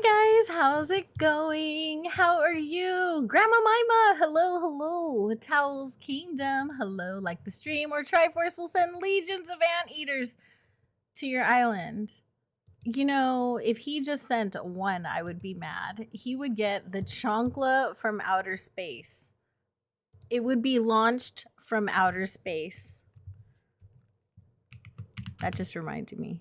Hi guys, how's it going? How are you? Grandma Mima, hello, hello. Towels Kingdom, hello. Like the stream, or Triforce will send legions of anteaters to your island. You know, if he just sent one, I would be mad. He would get the chancla from outer space. It would be launched from outer space. That just reminded me.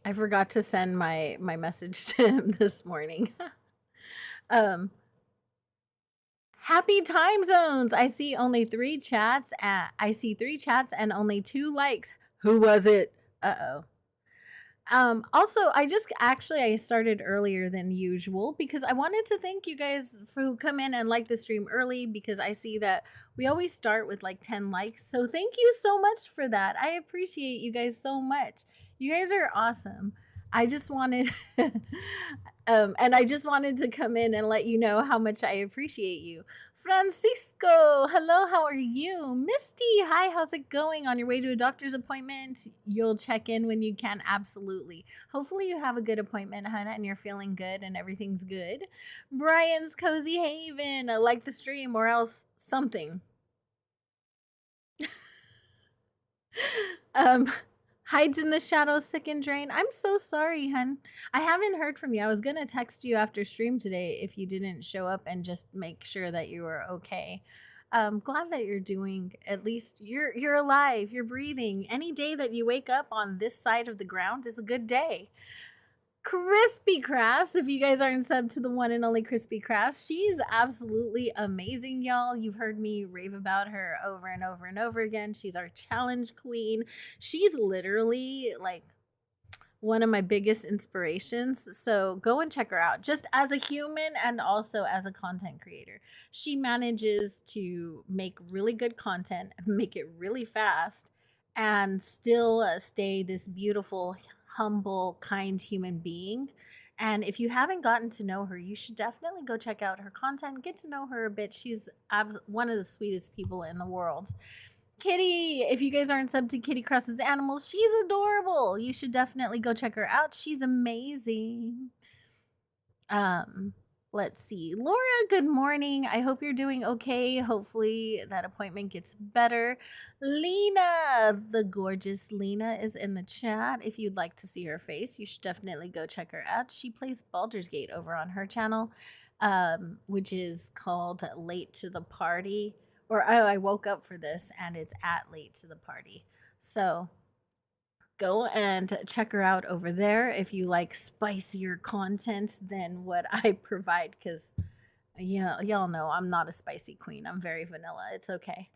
I forgot to send my message to him this morning. Happy time zones. I see only 3 chats. I see 3 chats and only 2 likes. Who was it? Uh-oh. Also, I started earlier than usual because I wanted to thank you guys for who come in and like the stream early, because I see that we always start with like 10 likes. So thank you so much for that. I appreciate you guys so much. You guys are awesome. I just wanted and I just wanted to come in and let you know how much I appreciate you. Francisco, hello, how are you? Misty, hi, how's it going? On your way to a doctor's appointment? You'll check in when you can, absolutely. Hopefully you have a good appointment, Hannah, and you're feeling good and everything's good. Brian's Cozy Haven, like the stream or else something. Hides in the shadows, sick and drained. I'm so sorry, hun. I haven't heard from you. I was gonna text you after stream today if you didn't show up and just make sure that you were okay. Glad that you're doing, at least you're alive, you're breathing. Any day that you wake up on this side of the ground is a good day. Crispy Crafts, if you guys aren't subbed to the one and only Crispy Crafts, she's absolutely amazing, y'all. You've heard me rave about her over and over and over again. She's our challenge queen. She's literally like one of my biggest inspirations. So go and check her out, just as a human and also as a content creator. She manages to make really good content, make it really fast, and still stay this beautiful, humble, kind human being. And if you haven't gotten to know her, you should definitely go check out her content, get to know her a bit. She's one of the sweetest people in the world. Kitty, if you guys aren't subbed to Kitty Crosses Animals, she's adorable. You should definitely go check her out. She's amazing. Let's see. Laura, good morning. I hope you're doing okay. Hopefully that appointment gets better. Lena, the gorgeous Lena, is in the chat. If you'd like to see her face, you should definitely go check her out. She plays Baldur's Gate over on her channel, which is called Late to the Party. Or I woke up for this and it's at Late to the Party. So go and check her out over there if you like spicier content than what I provide, because y'all know I'm not a spicy queen. I'm very vanilla. It's okay.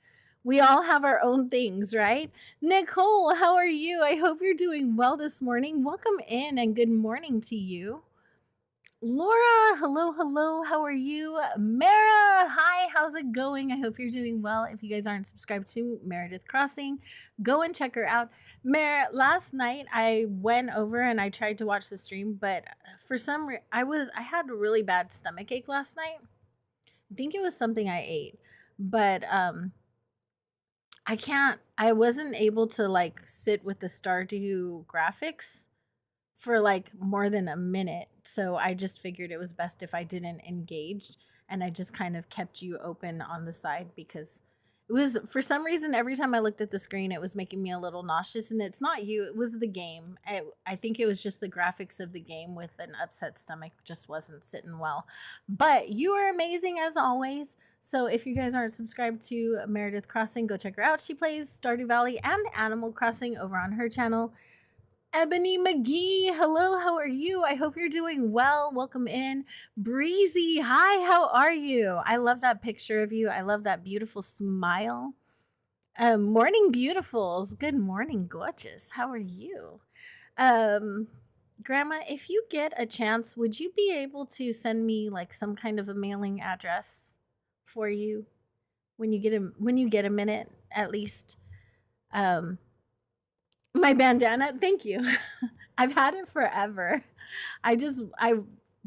We all have our own things, right? Nicole, how are you? I hope you're doing well this morning. Welcome in and good morning to you. Laura, hello, hello. How are you? Mara, hi, how's it going? I hope you're doing well. If you guys aren't subscribed to Meredith Crossing, go and check her out. Mara, last night I went over and I tried to watch the stream, but for some reason I had a really bad stomach ache last night. I think it was something I ate, but I wasn't able to like sit with the Stardew graphics for like more than a minute. So I just figured it was best if I didn't engage, and I just kind of kept you open on the side, because it was, for some reason, every time I looked at the screen, it was making me a little nauseous. And it's not you, it was the game. I think it was just the graphics of the game with an upset stomach just wasn't sitting well. But you are amazing as always. So if you guys aren't subscribed to Meredith Crossing, go check her out. She plays Stardew Valley and Animal Crossing over on her channel. Ebony McGee, hello, how are you? I hope you're doing well. Welcome in. Breezy, hi, how are you? I love that picture of you. I love that beautiful smile. Morning beautifuls. Good morning, gorgeous. How are you? Grandma, if you get a chance, would you be able to send me like some kind of a mailing address for you when you get a minute at least? My bandana, thank you. I've had it forever. I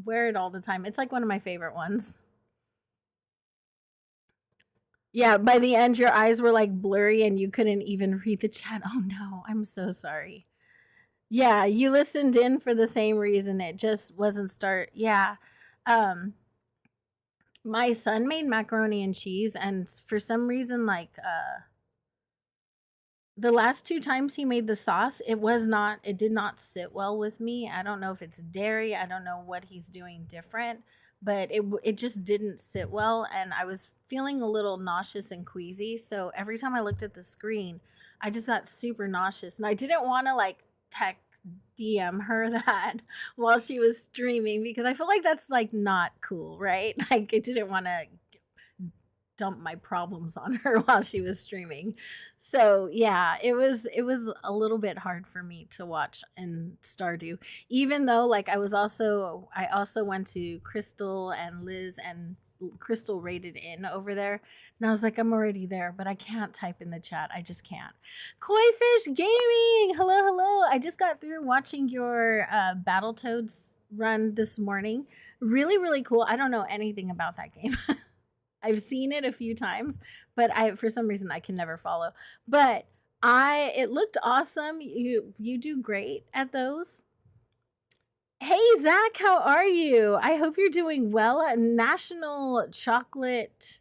wear it all the time. It's like one of my favorite ones. Yeah, by the end, your eyes were like blurry and you couldn't even read the chat. Oh no, I'm so sorry. Yeah, you listened in for the same reason. It just wasn't start. Yeah. Um, my son made macaroni and cheese, and for some reason, like, the last 2 times he made the sauce, it did not sit well with me. I don't know if it's dairy, I don't know what he's doing different, but it just didn't sit well, and I was feeling a little nauseous and queasy, so every time I looked at the screen, I just got super nauseous, and I didn't wanna, like, text DM her that while she was streaming because I feel like that's, like, not cool, right? Like, I didn't wanna dump my problems on her while she was streaming. So, yeah, it was a little bit hard for me to watch in Stardew. Even though like I also went to Crystal and Liz and Crystal rated in over there. And I was like, I'm already there, but I can't type in the chat. I just can't. Koi Gaming! Hello, hello. I just got through watching your Battletoads run this morning. Really, really cool. I don't know anything about that game. I've seen it a few times, but I for some reason I can never follow. But I it looked awesome. You do great at those. Hey Zach, how are you? I hope you're doing well. National Chocolate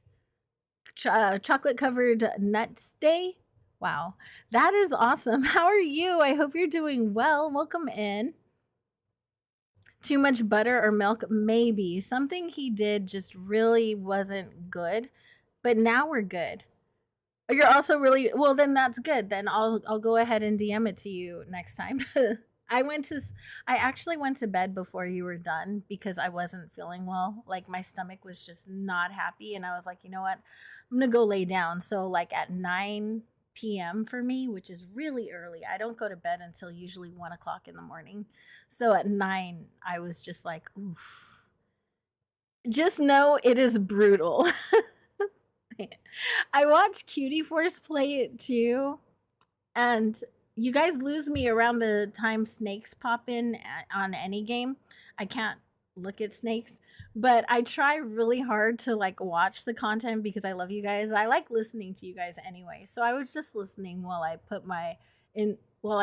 Covered Nuts Day. Wow, that is awesome. How are you? I hope you're doing well. Welcome in. Too much butter or milk? Maybe. Something he did just really wasn't good. But now we're good. You're also really well. Then that's good. Then I'll go ahead and DM it to you next time. I went to I actually went to bed before you were done because I wasn't feeling well. Like my stomach was just not happy, and I was like, you know what, I'm gonna go lay down. So like at 9 p.m. for me, which is really early. I don't go to bed until usually 1 o'clock in the morning. So at 9, I was just like, oof. Just know it is brutal. I watch Cutie Force play it too, and you guys lose me around the time snakes pop in on any game. I can't look at snakes, but I try really hard to like watch the content because I love you guys. I like listening to you guys anyway. So I was just listening while I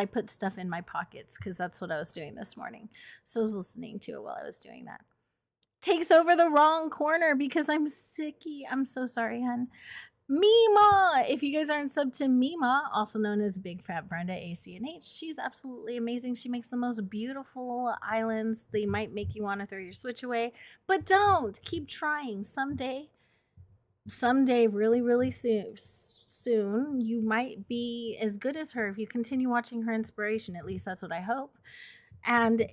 put stuff in my pockets because that's what I was doing this morning. So I was listening to it while I was doing that. Takes over the wrong corner because I'm sicky. I'm so sorry, hun. Mima! If you guys aren't subbed to Mima, also known as Big Fat Brenda ACNH, she's absolutely amazing. She makes the most beautiful islands. They might make you want to throw your Switch away, but don't. Keep trying. Someday, really, really soon, you might be as good as her if you continue watching her inspiration. At least that's what I hope. And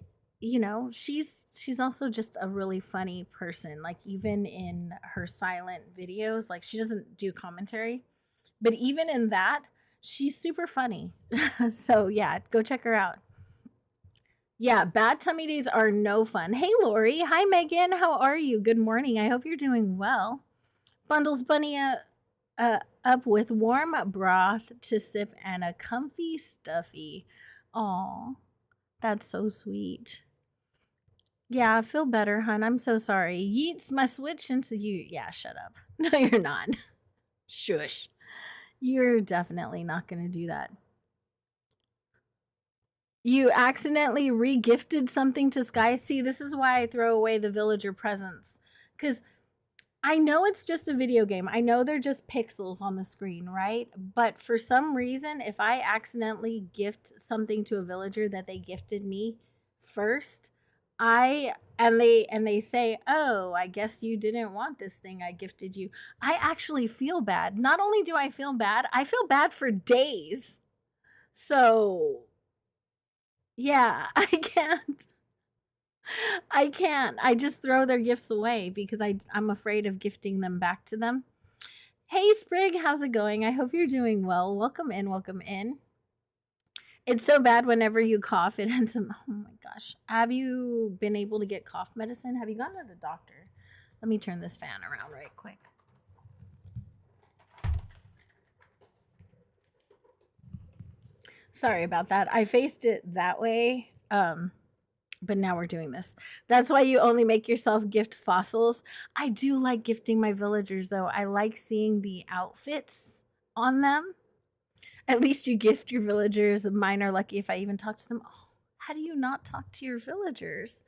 she's also just a really funny person. Like even in her silent videos, like she doesn't do commentary, but even in that, she's super funny. So yeah, go check her out. Yeah, bad tummy days are no fun. Hey Lori, hi Megan, how are you? Good morning. I hope you're doing well. Bundles Bunny up with warm broth to sip and a comfy stuffy. Aw, that's so sweet. Yeah, I feel better, hun. I'm so sorry. Yeets my switch into you. Yeah, shut up. No, you're not. Shush. You're definitely not going to do that. You accidentally re-gifted something to Sky. See, this is why I throw away the villager presents. Because I know it's just a video game. I know they're just pixels on the screen, right? But for some reason, if I accidentally gift something to a villager that they gifted me first, they say, "Oh, I guess you didn't want this thing I gifted you." I actually feel bad. Not only do I feel bad for days. So, yeah, I can't. I can't. I just throw their gifts away because I'm afraid of gifting them back to them. Hey Sprig, how's it going? I hope you're doing well. Welcome in, welcome in. It's so bad whenever you cough, it ends up. Oh my gosh. Have you been able to get cough medicine? Have you gone to the doctor? Let me turn this fan around right quick. Sorry about that. I faced it that way. But now we're doing this. That's why you only make yourself gift fossils. I do like gifting my villagers, though. I like seeing the outfits on them. At least you gift your villagers. Mine are lucky if I even talk to them. Oh, how do you not talk to your villagers?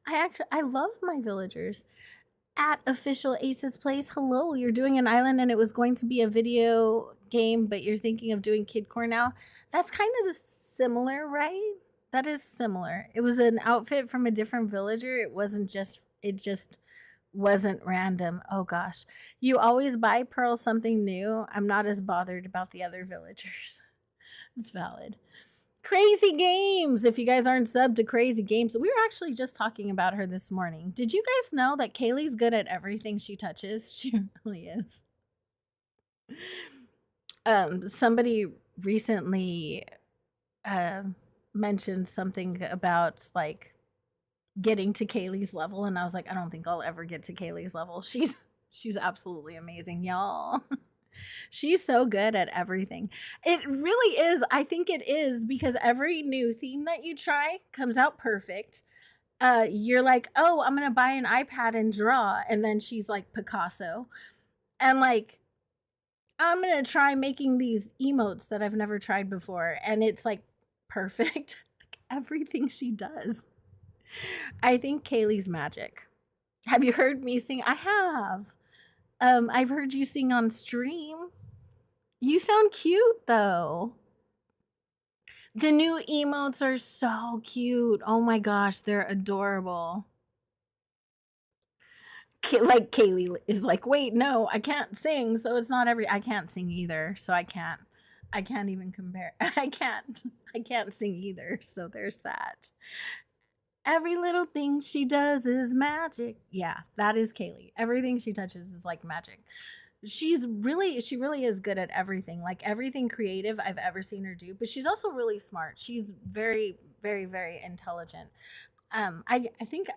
I love my villagers. At official Ace's Place, hello. You're doing an island and it was going to be a video game, but you're thinking of doing kidcore now. That's kind of the similar, right? That is similar. It was an outfit from a different villager. It just wasn't random. Oh gosh. You always buy Pearl something new. I'm not as bothered about the other villagers. It's valid. Crazy Games. If you guys aren't subbed to Crazy Games, we were actually just talking about her this morning. Did you guys know that Kaylee's good at everything she touches? She really is. Somebody recently mentioned something about like getting to Kaylee's level, and I was like, I don't think I'll ever get to Kaylee's level. She's absolutely amazing, y'all. She's so good at everything. It really is. I think it is because every new theme that you try comes out perfect. You're like, oh, I'm gonna buy an iPad and draw, and then she's like Picasso, and like, I'm gonna try making these emotes that I've never tried before, and it's like perfect. Everything she does. I think Kaylee's magic. Have you heard me sing? I have. I've heard you sing on stream. You sound cute though. The new emotes are so cute. Oh my gosh, they're adorable. Like Kaylee is like, wait, no, I can't sing, so it's not I can't sing either, so I can't even compare. I can't sing either, so there's that. Every little thing she does is magic. Yeah, that is Kaylee. Everything she touches is like magic. She really is good at everything. Like everything creative I've ever seen her do, but she's also really smart. She's very, very, very intelligent. I think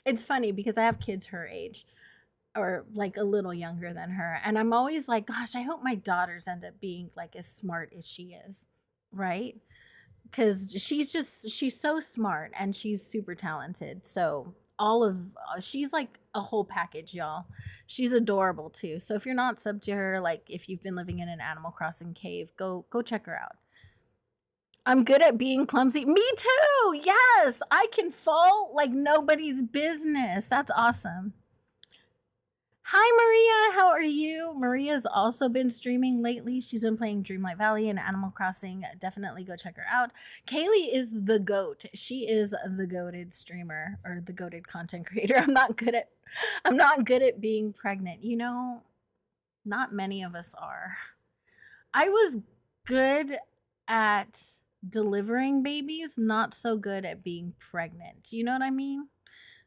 it's funny because I have kids her age or like a little younger than her, and I'm always like, gosh, I hope my daughters end up being like as smart as she is, right? Because she's so smart and she's super talented. So all of she's like a whole package, y'all. She's adorable too. So if you're not sub to her, like if you've been living in an Animal Crossing cave, go check her out. I'm good at being clumsy. Me too. Yes, I can fall like nobody's business. That's awesome. Hi, Maria. How are you? Maria's also been streaming lately. She's been playing Dreamlight Valley and Animal Crossing. Definitely go check her out. Kaylee is the GOAT. She is the goated streamer or the goated content creator. I'm not good at being pregnant. You know, not many of us are. I was good at delivering babies, not so good at being pregnant. You know what I mean?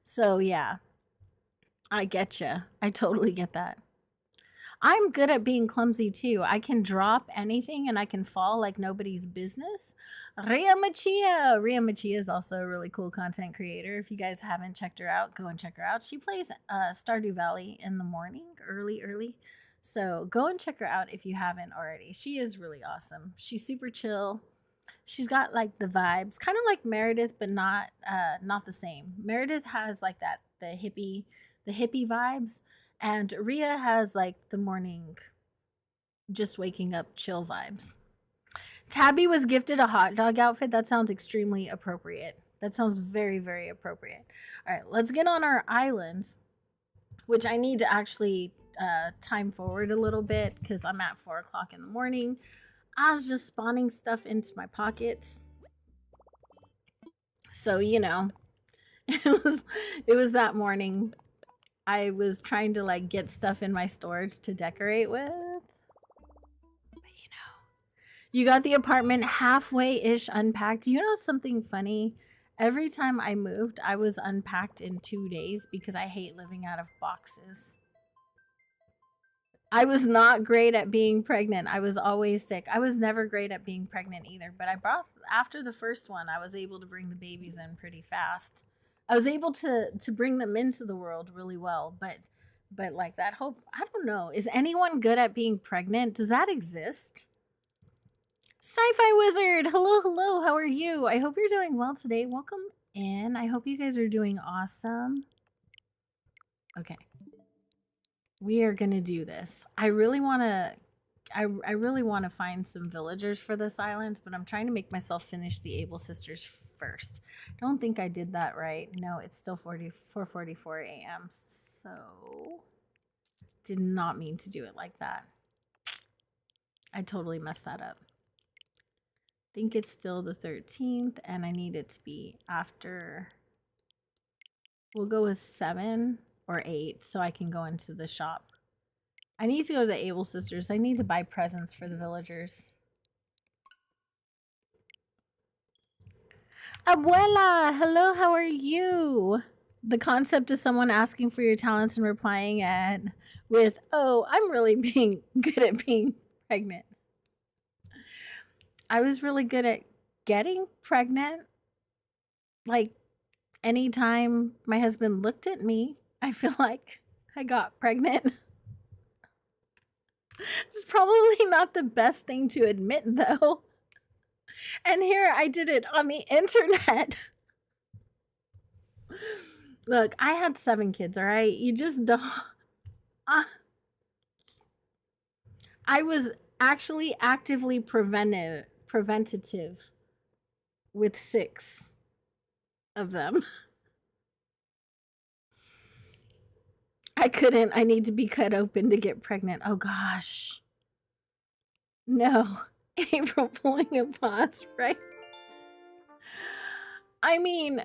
So, yeah. I get you. I totally get that. I'm good at being clumsy too. I can drop anything and I can fall like nobody's business. Ria Machia is also a really cool content creator. If you guys haven't checked her out, go and check her out. She plays Stardew Valley in the morning, early. So go and check her out if you haven't already. She is really awesome. She's super chill. She's got like the vibes, kind of like Meredith, but not the same. Meredith has like the hippie vibes, and Rhea has like the morning just waking up chill vibes. Tabby was gifted a hot dog outfit. That sounds extremely appropriate. That sounds very, very appropriate. All right, let's get on our island, which I need to actually time forward a little bit because I'm at 4 o'clock in the morning. I was just spawning stuff into my pockets. So, you know, it was that morning. I was trying to like get stuff in my storage to decorate with. But you know, you got the apartment halfway-ish unpacked. You know something funny? Every time I moved, I was unpacked in 2 days because I hate living out of boxes. I was not great at being pregnant. I was always sick. I was never great at being pregnant either, but after the first one, I was able to bring the babies in pretty fast. I was able to bring them into the world really well, but like that hope, I don't know. Is anyone good at being pregnant? Does that exist? Sci-Fi Wizard, hello, how are you? I hope you're doing well today. Welcome in. I hope you guys are doing awesome. Okay. We are going to do this. I really want to find some villagers for this island, but I'm trying to make myself finish the Able Sisters first. Don't think I did that right. No, it's still 4:44 a.m. So did not mean to do it like that. I totally messed that up. Think it's still the 13th and I need it to be after. We'll go with 7 or 8 so I can go into the shop. I need to go to the Able Sisters. I need to buy presents for the villagers. Abuela, hello, how are you? The concept of someone asking for your talents and replying with, oh, I'm really being good at being pregnant. I was really good at getting pregnant. Like, anytime my husband looked at me, I feel like I got pregnant. It's probably not the best thing to admit, though. And here I did it on the internet. Look, I had 7 kids, all right? You just don't. I was actually actively preventative with 6 of them. I couldn't. I need to be cut open to get pregnant. Oh, gosh. No. April pulling a pause, right? I mean,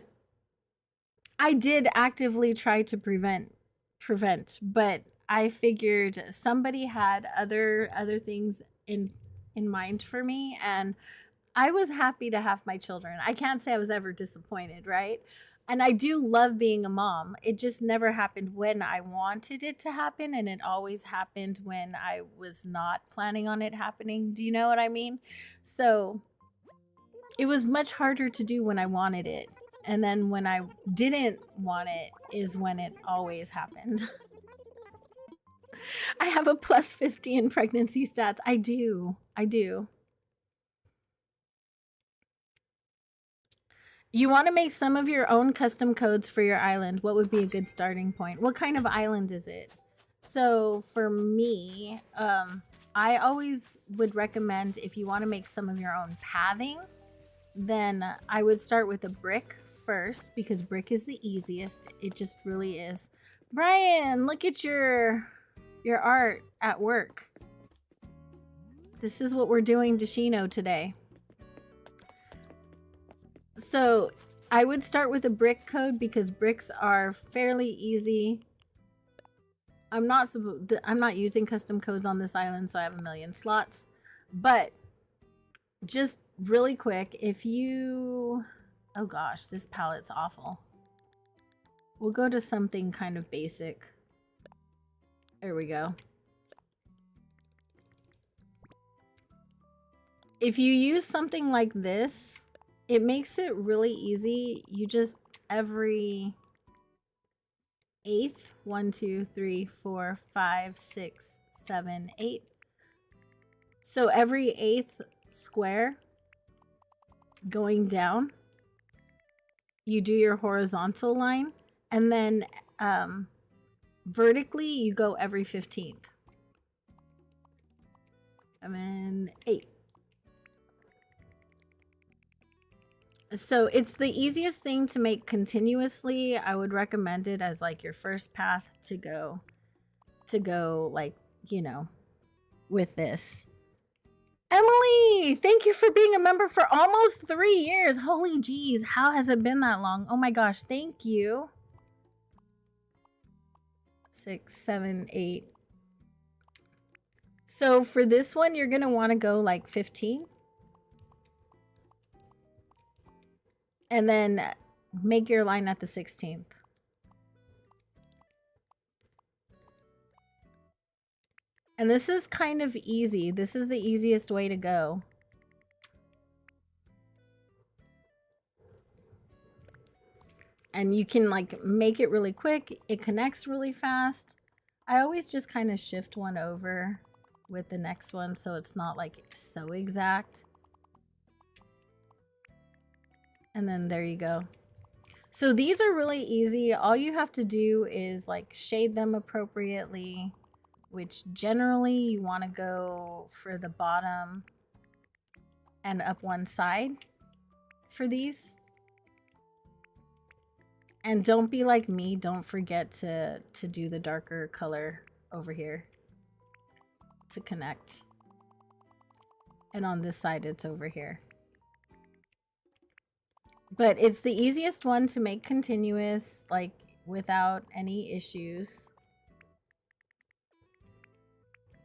I did actively try to prevent, but I figured somebody had other things in mind for me, and I was happy to have my children. I can't say I was ever disappointed, right? And I do love being a mom. It just never happened when I wanted it to happen, and it always happened when I was not planning on it happening. Do you know what I mean? So it was much harder to do when I wanted it. And then when I didn't want it is when it always happened. I have a plus 50 in pregnancy stats. I do. You want to make some of your own custom codes for your island. What would be a good starting point? What kind of island is it? So for me, I always would recommend, if you want to make some of your own pathing, then I would start with a brick first, because brick is the easiest. It just really is. Brian, look at your art at work. This is what we're doing to Shino today. So I would start with a brick code because bricks are fairly easy. I'm not using custom codes on this island, so I have a million slots. But just really quick, if you... Oh gosh, this palette's awful. We'll go to something kind of basic. There we go. If you use something like this, it makes it really easy. You just every 8th, 1, 2, 3, 4, 5, 6, 7, 8. So every 8th square going down, you do your horizontal line, and then vertically you go every 15th. And then 8. So it's the easiest thing to make continuously. I would recommend it as like your first path to go like, you know, with this. Emily, thank you for being a member for almost 3 years. Holy jeez, how has it been that long? Oh my gosh, thank you. 6, 7, 8. So for this one, you're gonna want to go like 15. And then make your line at the 16th. And this is kind of easy. This is the easiest way to go. And you can like make it really quick. It connects really fast. I always just kind of shift one over with the next one so it's not like so exact. And then there you go. So these are really easy. All you have to do is like shade them appropriately, which generally you want to go for the bottom and up one side for these. And don't be like me, don't forget to do the darker color over here to connect. And on this side it's over here. But it's the easiest one to make continuous, like without any issues.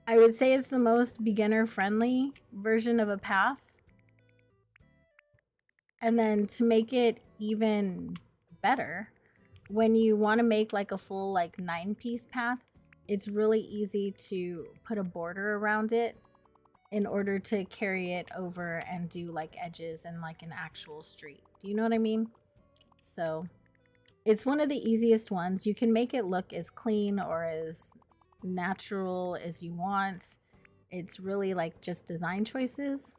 I would say it's the most beginner friendly version of a path. And then to make it even better, when you want to make like a full like 9-piece path, it's really easy to put a border around it in order to carry it over and do like edges and like an actual street. Do you know what I mean? So it's one of the easiest ones. You can make it look as clean or as natural as you want. It's really like just design choices.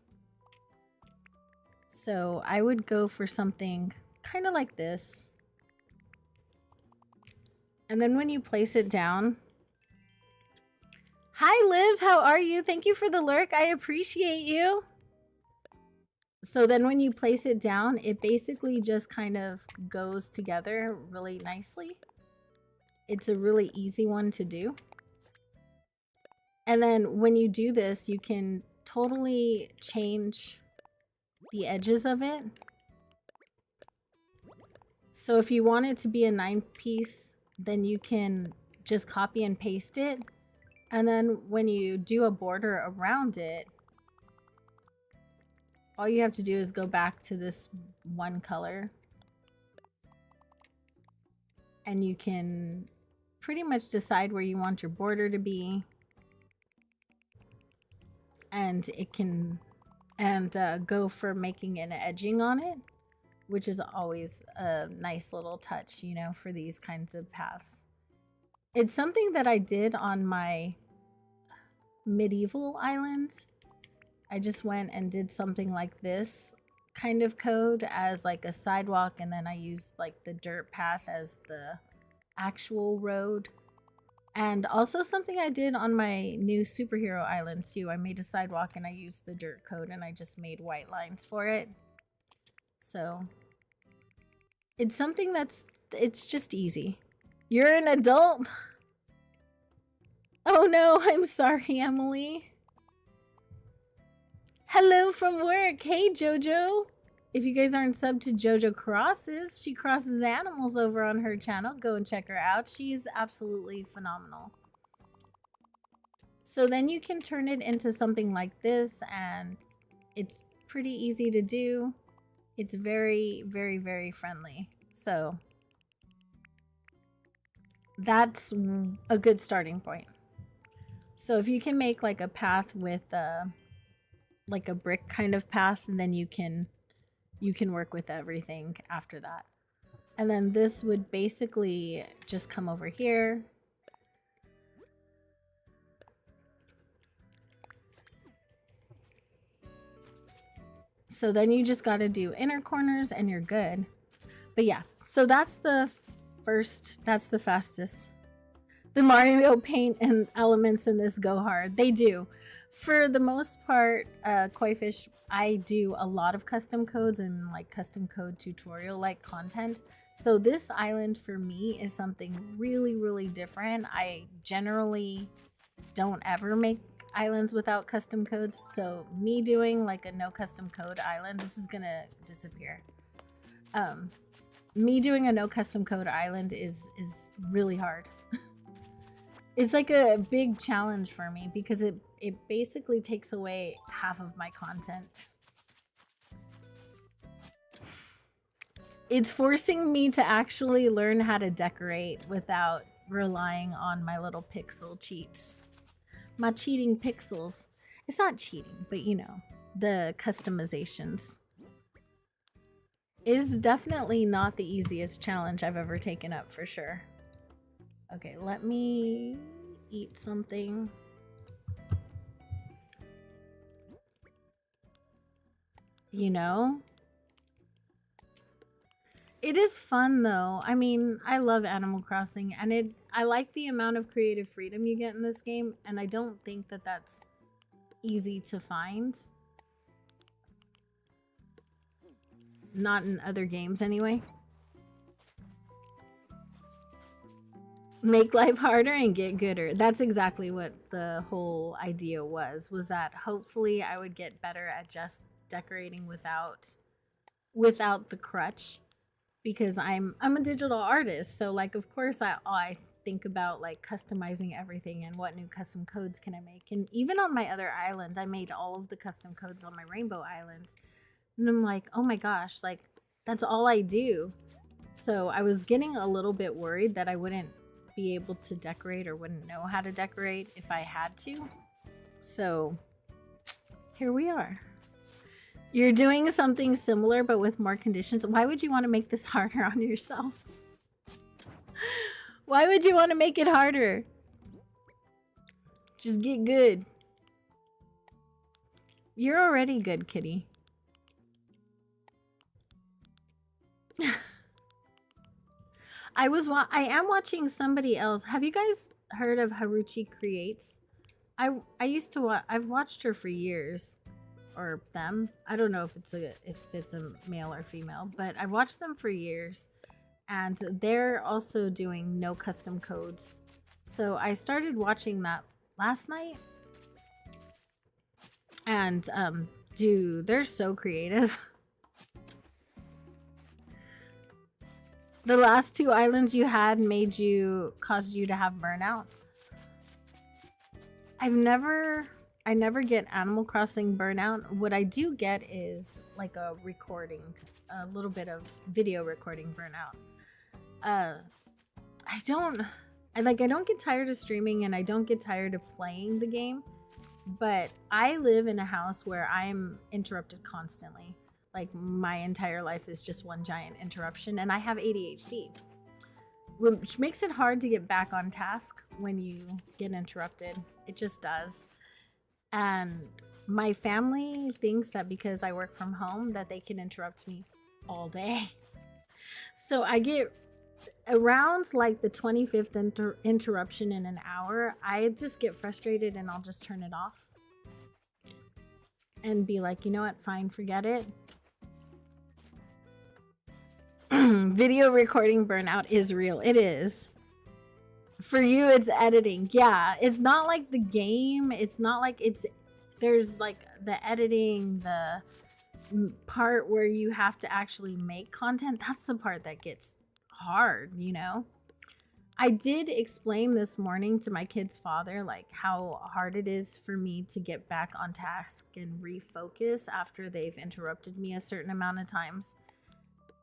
So I would go for something kind of like this. And then when you place it down, hi Liv, how are you? Thank you for the lurk. I appreciate you. So then when you place it down, it basically just kind of goes together really nicely. It's a really easy one to do. And then when you do this, you can totally change the edges of it. So if you want it to be a 9-piece, then you can just copy and paste it. And then when you do a border around it, all you have to do is go back to this one color. And you can pretty much decide where you want your border to be. And it can, go for making an edging on it, which is always a nice little touch, you know, for these kinds of paths. It's something that I did on my medieval island. I just went and did something like this kind of code as like a sidewalk, and then I used like the dirt path as the actual road. And also something I did on my new superhero island too. I made a sidewalk and I used the dirt code and I just made white lines for it. So it's something it's just easy. You're an adult? Oh no, I'm sorry, Emily. Hello from work. Hey, Jojo. If you guys aren't subbed to Jojo Crosses, she crosses animals over on her channel. Go and check her out. She's absolutely phenomenal. So then you can turn it into something like this, and it's pretty easy to do. It's very, very, very friendly. So that's a good starting point. So if you can make like a path with like a brick kind of path, and then you can work with everything after that. And then this would basically just come over here. So then you just got to do inner corners and you're good. But yeah, so that's the fastest. The Mario paint and elements in this go hard. They do. For the most part, Koi Fish, I do a lot of custom codes and like custom code tutorial like content. So this island for me is something really, really different. I generally don't ever make islands without custom codes. So me doing like a no custom code island, this is gonna disappear. Me doing a no custom code island is really hard. It's like a big challenge for me because it basically takes away half of my content. It's forcing me to actually learn how to decorate without relying on my little pixel cheats. My cheating pixels. It's not cheating, but you know, the customizations. Is definitely not the easiest challenge I've ever taken up for sure. Okay, let me eat something. You know? It is fun though. I mean, I love Animal Crossing, and I like the amount of creative freedom you get in this game, and I don't think that that's easy to find. Not in other games anyway. Make life harder and get gooder. That's exactly what the whole idea was that hopefully I would get better at just decorating without the crutch, because I'm a digital artist. So like, of course I think about like customizing everything and what new custom codes can I make. And even on my other island, I made all of the custom codes on my Rainbow Islands. And I'm like, oh my gosh, like that's all I do. So I was getting a little bit worried that I wouldn't be able to decorate or wouldn't know how to decorate if I had to. So here we are. You're doing something similar but with more conditions. Why would you want to make this harder on yourself? Why would you want to make it harder? Just get good. You're already good, kitty. I am watching somebody else. Have you guys heard of Haruchi Creates? I used to I've watched her for years, or them. I don't know if it's a male or female, but I've watched them for years, and they're also doing no custom codes. So I started watching that last night, and dude, they're so creative. The last 2 islands you had caused you to have burnout? I never get Animal Crossing burnout. What I do get is like a little bit of video recording burnout. I don't get tired of streaming, and I don't get tired of playing the game, but I live in a house where I'm interrupted constantly. Like my entire life is just one giant interruption, and I have ADHD, which makes it hard to get back on task when you get interrupted. It just does. And my family thinks that because I work from home that they can interrupt me all day. So I get around like the 25th interruption in an hour, I just get frustrated and I'll just turn it off and be like, you know what, fine, forget it. Video recording burnout is real. It is. For you, it's editing. Yeah, it's not like the game. It's not like there's like the editing, the part where you have to actually make content. That's the part that gets hard, you know? I did explain this morning to my kid's father, like how hard it is for me to get back on task and refocus after they've interrupted me a certain amount of times.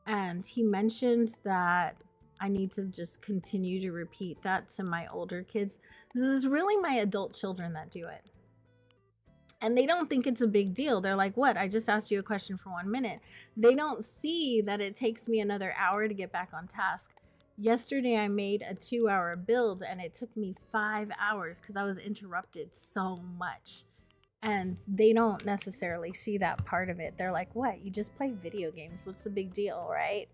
And he mentioned that I need to just continue to repeat that to my older kids. This is really my adult children that do it. And they don't think it's a big deal. They're like, what? I just asked you a question for 1 minute. They don't see that it takes me another hour to get back on task. Yesterday, I made a 2-hour build, and it took me 5 hours because I was interrupted so much. And they don't necessarily see that part of it. They're like, what? You just play video games. What's the big deal, right?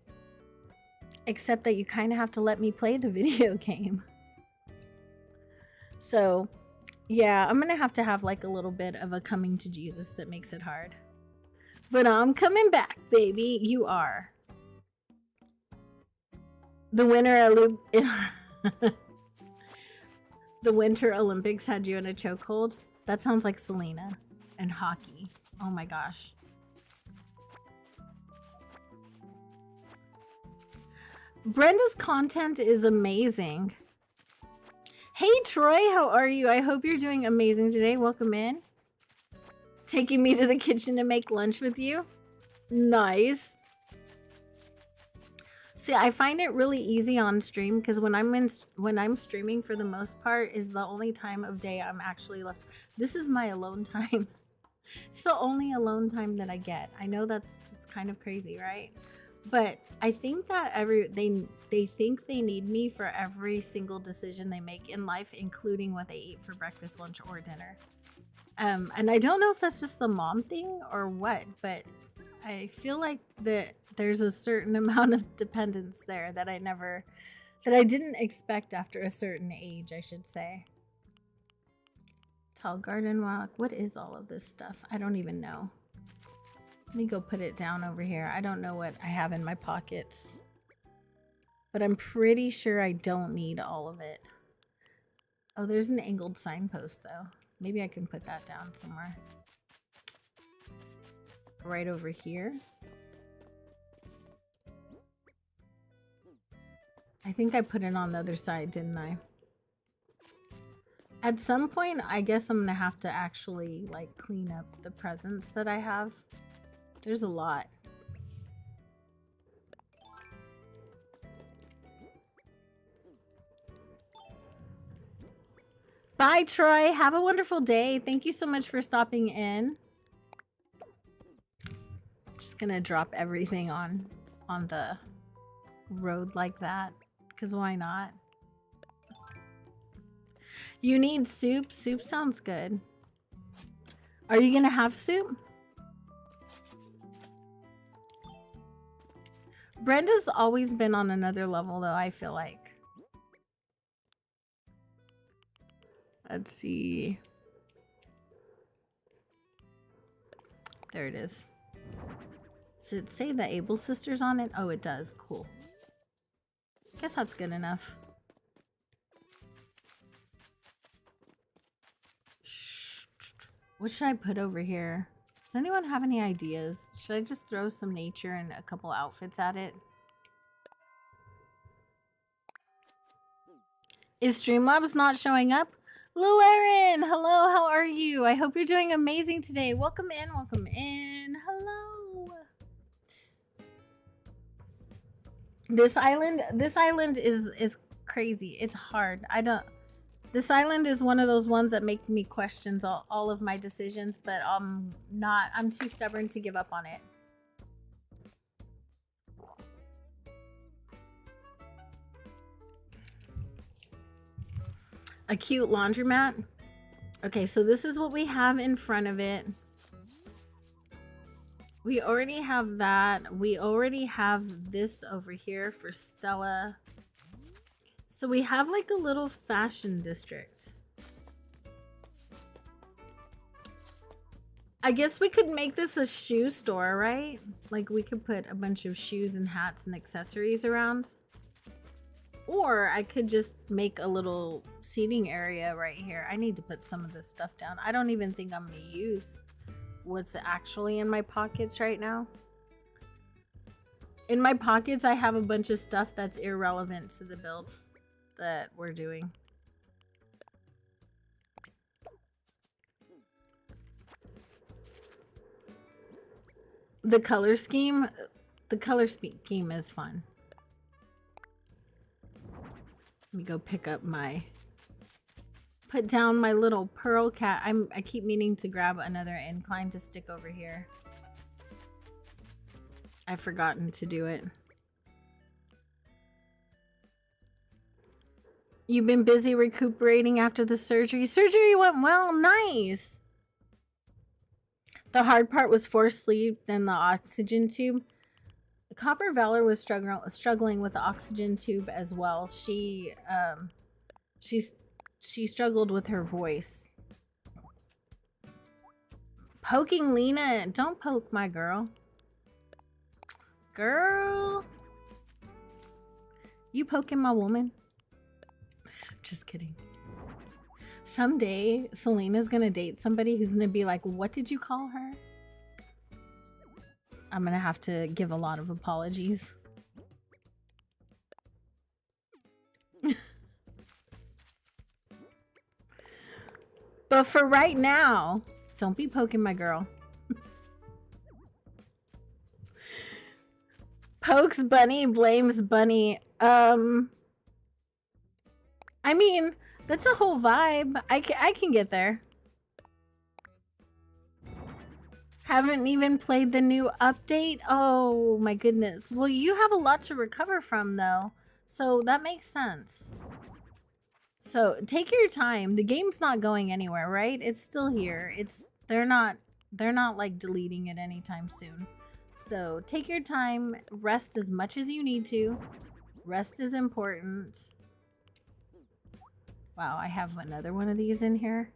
Except that you kind of have to let me play the video game. So, yeah, I'm going to have like a little bit of a coming to Jesus that makes it hard. But I'm coming back, baby. You are. The Winter Olympics had you in a chokehold. That sounds like Selena and hockey. Oh my gosh. Brenda's content is amazing. Hey Troy, how are you? I hope you're doing amazing today. Welcome in. Taking me to the kitchen to make lunch with you. Nice. See, I find it really easy on stream because when I'm streaming, for the most part, is the only time of day I'm actually left. This is my alone time. It's the only alone time that I get. I know it's kind of crazy, right? But I think that they think they need me for every single decision they make in life, including what they eat for breakfast, lunch, or dinner. And I don't know if that's just the mom thing or what, but I feel like there's a certain amount of dependence there that I didn't expect after a certain age, I should say. Tall garden rock. What is all of this stuff? I don't even know. Let me go put it down over here. I don't know what I have in my pockets, but I'm pretty sure I don't need all of it. Oh, there's an angled signpost though. Maybe I can put that down somewhere. Right over here. I think I put it on the other side, didn't I? At some point, I guess I'm gonna have to actually like clean up the presents that I have. There's a lot. Bye, Troy. Have a wonderful day. Thank you so much for stopping in. Just gonna drop everything on the road like that, because why not? You need soup? Soup sounds good. Are you gonna have soup? Brenda's always been on another level though, I feel like. Let's see. There it is. Does it say the Able Sisters on it? Oh, it does. Cool. Guess that's good enough. What should I put over here? Does anyone have any ideas? Should I just throw some nature and a couple outfits at it? Is Streamlabs not showing up? Lil Erin, hello, how are you? I hope you're doing amazing today. Welcome in, welcome in. Hello. This island is crazy. It's hard. This island is one of those ones that make me question all of my decisions, but I'm too stubborn to give up on it. A cute laundromat. Okay, so this is what we have in front of it. We already have that. We already have this over here for Stella. So we have like a little fashion district. I guess we could make this a shoe store, right? Like we could put a bunch of shoes and hats and accessories around. Or I could just make a little seating area right here. I need to put some of this stuff down. I don't even think I'm gonna use what's actually in my pockets right now. In my pockets, I have a bunch of stuff that's irrelevant to the build that we're doing. The color scheme is fun. Let me go pick up put down my little pearl cat. I keep meaning to grab another incline to stick over here. I've forgotten to do it. You've been busy recuperating after the surgery. Surgery went well. Nice. The hard part was forced sleep and the oxygen tube. Copper Valor was struggling with the oxygen tube as well. She struggled with her voice. Poking Lena. Don't poke my girl. Girl. You poking my woman? Just kidding. Someday, Selena's gonna date somebody who's gonna be like, what did you call her? I'm gonna have to give a lot of apologies. But for right now, don't be poking my girl. Pokes Bunny, blames Bunny. I mean, that's a whole vibe. I can get there. Haven't even played the new update? Oh my goodness. Well, you have a lot to recover from though. So that makes sense. So take your time. The game's not going anywhere, right? It's still here. They're not like deleting it anytime soon. So take your time, rest as much as you need to. Rest is important. Wow, I have another one of these in here.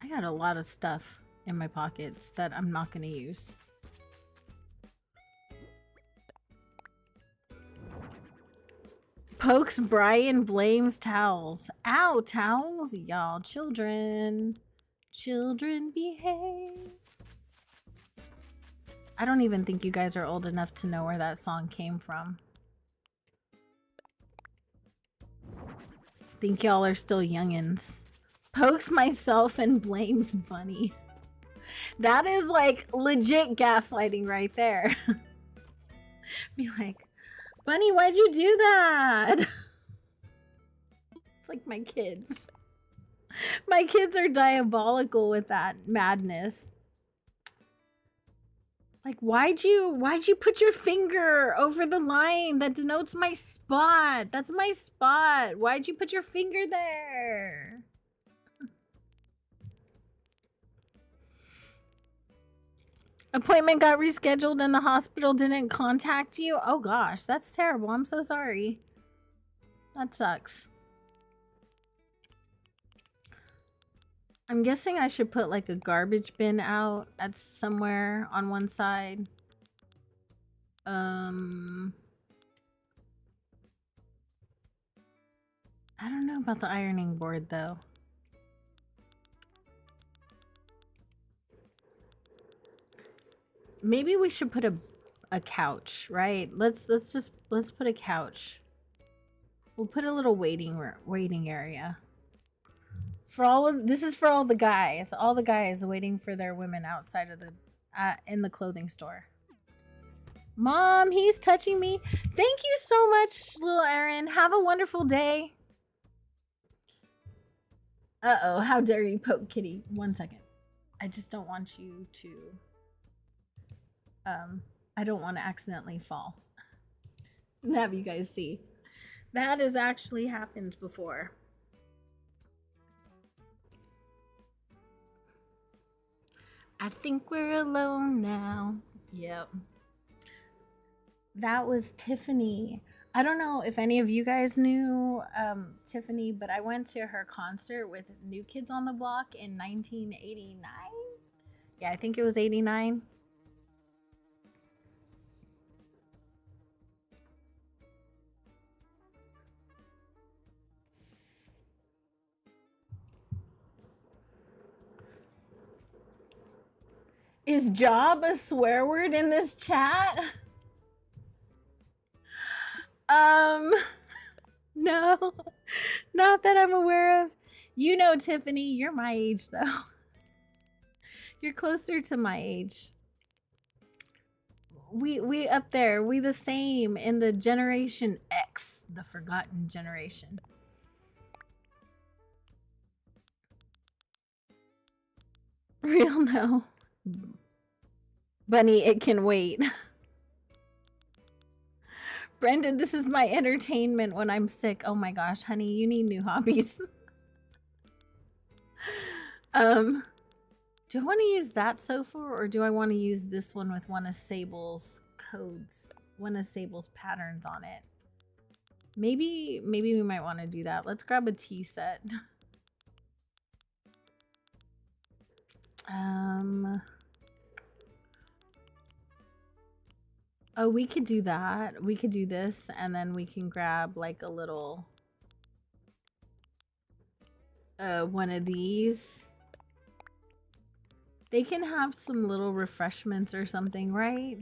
I got a lot of stuff in my pockets that I'm not going to use. Pokes Brian blames towels. Ow, towels, y'all. Children. Children behave. I don't even think you guys are old enough to know where that song came from. Think y'all are still youngins. Pokes myself and blames Bunny. That is like legit gaslighting right there. Be like, Bunny, why'd you do that? It's like my kids. My kids are diabolical with that madness. Like, why'd you put your finger over the line that denotes my spot? That's my spot. Why'd you put your finger there? Appointment got rescheduled and the hospital didn't contact you? Oh gosh, that's terrible. I'm so sorry. That sucks. I'm guessing I should put like a garbage bin out at somewhere on one side. I don't know about the ironing board though. Maybe we should put a couch, right? Let's put a couch. We'll put a little waiting area. This is for all the guys. All the guys waiting for their women outside of the in the clothing store. Mom, he's touching me. Thank you so much, little Aaron. Have a wonderful day. Uh-oh, how dare you poke Kitty. 1 second. I just don't want you to I don't want to accidentally fall and have you guys see. That has actually happened before. I think we're alone now. Yep. That was Tiffany. I don't know if any of you guys knew Tiffany, but I went to her concert with New Kids on the Block in 1989. Yeah, I think it was 89. Is job a swear word in this chat? No, not that I'm aware of. You know, Tiffany, you're my age though. You're closer to my age. We up there, we the same in the Generation X, the forgotten generation. Real no. Bunny, it can wait. Brendan, this is my entertainment when I'm sick. Oh my gosh, honey, you need new hobbies. Do I want to use that sofa or do I want to use this one with one of Sable's codes, one of Sable's patterns on it? Maybe we might want to do that. Let's grab a tea set. Oh, we could do that. We could do this and then we can grab like a little one of these. They can have some little refreshments or something, right?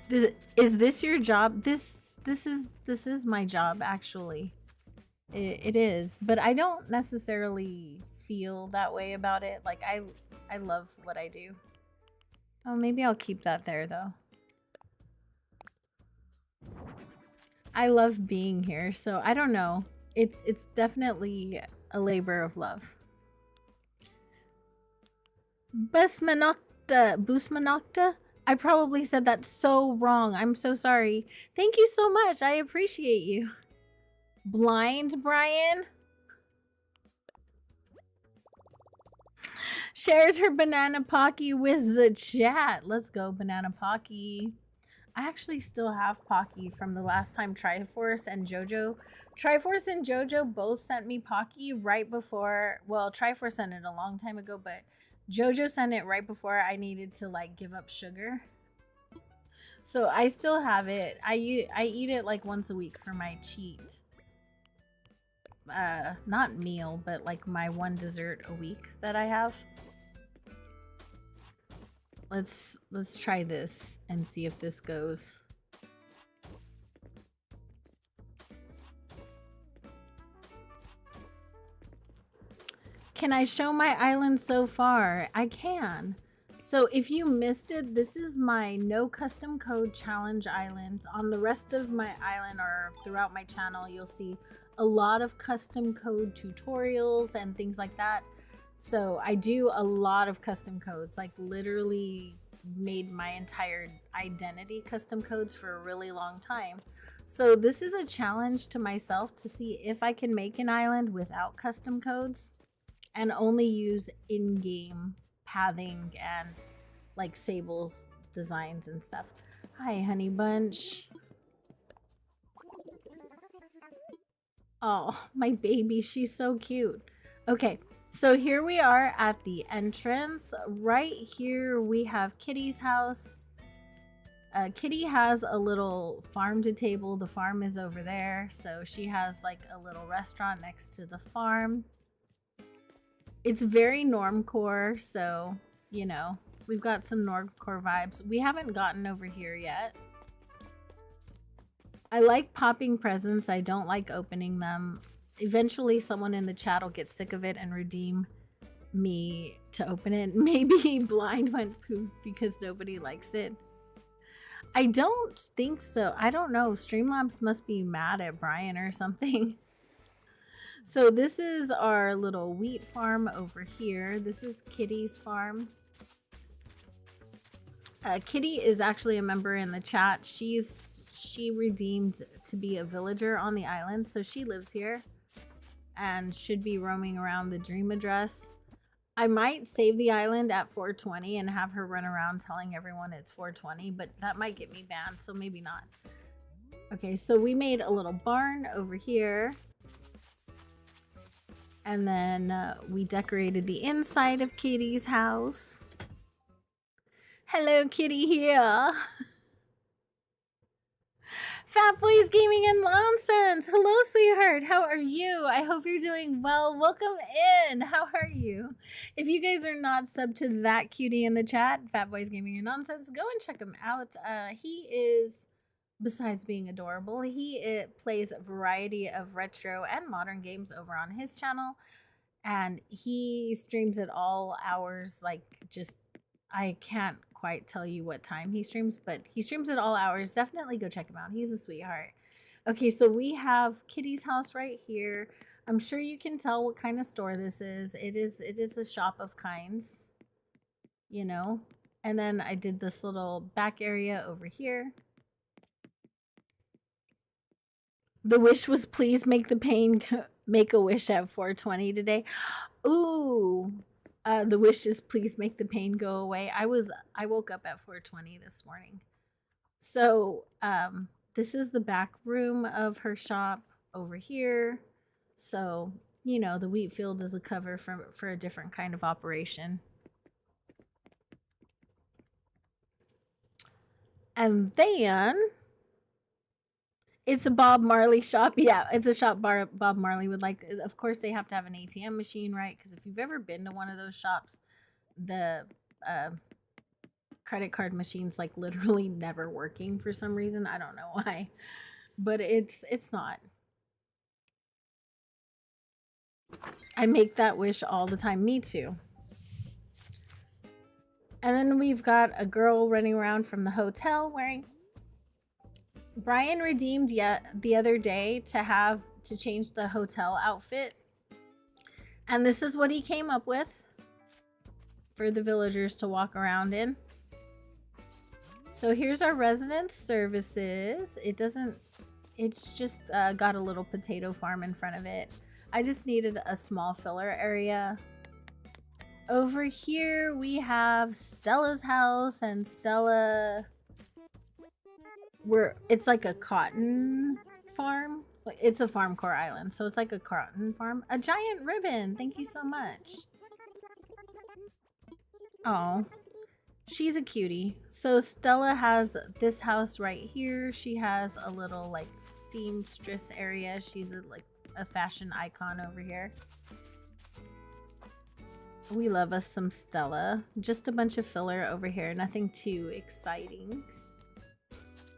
Is this your job? This is my job actually. It is, but I don't necessarily feel that way about it. Like I love what I do. Oh, maybe I'll keep that there though. I love being here, so I don't know. It's definitely a labor of love. Busmanocta? I probably said that so wrong. I'm so sorry. Thank you so much. I appreciate you. Blind Brian shares her banana Pocky with the chat. Let's go, banana Pocky. I actually still have Pocky from the last time Triforce and JoJo. Triforce and JoJo both sent me Pocky right before. Well, Triforce sent it a long time ago, but JoJo sent it right before I needed to like give up sugar. So I still have it. I eat it like once a week for my cheat. Not meal, but like my one dessert a week that I have. Let's try this and see if this goes. Can I show my island so far? I can. So if you missed it, this is my no custom code challenge island. On the rest of my island or throughout my channel, you'll see a lot of custom code tutorials and things like that. So I do a lot of custom codes, like literally made my entire identity custom codes for a really long time. So this is a challenge to myself to see if I can make an island without custom codes and only use in-game pathing and like Sable's designs and stuff. Hi, honey bunch. Oh, my baby, she's so cute. Okay, so here we are at the entrance. Right here we have Kitty's house. Kitty has a little farm to table. The farm is over there, so she has like a little restaurant next to the farm. It's very normcore, so, you know, we've got some normcore vibes. We haven't gotten over here yet. I like popping presents. I don't like opening them. Eventually, someone in the chat will get sick of it and redeem me to open it. Maybe Blind went poof because nobody likes it. I don't think so. I don't know. Streamlabs must be mad at Brian or something. So this is our little wheat farm over here. This is Kitty's farm. Kitty is actually a member in the chat. She redeemed to be a villager on the island, so she lives here and should be roaming around the dream address. I might save the island at 420 and have her run around telling everyone it's 420, but that might get me banned, so maybe not. Okay, so we made a little barn over here. And then we decorated the inside of Kitty's house. Hello, Kitty here. Fat Boys Gaming and Nonsense. Hello, sweetheart. How are you? I hope you're doing well. Welcome in. How are you? If you guys are not subbed to that cutie in the chat, Fat Boys Gaming and Nonsense, go and check him out. He is, besides being adorable, he plays a variety of retro and modern games over on his channel. And he streams at all hours, like just, I can't quite tell you what time he streams, but he streams at all hours. Definitely go check him out. He's a sweetheart. Okay, so we have Kitty's house right here. I'm sure you can tell what kind of store this is. It is a shop of kinds, you know. And then I did this little back area over here. The wish was please make the pain make a wish at 420 today. Ooh. The wish is please make the pain go away. I woke up at 420 this morning. So this is the back room of her shop over here. So, you know, the wheat field is a cover for a different kind of operation. And then it's a Bob Marley shop. Yeah, it's a shop Bob Marley would like. Of course, they have to have an ATM machine, right? Because if you've ever been to one of those shops, the credit card machine's like literally never working for some reason. I don't know why, but it's not. I make that wish all the time. Me too. And then we've got a girl running around from the hotel wearing... Brian redeemed the other day to change the hotel outfit. And this is what he came up with for the villagers to walk around in. So here's our residence services. It's just got a little potato farm in front of it. I just needed a small filler area. Over here we have Stella's house, and Stella, it's like a cotton farm. It's a farm core island, so it's like a cotton farm. A giant ribbon, thank you so much. Oh, she's a cutie. So Stella has this house right here. She has a little like seamstress area. She's like a fashion icon over here. We love us some Stella. Just a bunch of filler over here, nothing too exciting.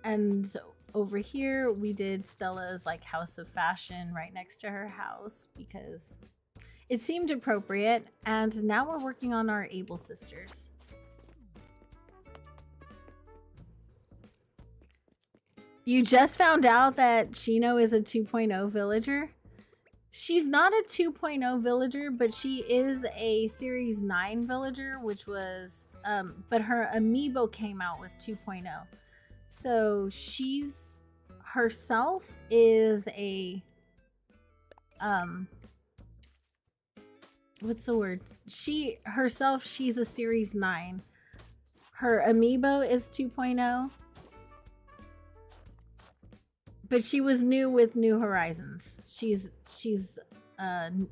And over here we did Stella's like house of fashion right next to her house because it seemed appropriate. And now we're working on our Able sisters. You just found out that Chino is a 2.0 villager? She's not a 2.0 villager, but she is a Series 9 villager, which was, but her amiibo came out with 2.0. So she's, herself is a, what's the word? She's a Series 9. Her amiibo is 2.0. But she was new with New Horizons. She's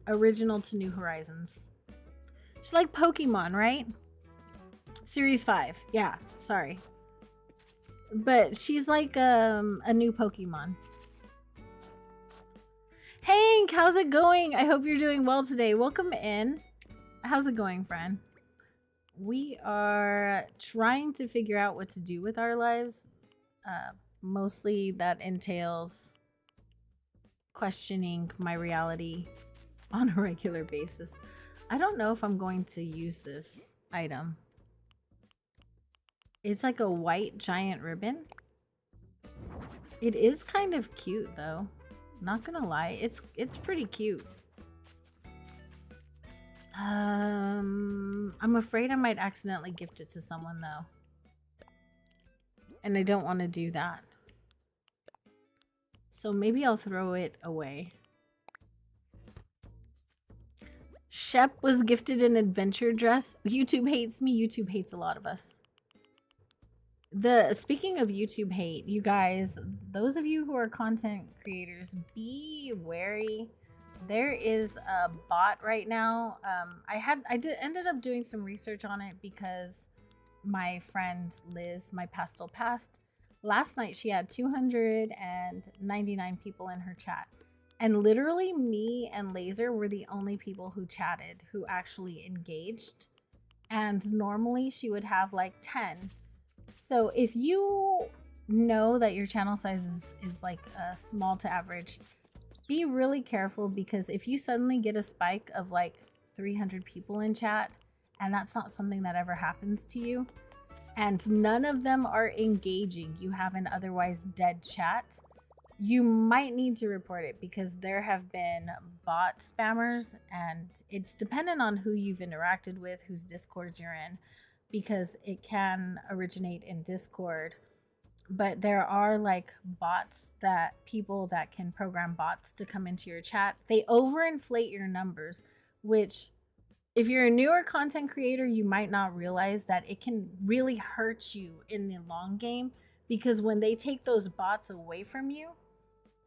original to New Horizons. She's like Pokemon, right? Series 5. Yeah, sorry. But she's like a new Pokemon. Hank, how's it going? I hope you're doing well today. Welcome in. How's it going, friend? We are trying to figure out what to do with our lives. Mostly that entails questioning my reality on a regular basis. I don't know if I'm going to use this item. It's like a white giant ribbon. It is kind of cute though. Not gonna lie, it's pretty cute. I'm afraid I might accidentally gift it to someone though. And I don't want to do that. So maybe I'll throw it away. Shep was gifted an adventure dress. YouTube hates me. YouTube hates a lot of us. Speaking of YouTube hate, you guys, those of you who are content creators, be wary. There is a bot right now. I ended up doing some research on it because my friend Liz, my pastel past, last night she had 299 people in her chat, and literally me and Laser were the only people who chatted, who actually engaged, and normally she would have like 10. So if you know that your channel size is like small to average, be really careful, because if you suddenly get a spike of like 300 people in chat, and that's not something that ever happens to you, and none of them are engaging, you have an otherwise dead chat, you might need to report it, because there have been bot spammers, and it's dependent on who you've interacted with, whose discords you're in, because it can originate in Discord. But there are like bots, that people that can program bots to come into your chat. They overinflate your numbers, which if you're a newer content creator, you might not realize that it can really hurt you in the long game, because when they take those bots away from you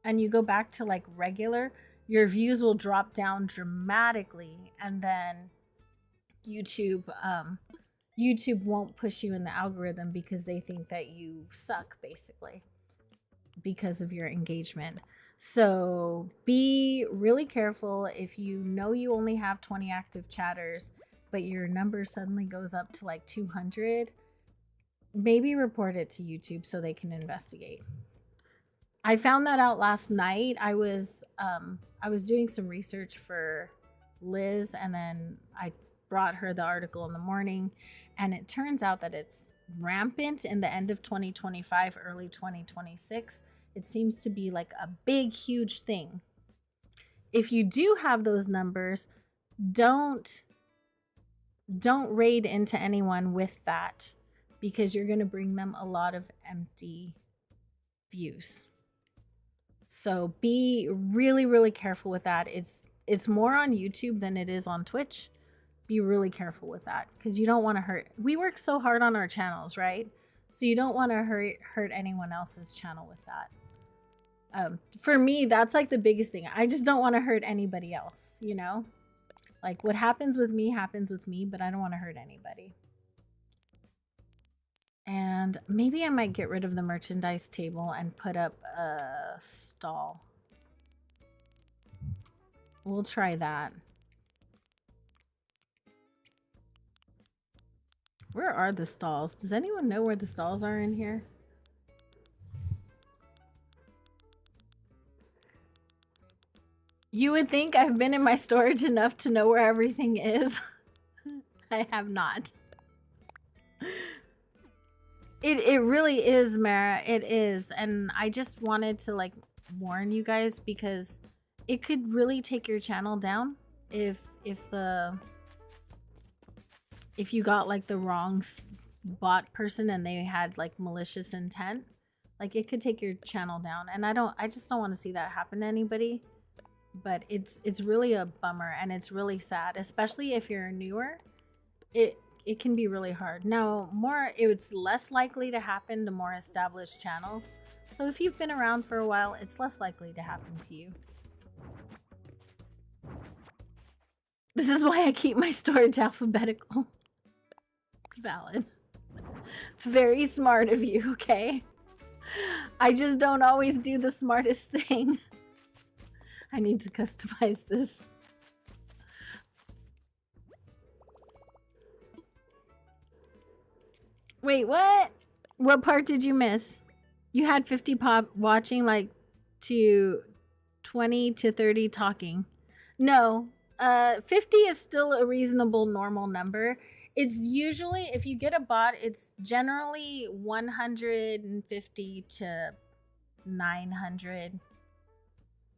and you go back to like regular, your views will drop down dramatically, and then YouTube won't push you in the algorithm because they think that you suck, basically, because of your engagement. So be really careful. If you know you only have 20 active chatters, but your number suddenly goes up to like 200, maybe report it to YouTube so they can investigate. I found that out last night. I was doing some research for Liz, and then I brought her the article in the morning, and it turns out that it's rampant in the end of 2025, early 2026. It seems to be like a big, huge thing. If you do have those numbers, don't raid into anyone with that, because you're going to bring them a lot of empty views. So be really, really careful with that. It's more on YouTube than it is on Twitch. Be really careful with that because you don't want to hurt. We work so hard on our channels, right? So you don't want to hurt anyone else's channel with that. For me, that's like the biggest thing. I just don't want to hurt anybody else, you know? Like what happens with me, but I don't want to hurt anybody. And maybe I might get rid of the merchandise table and put up a stall. We'll try that. Where are the stalls? Does anyone know where the stalls are in here? You would think I've been in my storage enough to know where everything is. I have not. It really is, Mara. It is. And I just wanted to like warn you guys because it could really take your channel down if you got like the wrong bot person and they had like malicious intent. Like it could take your channel down. And I just don't want to see that happen to anybody. But it's really a bummer and it's really sad, especially if you're newer. It can be really hard. Now, it's less likely to happen to more established channels. So if you've been around for a while, it's less likely to happen to you. This is why I keep my storage alphabetical. It's valid. It's very smart of you, okay? I just don't always do the smartest thing. I need to customize this. Wait, what? What part did you miss? You had 50 pop watching, like to 20 to 30 talking. No, 50 is still a reasonable normal number. It's usually, if you get a bot, it's generally 150 to 900.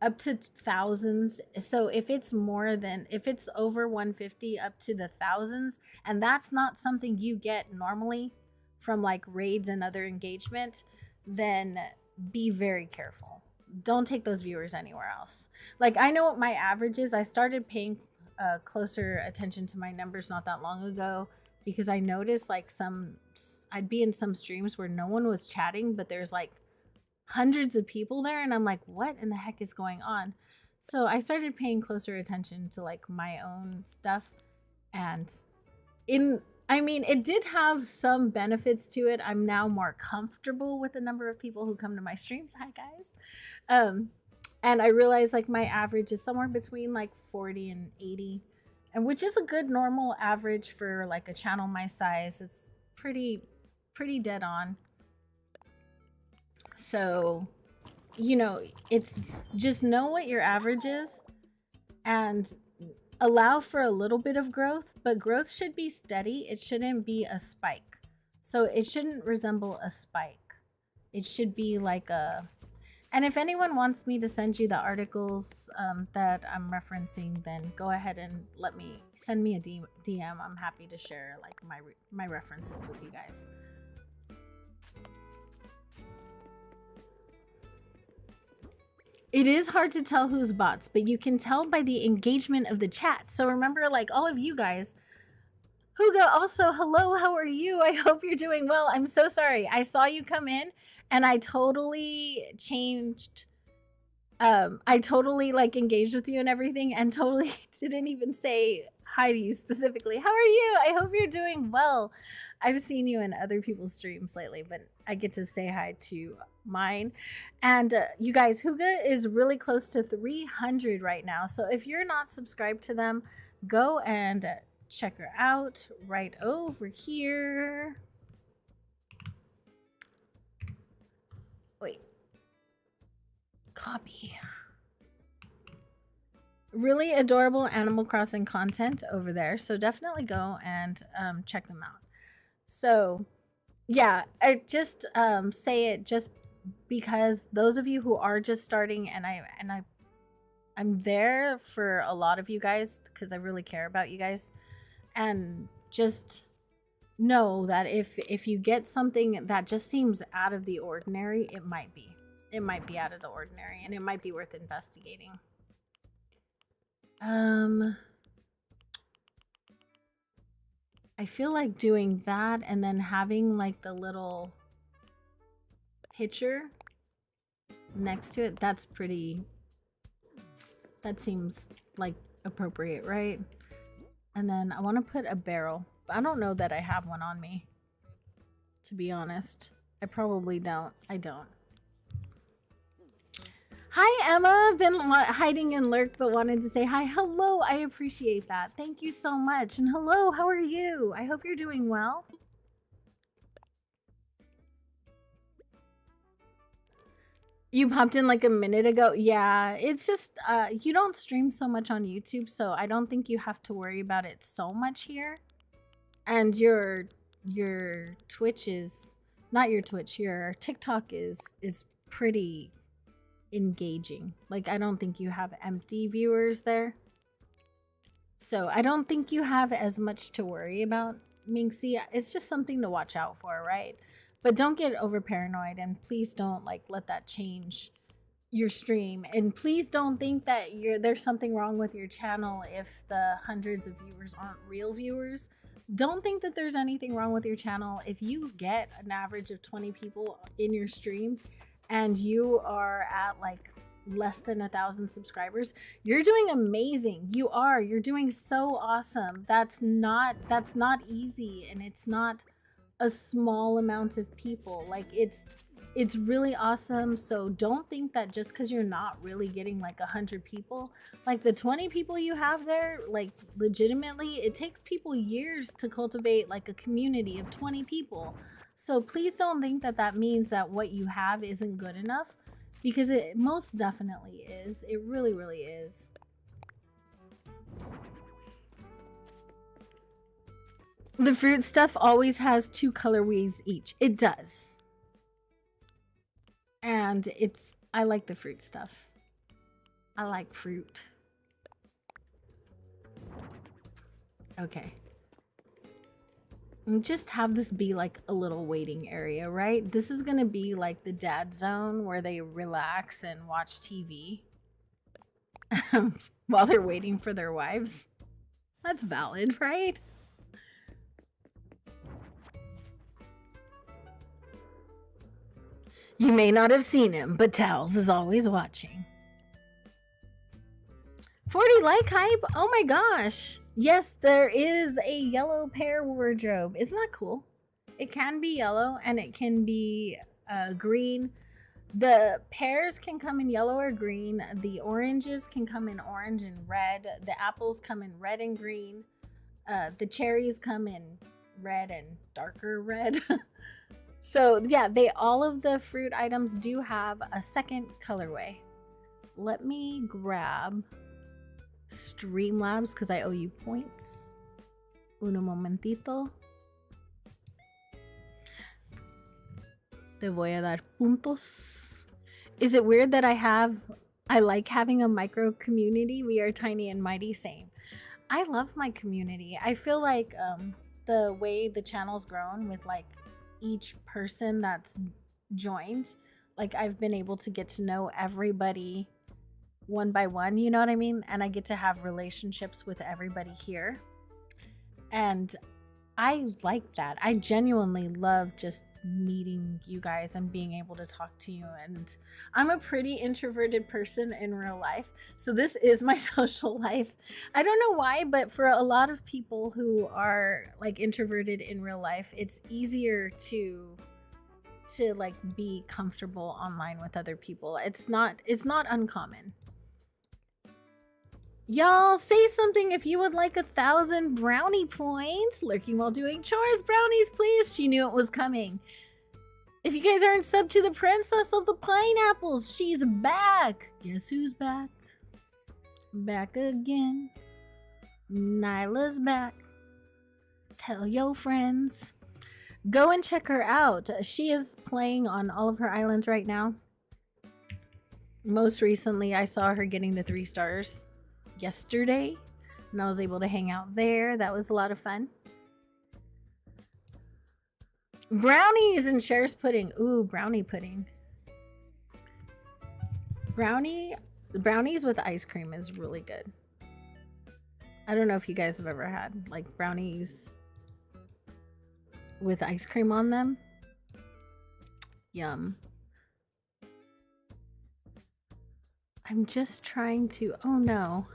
Up to thousands. So if it's over 150 up to the thousands, and that's not something you get normally from like raids and other engagement, then be very careful. Don't take those viewers anywhere else. Like I know what my average is. I started paying closer attention to my numbers not that long ago because I noticed like I'd be in some streams where no one was chatting, but there's like hundreds of people there and I'm like, what in the heck is going on? So I started paying closer attention to like my own stuff, and it did have some benefits to it. I'm now more comfortable with the number of people who come to my streams. Hi guys. And I realized like my average is somewhere between like 40 and 80, and which is a good normal average for like a channel my size. It's pretty dead on. So, you know, it's just know what your average is and allow for a little bit of growth, but growth should be steady. It shouldn't be a spike. So it shouldn't resemble a spike. It should be like and if anyone wants me to send you the articles that I'm referencing, then go ahead and send me a DM. I'm happy to share like my references with you guys. It is hard to tell who's bots, but you can tell by the engagement of the chat. So remember, like all of you guys, Huga also, hello, how are you? I hope you're doing well. I'm so sorry. I saw you come in and I totally changed. I totally like engaged with you and everything and totally didn't even say hi to you specifically. How are you? I hope you're doing well. I've seen you in other people's streams lately, but I get to say hi to mine. And you guys, Huga is really close to 300 right now. So if you're not subscribed to them, go and check her out right over here. Wait. Copy. Really adorable Animal Crossing content over there. So definitely go and check them out. So yeah, I just say it just because those of you who are just starting, and I'm there for a lot of you guys because I really care about you guys, and just know that if you get something that just seems out of the ordinary, it might be. it might be out of the ordinary and it might be worth investigating. I feel like doing that and then having like the little picture next to it. That seems like appropriate, right? And then I want to put a barrel. I don't know that I have one on me, to be honest. I probably don't. I don't. Hi, Emma. Been hiding in lurk, but wanted to say hi. Hello. I appreciate that. Thank you so much. And hello, how are you? I hope you're doing well. You popped in like a minute ago. Yeah, it's just you don't stream so much on YouTube, so I don't think you have to worry about it so much here. And your Twitch is not your Twitch, your TikTok is pretty engaging. Like I don't think you have empty viewers there. So I don't think you have as much to worry about, Minxie. It's just something to watch out for, right? But don't get over paranoid, and please don't like let that change your stream. And please don't think that there's something wrong with your channel if the hundreds of viewers aren't real viewers. Don't think that there's anything wrong with your channel if you get an average of 20 people in your stream and you are at like less than 1,000 subscribers. You're doing amazing. You're doing so awesome. That's not easy, and it's not a small amount of people. Like it's really awesome. So don't think that just because you're not really getting like 100 people, like the 20 people you have there, like legitimately it takes people years to cultivate like a community of 20 people. So please don't think that that means that what you have isn't good enough, because it most definitely is. It really, really is. The fruit stuff always has 2 colorways each. It does. And I like the fruit stuff. I like fruit. Okay. And just have this be like a little waiting area, right? This is gonna be like the dad zone where they relax and watch TV while they're waiting for their wives. That's valid, right? You may not have seen him, but Towels is always watching. 40 like hype? Oh my gosh. Yes, there is a yellow pear wardrobe. Isn't that cool? It can be yellow and it can be green. The pears can come in yellow or green. The oranges can come in orange and red. The apples come in red and green. The cherries come in red and darker red. So yeah, all of the fruit items do have a second colorway. Let me grab Streamlabs because I owe you points. Uno momentito. Te voy a dar puntos. Is it weird that I like having a micro community? We are tiny and mighty, same. I love my community. I feel like the way the channel's grown with like each person that's joined, like I've been able to get to know everybody one by one, you know what I mean? And I get to have relationships with everybody here. And I like that. I genuinely love just meeting you guys and being able to talk to you. And I'm a pretty introverted person in real life, so this is my social life. I don't know why, but for a lot of people who are like introverted in real life, it's easier to like be comfortable online with other people. It's not uncommon. Y'all say something if you would like 1,000 brownie points. Lurking while doing chores, brownies, please. She knew it was coming. If you guys aren't subbed to the Princess of the Pineapples, she's back. Guess who's back? Back again. Nyla's back. Tell your friends. Go and check her out. She is playing on all of her islands right now. Most recently, I saw her getting to 3 stars yesterday, and I was able to hang out there. That was a lot of fun. Brownies and Cher's pudding. Ooh, brownie pudding. Brownies with ice cream is really good. I don't know if you guys have ever had like brownies with ice cream on them. Yum. I'm just trying to, oh no,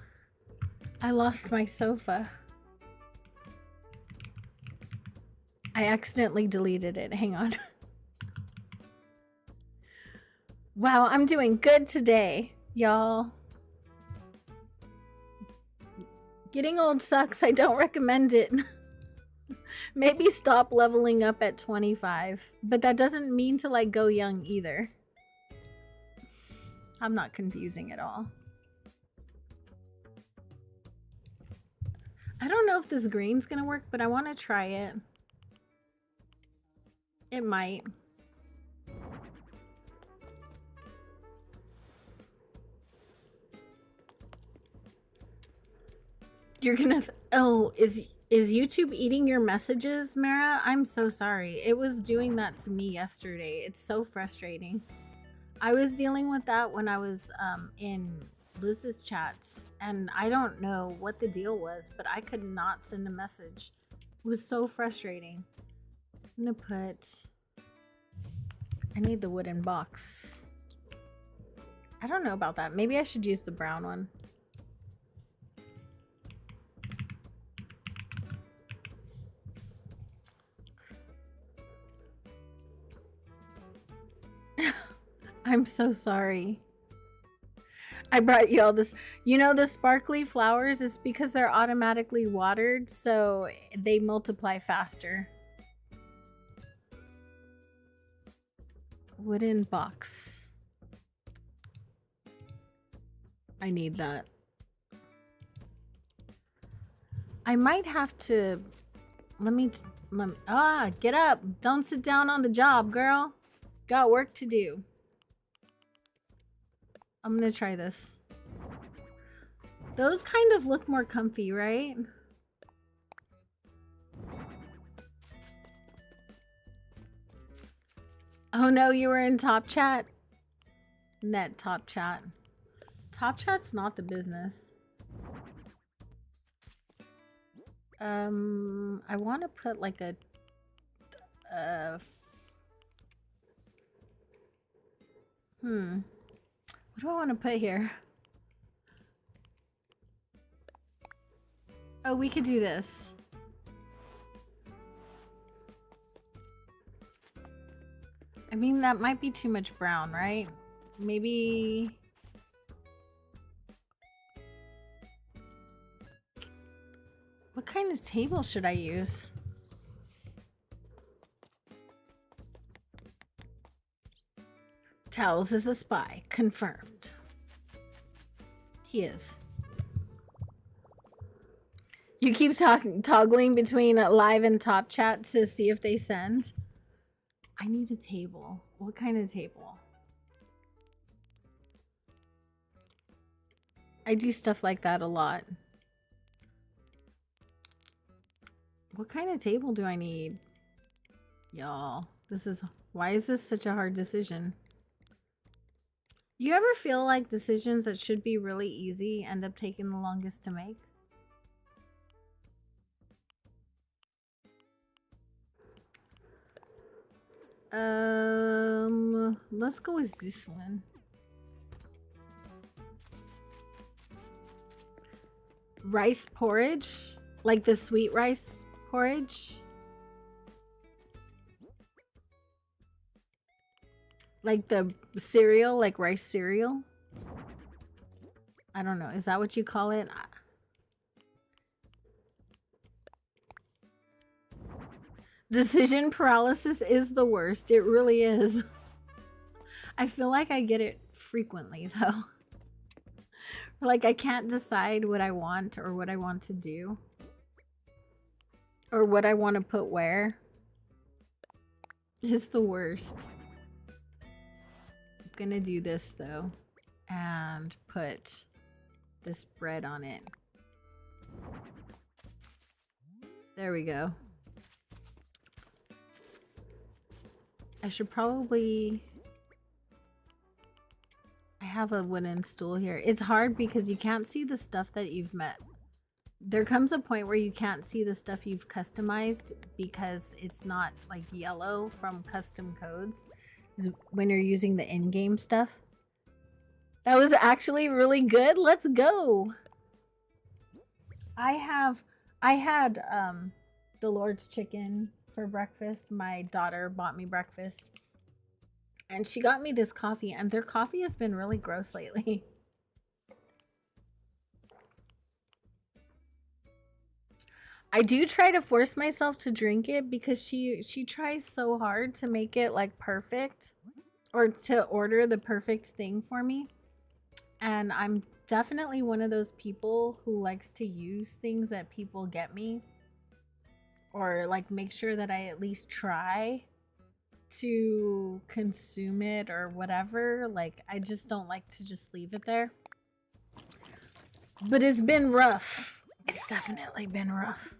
I lost my sofa. I accidentally deleted it. Hang on. Wow, I'm doing good today, y'all. Getting old sucks. I don't recommend it. Maybe stop leveling up at 25. But that doesn't mean to like go young either. I'm not confusing at all. I don't know if this green's gonna work, but I want to try it. It might. You're gonna oh, is YouTube eating your messages, Mara? I'm so sorry. It was doing that to me yesterday. It's so frustrating. I was dealing with that when I was in Liz's chats, and I don't know what the deal was, but I could not send a message. It was so frustrating. I'm gonna put, I need the wooden box. I don't know about that. Maybe I should use the brown one. I'm so sorry. I brought you all this. You know the sparkly flowers is because they're automatically watered, so they multiply faster. Wooden box. I need that. I might have to, let me, get up. Don't sit down on the job, girl. Got work to do. I'm gonna try this. Those kind of look more comfy, right? Oh no, you were in top chat? Net top chat. Top chat's not the business. I want to put like a what do I want to put here? Oh, we could do this. I mean, that might be too much brown, right? Maybe... What kind of table should I use? Towels is a spy. Confirmed. He is. You keep toggling between live and top chat to see if they send. I need a table. What kind of table? I do stuff like that a lot. What kind of table do I need? Y'all, why is this such a hard decision? You ever feel like decisions that should be really easy end up taking the longest to make? Let's go with this one. Rice porridge? Like the sweet rice porridge? Like the cereal, like rice cereal? I don't know. Is that what you call it? Decision paralysis is the worst. It really is. I feel like I get it frequently though. Like I can't decide what I want or what I want to do. Or what I want to put where. It's the worst. I'm gonna do this though. And put this bread on it. There we go. I should probably... I have a wooden stool here. It's hard because you can't see the stuff that you've met. There comes a point where you can't see the stuff you've customized because it's not like yellow from custom codes when you're using the in-game stuff. That was actually really good. Let's go. I had the Lord's chicken for breakfast. My daughter bought me breakfast. And she got me this coffee, and their coffee has been really gross lately. I do try to force myself to drink it because she tries so hard to make it like perfect or to order the perfect thing for me. And I'm definitely one of those people who likes to use things that people get me or like make sure that I at least try to consume it or whatever. Like I just don't like to just leave it there. But it's been rough. It's definitely been rough.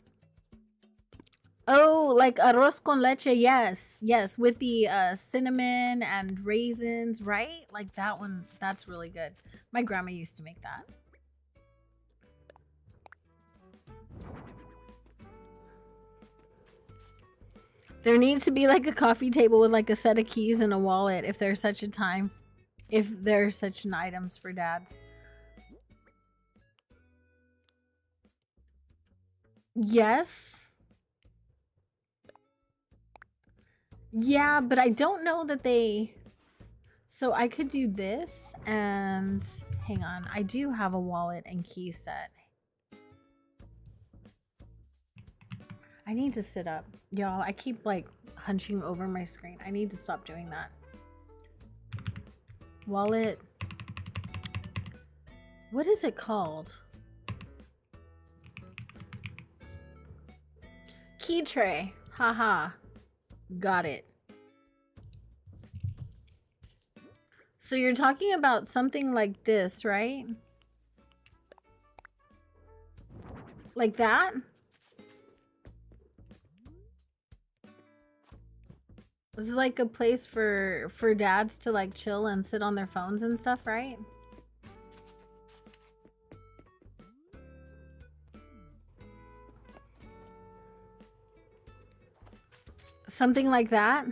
Oh, like arroz con leche, yes. Yes, with the cinnamon and raisins, right? Like that one, that's really good. My grandma used to make that. There needs to be like a coffee table with like a set of keys and a wallet if there's such a time, if there's such an items for dads. Yes. Yeah, but I don't know that they... So I could do this and... Hang on, I do have a wallet and key set. I need to sit up. Y'all, I keep like hunching over my screen. I need to stop doing that. Wallet. What is it called? Key tray. Haha. Got it. So you're talking about something like this, right? Like that? This is like a place for dads to like chill and sit on their phones and stuff, right? Something like that.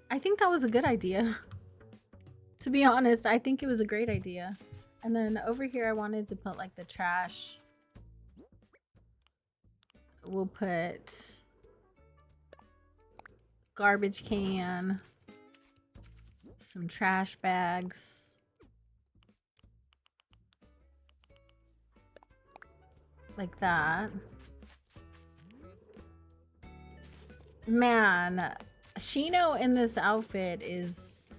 I think that was a good idea. To be honest, I think it was a great idea. And then over here, I wanted to put like the trash. We'll put garbage can, some trash bags. Like that. Man, Shino in this outfit is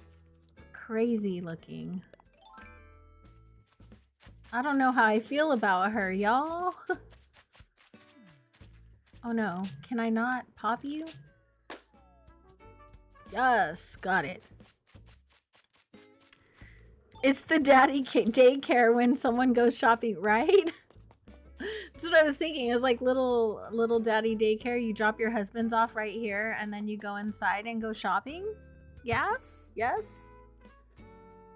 crazy looking. I don't know how I feel about her, y'all. Oh no, can I not pop you? Yes, got it. It's the daddy daycare when someone goes shopping, right? That's what I was thinking. It was like little daddy daycare. You drop your husbands off right here and then you go inside and go shopping. Yes, yes.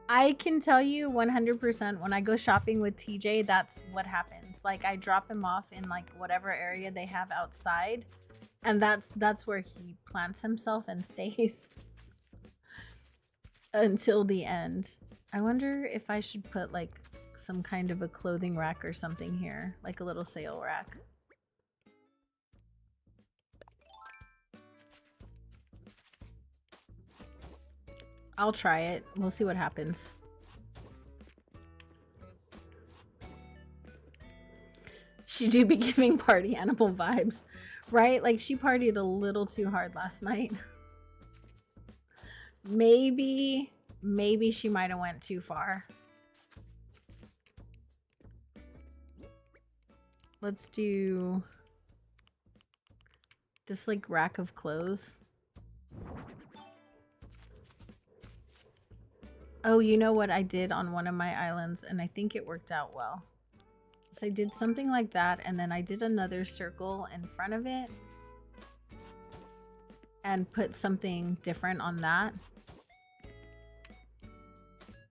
I can tell you 100% when I go shopping with TJ, that's what happens. Like I drop him off in like whatever area they have outside, and that's where he plants himself and stays until the end. I wonder if I should put like some kind of a clothing rack or something here, like a little sale rack. I'll try it. We'll see what happens. She do be giving party animal vibes, right? Like she partied a little too hard last night. Maybe she might have went too far. Let's do this like rack of clothes. Oh, you know what I did on one of my islands, and I think it worked out well. So I did something like that, and then I did another circle in front of it and put something different on that.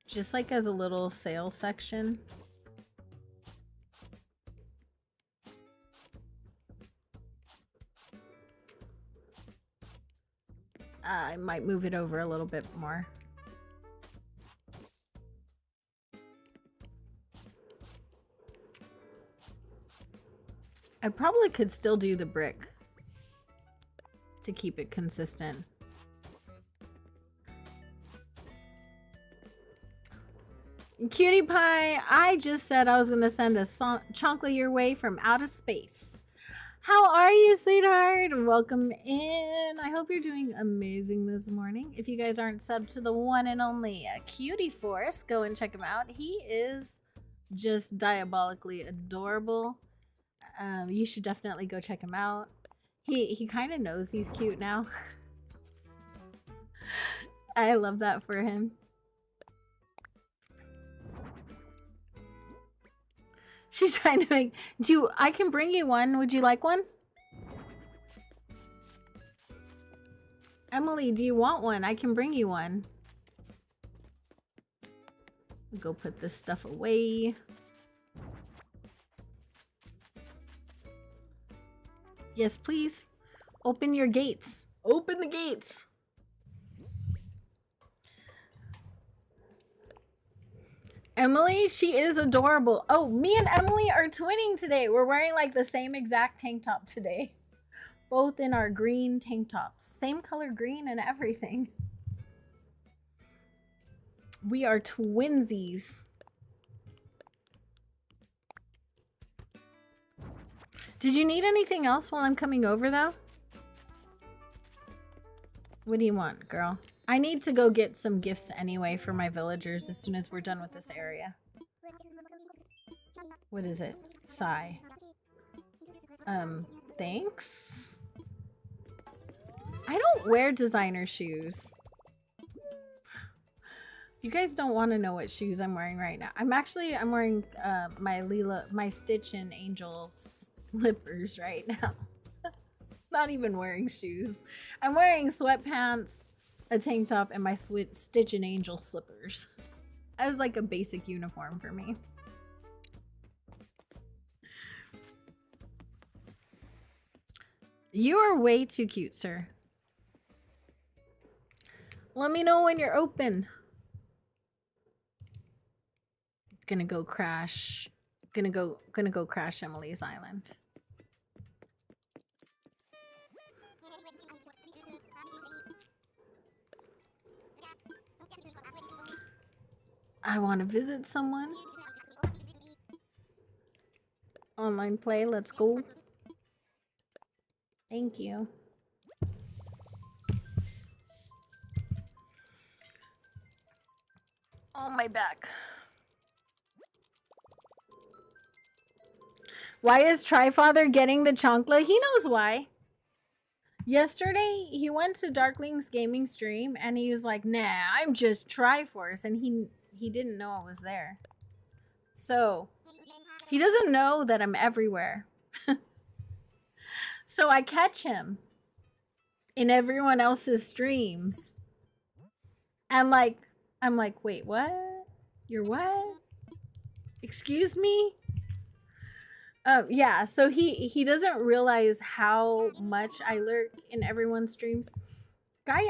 Just like as a little sale section. I might move it over a little bit more. I probably could still do the brick to keep it consistent. Cutie Pie, I just said I was going to send a chocolate your way from outer space. How are you, sweetheart? Welcome in. I hope you're doing amazing this morning. If you guys aren't subbed to the one and only Cutie Force, go and check him out. He is just diabolically adorable. You should definitely go check him out. He kind of knows he's cute now. I love that for him. She's trying to make... I can bring you one. Would you like one? Emily, do you want one? I can bring you one. Go put this stuff away. Yes, please. Open your gates. Open the gates. Emily, she is adorable. Oh, me and Emily are twinning today. We're wearing like the same exact tank top today. Both in our green tank tops. Same color green and everything. We are twinsies. Did you need anything else while I'm coming over though? What do you want, girl? I need to go get some gifts anyway for my villagers as soon as we're done with this area. What is it? Sigh. Thanks. I don't wear designer shoes. You guys don't want to know what shoes I'm wearing right now. I'm wearing my Stitch and Angel slippers right now. Not even wearing shoes. I'm wearing sweatpants, a tank top, and my Stitch and Angel slippers. That was like a basic uniform for me. You are way too cute, sir. Let me know when you're open. Gonna go crash Emily's island. I want to visit someone. Online play, let's go. Thank you. Oh, my back. Why is Trifather getting the chancla? He knows why. Yesterday, he went to Darkling's gaming stream and he was like, nah, I'm just Triforce. And he didn't know I was there. So, he doesn't know that I'm everywhere. So I catch him in everyone else's streams. And like, I'm like, wait, what? You're what? Excuse me? Yeah, so he doesn't realize how much I lurk in everyone's streams. Guy,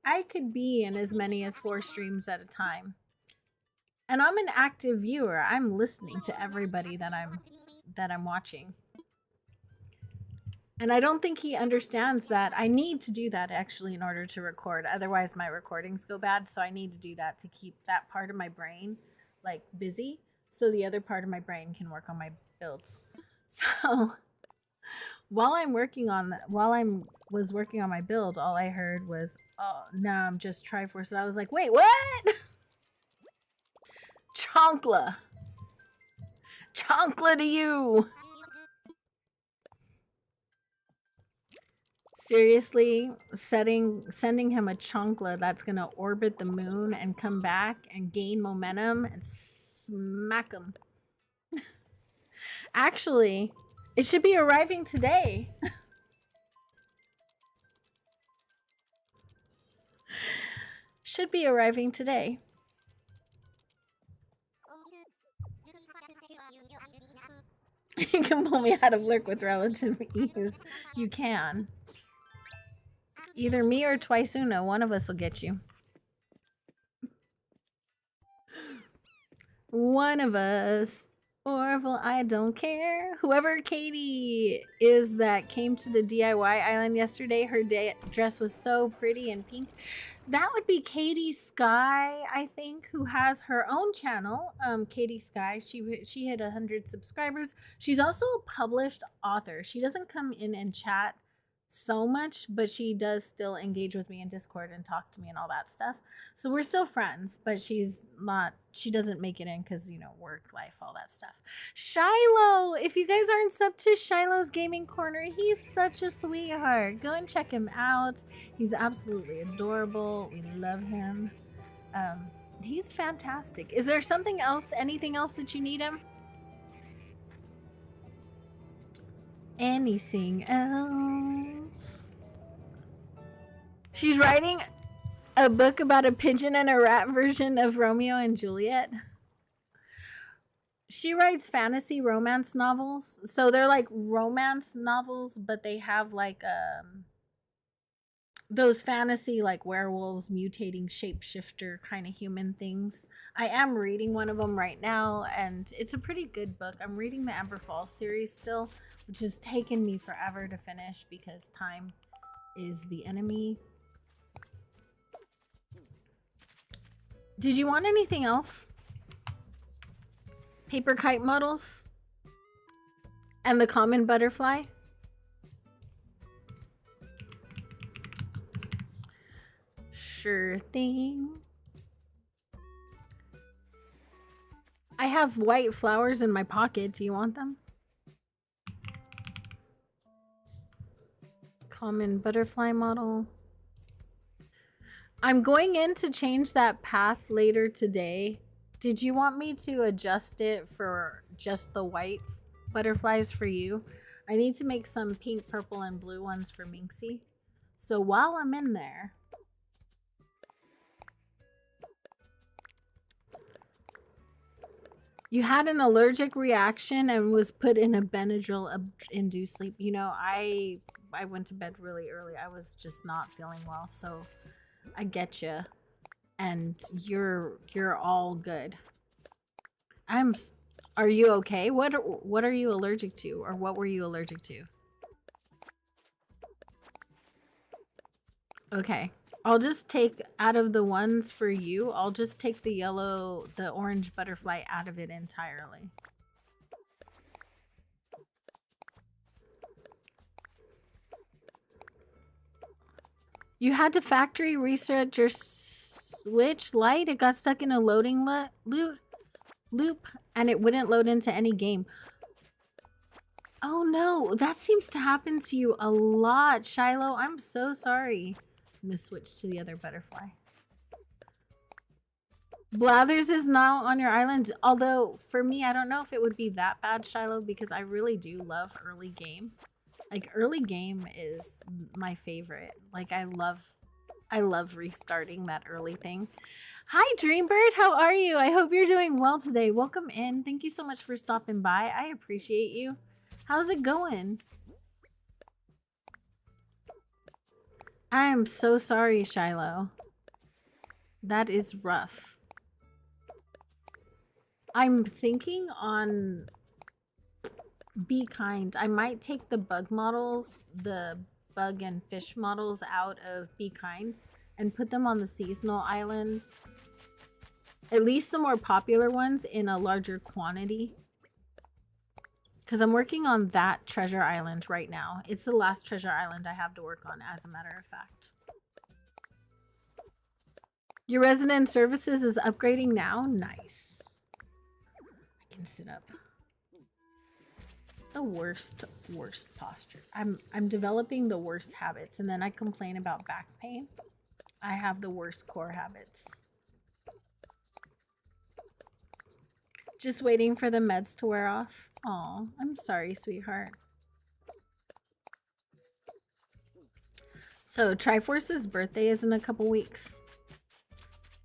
I could be in as many as 4 streams at a time. And I'm an active viewer. I'm listening to everybody that I'm watching. And I don't think he understands that I need to do that actually in order to record. Otherwise my recordings go bad, so I need to do that to keep that part of my brain like busy so the other part of my brain can work on my builds. So while I was working on my build, all I heard was, oh, no, I'm just Triforce. And I was like, wait, what? Chancla. Chancla to you. Seriously, sending him a chancla that's gonna orbit the moon and come back and gain momentum and smack him. Actually, it should be arriving today. Should be arriving today. You can pull me out of lurk with relative ease. You can. Either me or twisuna, one of us will get you. One of us. Orville, I don't care. Whoever Katie is that came to the DIY island yesterday, her dress was so pretty and pink. That would be Katie Sky, I think, who has her own channel. Katie Sky. She hit 100 subscribers. She's also a published author. She doesn't come in and chat so much, but she does still engage with me in Discord and talk to me and all that stuff. So we're still friends, but she doesn't make it in because, you know, work, life, all that stuff. Shiloh, if you guys aren't subbed to Shiloh's Gaming Corner, he's such a sweetheart. Go and check him out. He's absolutely adorable. We love him. He's fantastic. Is there something else, anything else that you need him? Anything else? She's writing a book about a pigeon and a rat version of Romeo and Juliet. She writes fantasy romance novels. So they're like romance novels, but they have like those fantasy like werewolves, mutating shapeshifter kind of human things. I am reading one of them right now, and it's a pretty good book. I'm reading the Amber Falls series still, which has taken me forever to finish because time is the enemy. Did you want anything else? Paper kite models? And the common butterfly? Sure thing. I have white flowers in my pocket. Do you want them? Common butterfly model. I'm going in to change that path later today. Did you want me to adjust it for just the white butterflies for you? I need to make some pink, purple, and blue ones for Minxie. So while I'm in there, you had an allergic reaction and was put in a Benadryl-induced sleep. You know, I went to bed really early. I was just not feeling well, so I get you. And you're all good. Are you okay? What are you allergic to, or what were you allergic to? Okay. I'll just take out of the ones for you, I'll just take the orange butterfly out of it entirely. You had to factory reset your Switch Lite. It got stuck in a loading loop and it wouldn't load into any game. Oh no, that seems to happen to you a lot, Shiloh. I'm so sorry. I'm gonna switch to the other butterfly. Blathers is now on your island, although for me, I don't know if it would be that bad, Shiloh, because I really do love early game. Like, early game is my favorite. Like, I love restarting that early thing. Hi, Dreambird. How are you? I hope you're doing well today. Welcome in. Thank you so much for stopping by. I appreciate you. How's it going? I am so sorry, Shiloh. That is rough. I'm thinking on Be Kind. I might take the bug models, the bug and fish models out of Be Kind and put them on the seasonal islands. At least the more popular ones in a larger quantity. Because I'm working on that treasure island right now. It's the last treasure island I have to work on, as a matter of fact. Your resident services is upgrading now? Nice. I can sit up. The worst posture. I'm developing the worst habits, and then I complain about back pain. I have the worst core habits. Just waiting for the meds to wear off. Aw, I'm sorry, sweetheart. So Triforce's birthday is in a couple weeks.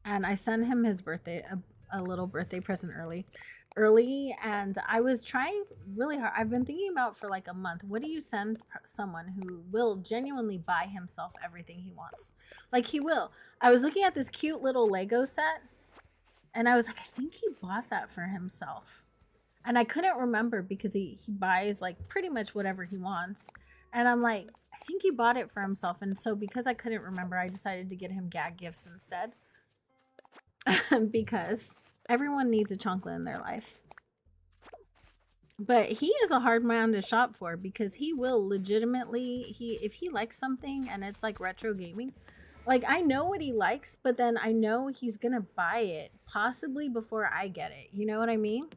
And I sent him his birthday a little birthday present early, and I was trying really hard. I've been thinking about for like a month. What do you send someone who will genuinely buy himself everything he wants? Like he will. I was looking at this cute little Lego set and I was like, I think he bought that for himself. And I couldn't remember because he buys like pretty much whatever he wants. And I'm like, I think he bought it for himself. And so because I couldn't remember, I decided to get him gag gifts instead. Because everyone needs a chocolate in their life. But he is a hard man to shop for because he will legitimately, if he likes something and it's like retro gaming, like I know what he likes, but then I know he's gonna buy it possibly before I get it. You know what I mean?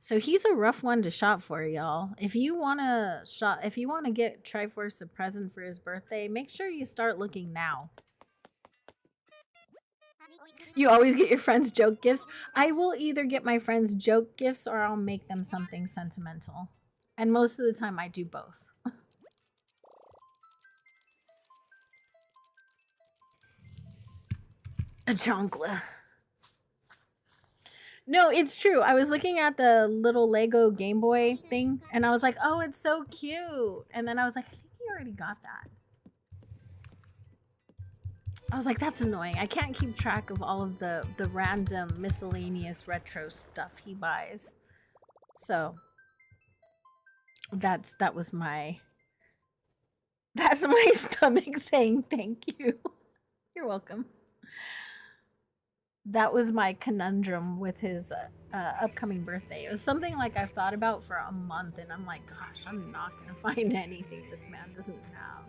So he's a rough one to shop for, y'all. If you wanna shop, if you wanna get Triforce a present for his birthday, make sure you start looking now. You always get your friends joke gifts. I will either get my friends joke gifts or I'll make them something sentimental. And most of the time I do both. A chonkla. No, it's true. I was looking at the little Lego Game Boy thing and I was like, oh, it's so cute. And then I was like, I think you already got that. I was like, that's annoying. I can't keep track of all of the random miscellaneous retro stuff he buys. So that's my stomach saying thank you. You're welcome. That was my conundrum with his upcoming birthday. It was something like I've thought about for a month and I'm like, gosh, I'm not gonna find anything this man doesn't have.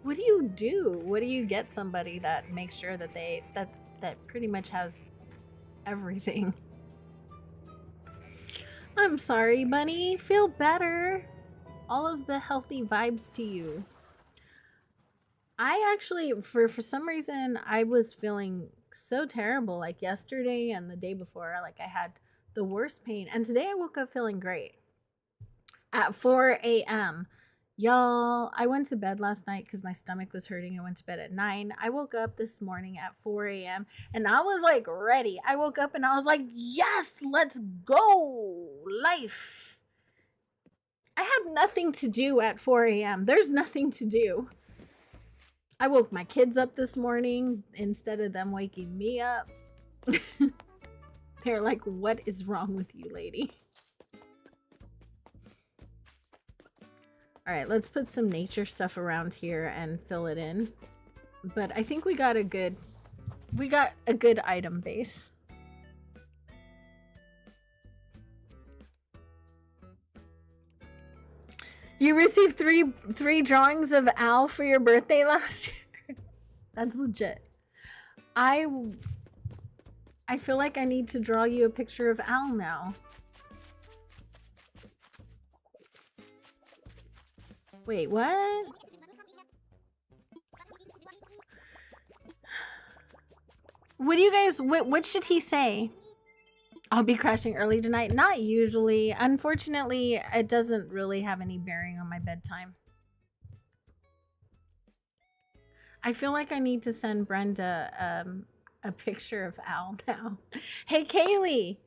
What do? What do you get somebody that makes sure that that pretty much has everything? I'm sorry, bunny. Feel better. All of the healthy vibes to you. I actually, for some reason, I was feeling so terrible like yesterday and the day before. Like I had the worst pain. And today I woke up feeling great. At 4 a.m. Y'all, I went to bed last night because my stomach was hurting. I went to bed at 9. I woke up this morning at 4 a.m. and I was like ready. I woke up and I was like, yes, let's go. Life. I had nothing to do at 4 a.m. There's nothing to do. I woke my kids up this morning instead of them waking me up. They're like, what is wrong with you, lady? All right, let's put some nature stuff around here and fill it in. But I think we got a good item base. You received three drawings of Al for your birthday last year. That's legit. I feel like I need to draw you a picture of Al now. Wait, what? What do you guys, what should he say? I'll be crashing early tonight. Not usually. Unfortunately, it doesn't really have any bearing on my bedtime. I feel like I need to send Brenda a picture of Al now. Hey, Kaylee,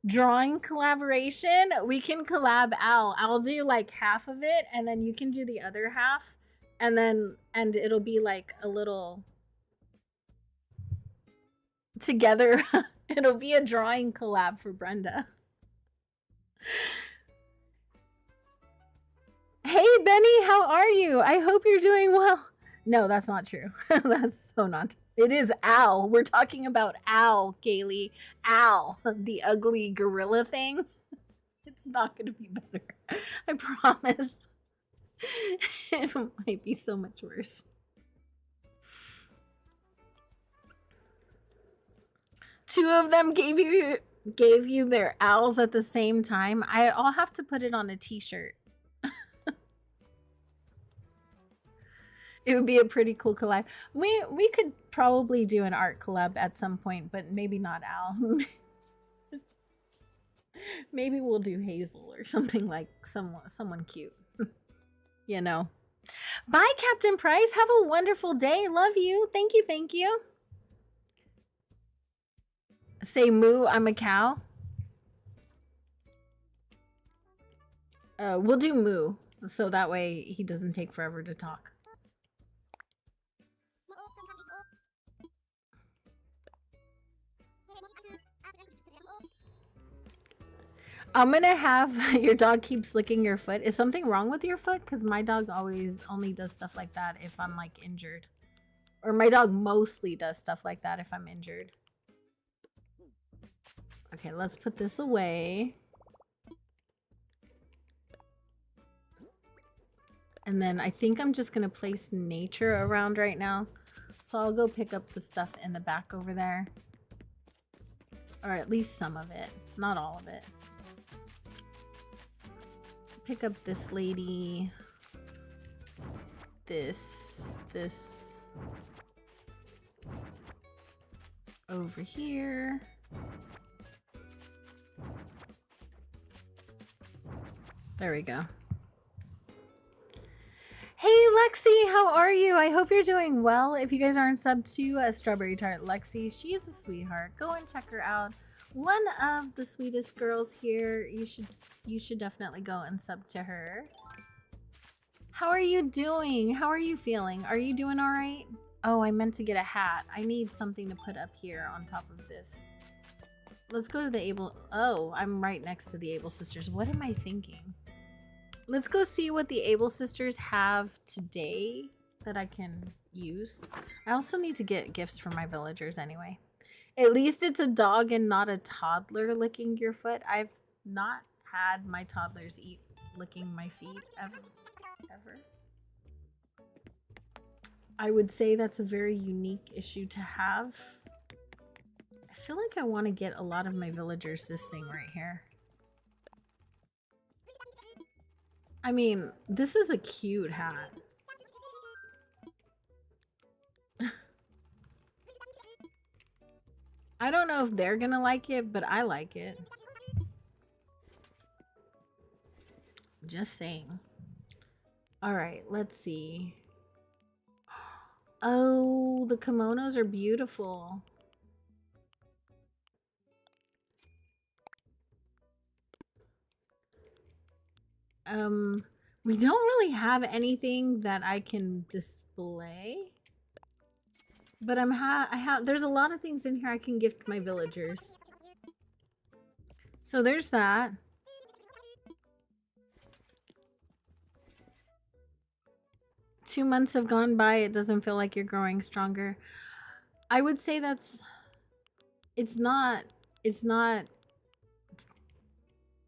drawing collaboration. We can collab Al. I'll do like half of it and then you can do the other half. And it'll be like a little together. It'll be a drawing collab for Brenda. Hey, Benny, how are you? I hope you're doing well. No, that's not true. That's so not. It is Al. We're talking about Al, Kaylee. Al, the ugly gorilla thing. It's not going to be better. I promise. It might be so much worse. Two of them gave you their owls at the same time. I'll have to put it on a t-shirt. It would be a pretty cool collab. We could probably do an art collab at some point, but maybe not Al. Maybe we'll do Hazel or something like someone cute. You know. Bye, Captain Price. Have a wonderful day. Love you. Thank you. Say moo, I'm a cow. We'll do moo, so that way he doesn't take forever to talk. I'm gonna have your dog keeps licking your foot. Is something wrong with your foot? Because my dog always only does stuff like that if I'm like injured. Or my dog mostly does stuff like that if I'm injured. Okay, let's put this away. And then I think I'm just gonna place nature around right now. So I'll go pick up the stuff in the back over there. Or at least some of it, not all of it. Pick up this lady. This. Over here. There we go. Hey Lexi, how are you? I hope you're doing well. If you guys aren't subbed to Strawberry Tart Lexi, she is a sweetheart. Go and check her out. One of the sweetest girls here. You should definitely go and sub to her. How are you doing? How are you feeling? Are you doing all right? Oh, I meant to get a hat. I need something to put up here on top of this. Let's go to the Able... Oh, I'm right next to the Able Sisters. What am I thinking? Let's go see what the Able Sisters have today that I can use. I also need to get gifts for my villagers anyway. At least it's a dog and not a toddler licking your foot. I've not had my toddlers licking my feet ever. I would say that's a very unique issue to have. I feel like I want to get a lot of my villagers this thing right here. I mean, this is a cute hat. I don't know if they're gonna like it, but I like it. Just saying. All right, let's see. Oh, the kimonos are beautiful. We don't really have anything that I can display. But there's a lot of things in here I can gift my villagers. So there's that. Two months have gone by. It doesn't feel like you're growing stronger. I would say it's not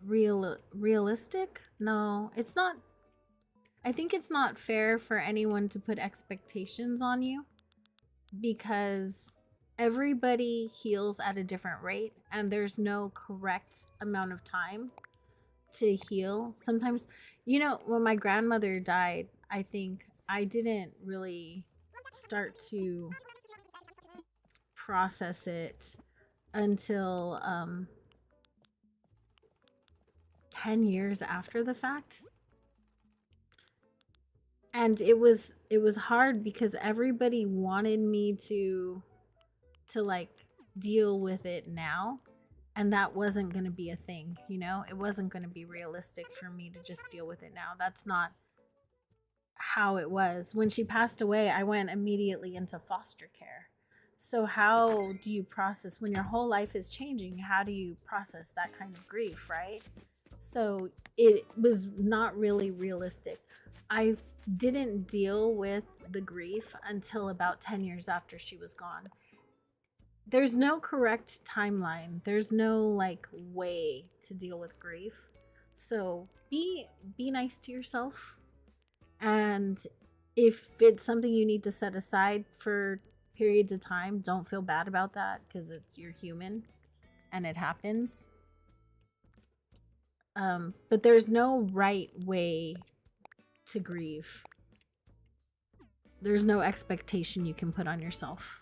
realistic. No, it's not. I think it's not fair for anyone to put expectations on you because everybody heals at a different rate and there's no correct amount of time to heal. Sometimes, you know, when my grandmother died, I think I didn't really start to process it until 10 years after the fact. And it was hard because everybody wanted me to like deal with it now, and that wasn't going to be a thing, you know? It wasn't going to be realistic for me to just deal with it now. That's not how it was. When she passed away, I went immediately into foster care. So how do you process when your whole life is changing? How do you process that kind of grief, right? So it was not really realistic. I didn't deal with the grief until about 10 years after she was gone. There's no correct timeline. There's no like way to deal with grief. So be nice to yourself. And if it's something you need to set aside for periods of time, don't feel bad about that because you're human and it happens. But there's no right way to grieve. There's no expectation you can put on yourself.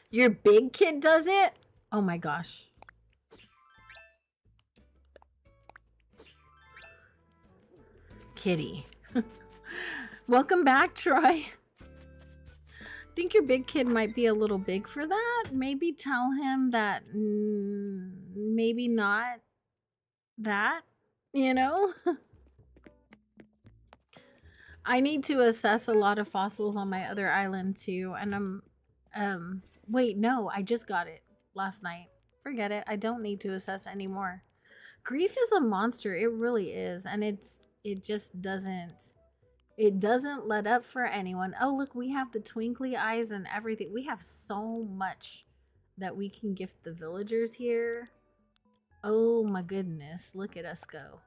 Your big kid does it? Oh my gosh. Kitty. Welcome back, Troy. think your big kid might be a little big for that. Maybe tell him that maybe not that, you know? I need to assess a lot of fossils on my other island too, and wait, no, I just got it last night. Forget it. I don't need to assess anymore. Grief is a monster. It really is, and it just doesn't let up for anyone. Oh, look, we have the twinkly eyes and everything. We have so much that we can gift the villagers here. Oh my goodness, look at us go.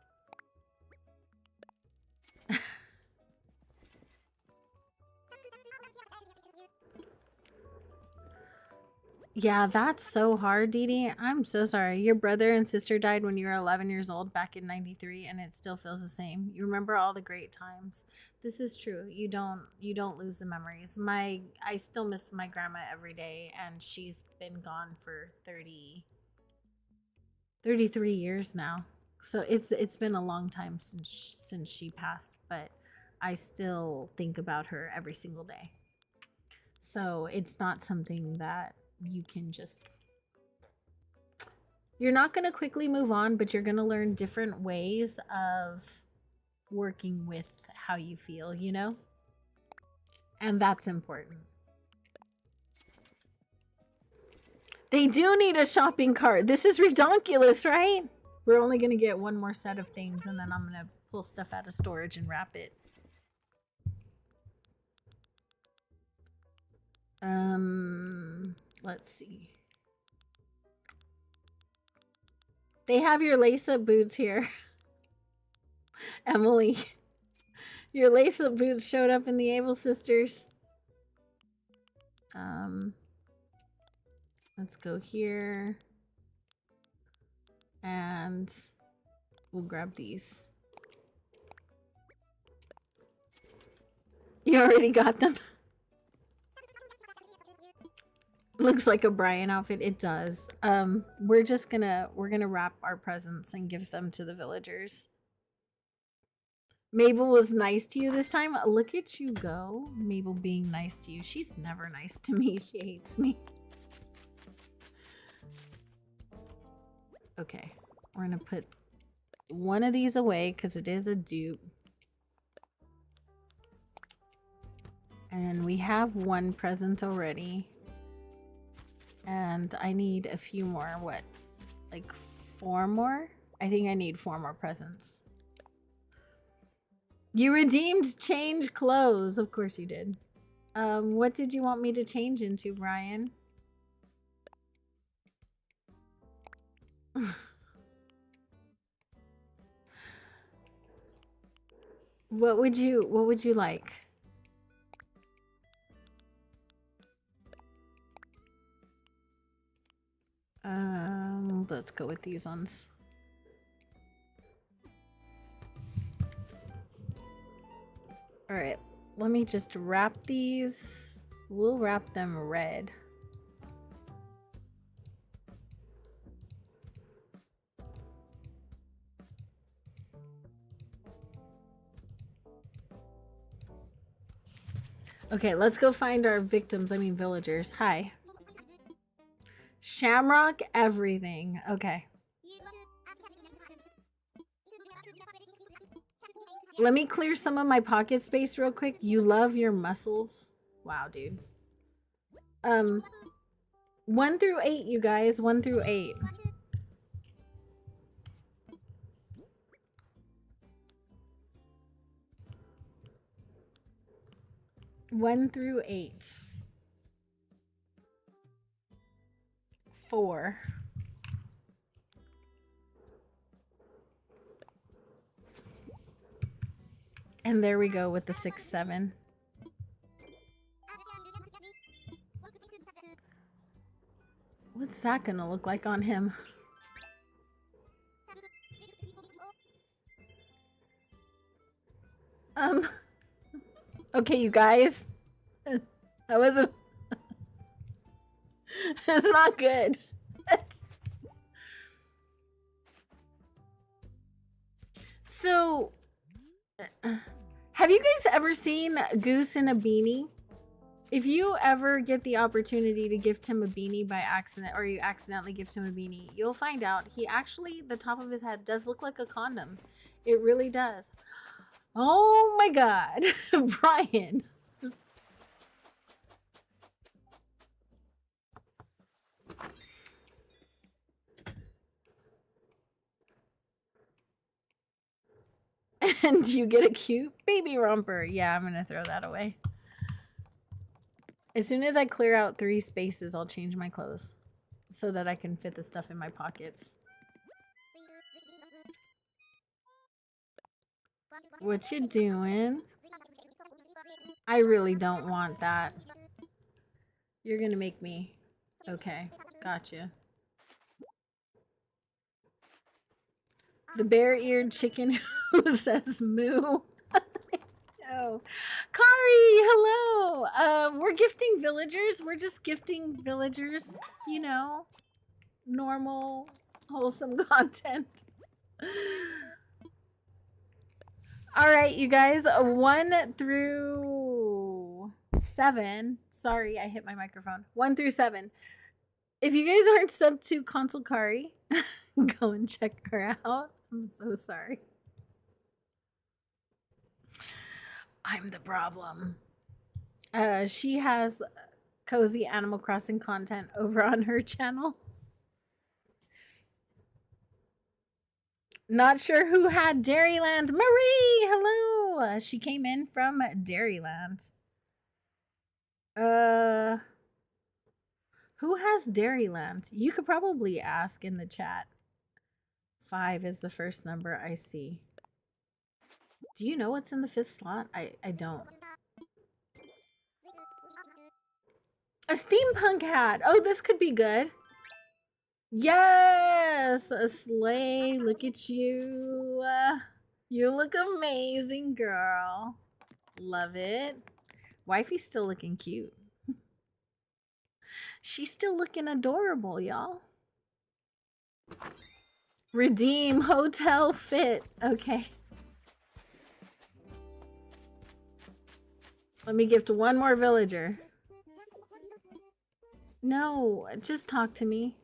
Yeah, that's so hard, Dee Dee. I'm so sorry. Your brother and sister died when you were 11 years old back in 93, and it still feels the same. You remember all the great times. This is true. You don't lose the memories. I still miss my grandma every day, and she's been gone for 33 years now. So it's been a long time since she passed, but I still think about her every single day. So it's not something that you can just, you're not going to quickly move on, but you're going to learn different ways of working with how you feel, you know? And that's important. They do need a shopping cart. This is redonkulous, right? We're only going to get one more set of things, and then I'm going to pull stuff out of storage and wrap it. Let's see. They have your lace-up boots here. Emily, your lace-up boots showed up in the Able Sisters. Let's go here. And we'll grab these. You already got them? Looks like a Brian outfit. It does. We're gonna wrap our presents and give them to the villagers. Mabel was nice to you this time. Look at you go. Mabel being nice to you. She's never nice to me. She hates me. Okay, we're gonna put one of these away because it is a dupe. And we have one present already. And I need a few more. What? Like 4 more? I think I need 4 more presents. You redeemed change clothes. Of course you did. What did you want me to change into, Brian? What would you like? Let's go with these ones. All right, let me just wrap these. We'll wrap them red. Okay, let's go find our victims. I mean villagers. Hi. Shamrock everything. Okay. Let me clear some of my pocket space real quick. You love your muscles. Wow, dude. 1 through 8, you guys. 1 through 8. One through 8. 4. And there we go with the 6, 7. What's that gonna look like on him? Okay, you guys. That wasn't... That's not good. So... Have you guys ever seen Goose in a Beanie? If you ever get the opportunity to gift him a beanie by accident, or you accidentally gift him a beanie, you'll find out he actually, the top of his head does look like a condom. It really does. Oh my God, Brian. And you get a cute baby romper. Yeah, I'm gonna throw that away. As soon as I clear out 3 spaces, I'll change my clothes so that I can fit the stuff in my pockets. What you doing? I really don't want that. You're gonna make me. Okay, gotcha. The bare-eared chicken who says moo. Oh, Kari, hello. We're gifting villagers. We're just gifting villagers, you know, normal, wholesome content. All right, you guys, 1 through 7. Sorry, I hit my microphone. 1 through 7. If you guys aren't subbed to Console Kari, go and check her out. I'm so sorry. I'm the problem. She has cozy Animal Crossing content over on her channel. Not sure who had Dairyland. Marie, hello. She came in from Dairyland. Who has Dairyland? You could probably ask in the chat. 5 is the first number I see. Do you know what's in the 5th slot? I don't. A steampunk hat. Oh, this could be good. Yes, a sleigh. Look at you. You look amazing, girl. Love it. Wifey's still looking cute. She's still looking adorable, y'all. Redeem hotel fit. Okay. Let me gift 1 more villager. No, just talk to me.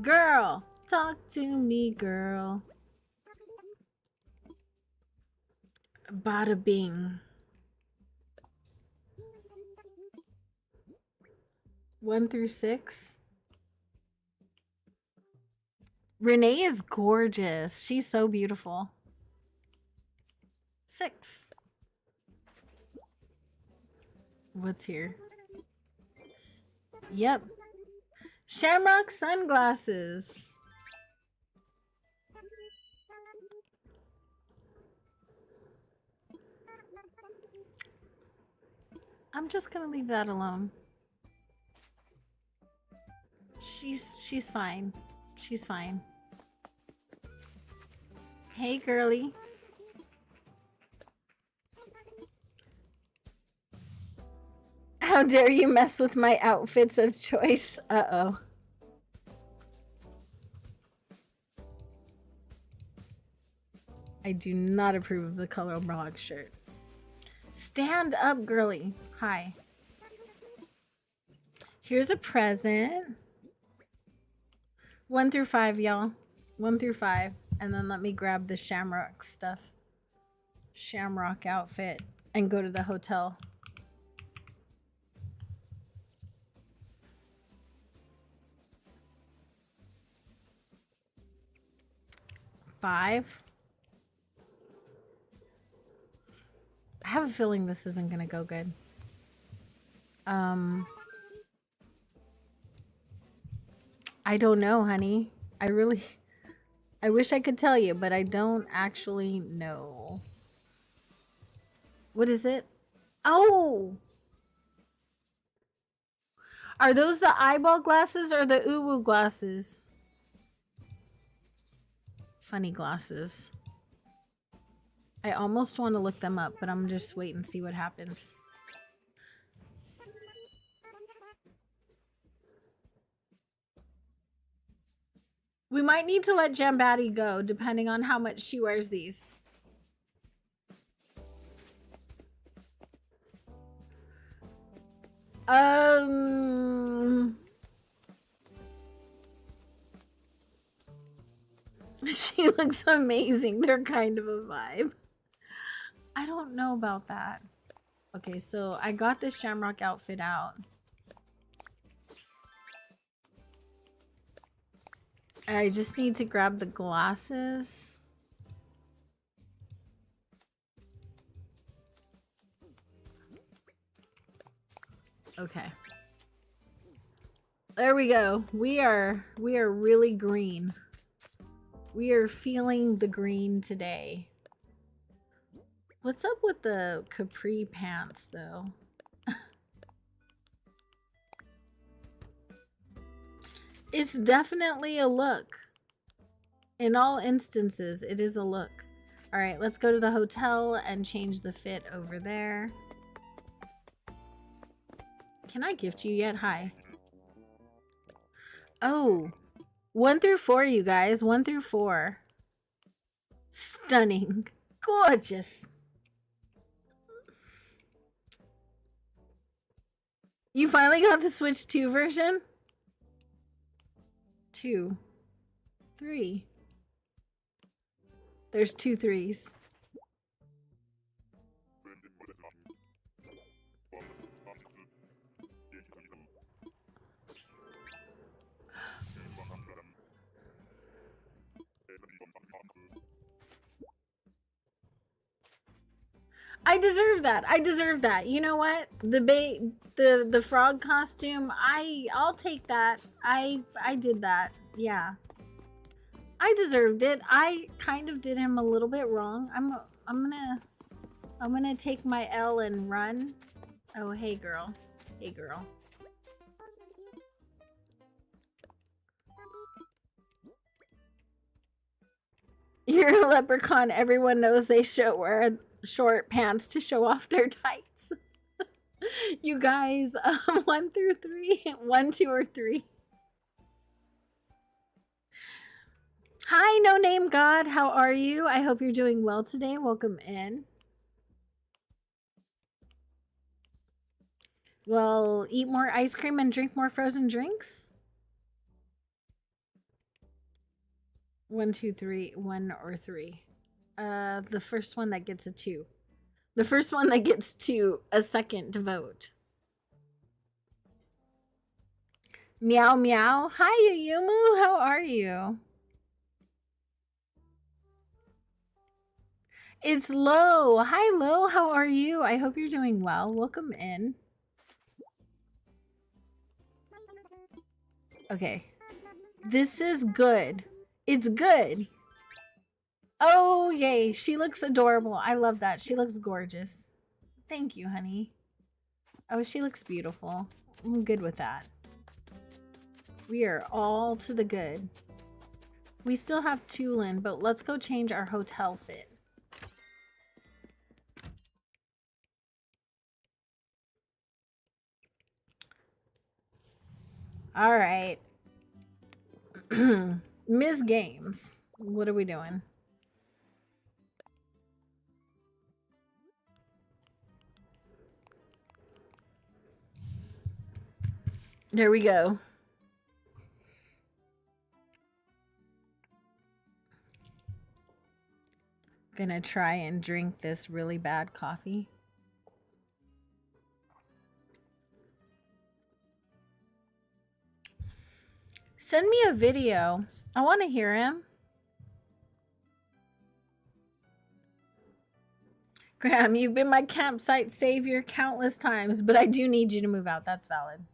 Girl, talk to me, girl. Bada bing. 1 through 6. Renee is gorgeous. She's so beautiful. 6. What's here? Yep. Shamrock sunglasses. I'm just gonna leave that alone. She's fine. She's fine. Hey, girly. How dare you mess with my outfits of choice? Uh-oh. I do not approve of the color blog shirt. Stand up, girly. Hi. Here's a present. 1 through 5, y'all. 1 through 5. And then let me grab the shamrock stuff. Shamrock outfit. And go to the hotel. 5. I have a feeling this isn't gonna go good. I don't know, honey. I wish I could tell you, but I don't actually know. What is it? Oh! Are those the eyeball glasses or the uwu glasses? Funny glasses. I almost want to look them up, but I'm just wait and see what happens. We might need to let Jambati go, depending on how much she wears these. She looks amazing. They're kind of a vibe. I don't know about that. Okay, so I got this shamrock outfit out. I just need to grab the glasses. Okay. There we go. We are really green. We are feeling the green today. What's up with the capri pants though? It's definitely a look. In all instances, it is a look. All right, let's go to the hotel and change the fit over there. Can I gift you yet? Hi. Oh, 1 through 4, you guys. 1 through 4. Stunning. Gorgeous. You finally got the Switch 2 version? 2. 3. There's 2 3s. I deserve that. I deserve that. You know what? The frog costume, I'll take that. I did that. Yeah. I deserved it. I kind of did him a little bit wrong. I'm gonna take my L and run. Oh, hey girl. Hey girl. You're a leprechaun. Everyone knows they should wear short pants to show off their tights. You guys, 1 through 3, 1, 2, or 3. Hi, No Name God. How are you? I hope you're doing well today. Welcome in. Well, eat more ice cream and drink more frozen drinks. 1, 2, 3, 1 or 3. The first one that gets a 2. The first one that gets a second to vote. Meow meow. Hi, Yuyumu. How are you? It's Lo. Hi, Lo. How are you? I hope you're doing well. Welcome in. Okay. This is good. It's good. Oh, yay. She looks adorable. I love that. She looks gorgeous. Thank you, honey. Oh, she looks beautiful. I'm good with that. We are all to the good. We still have Tulin, but let's go change our hotel fit. All right. Ms. Games. What are we doing? There we go. Gonna try and drink this really bad coffee. Send me a video. I want to hear him. Graham, you've been my campsite savior countless times, but I do need you to move out. That's valid.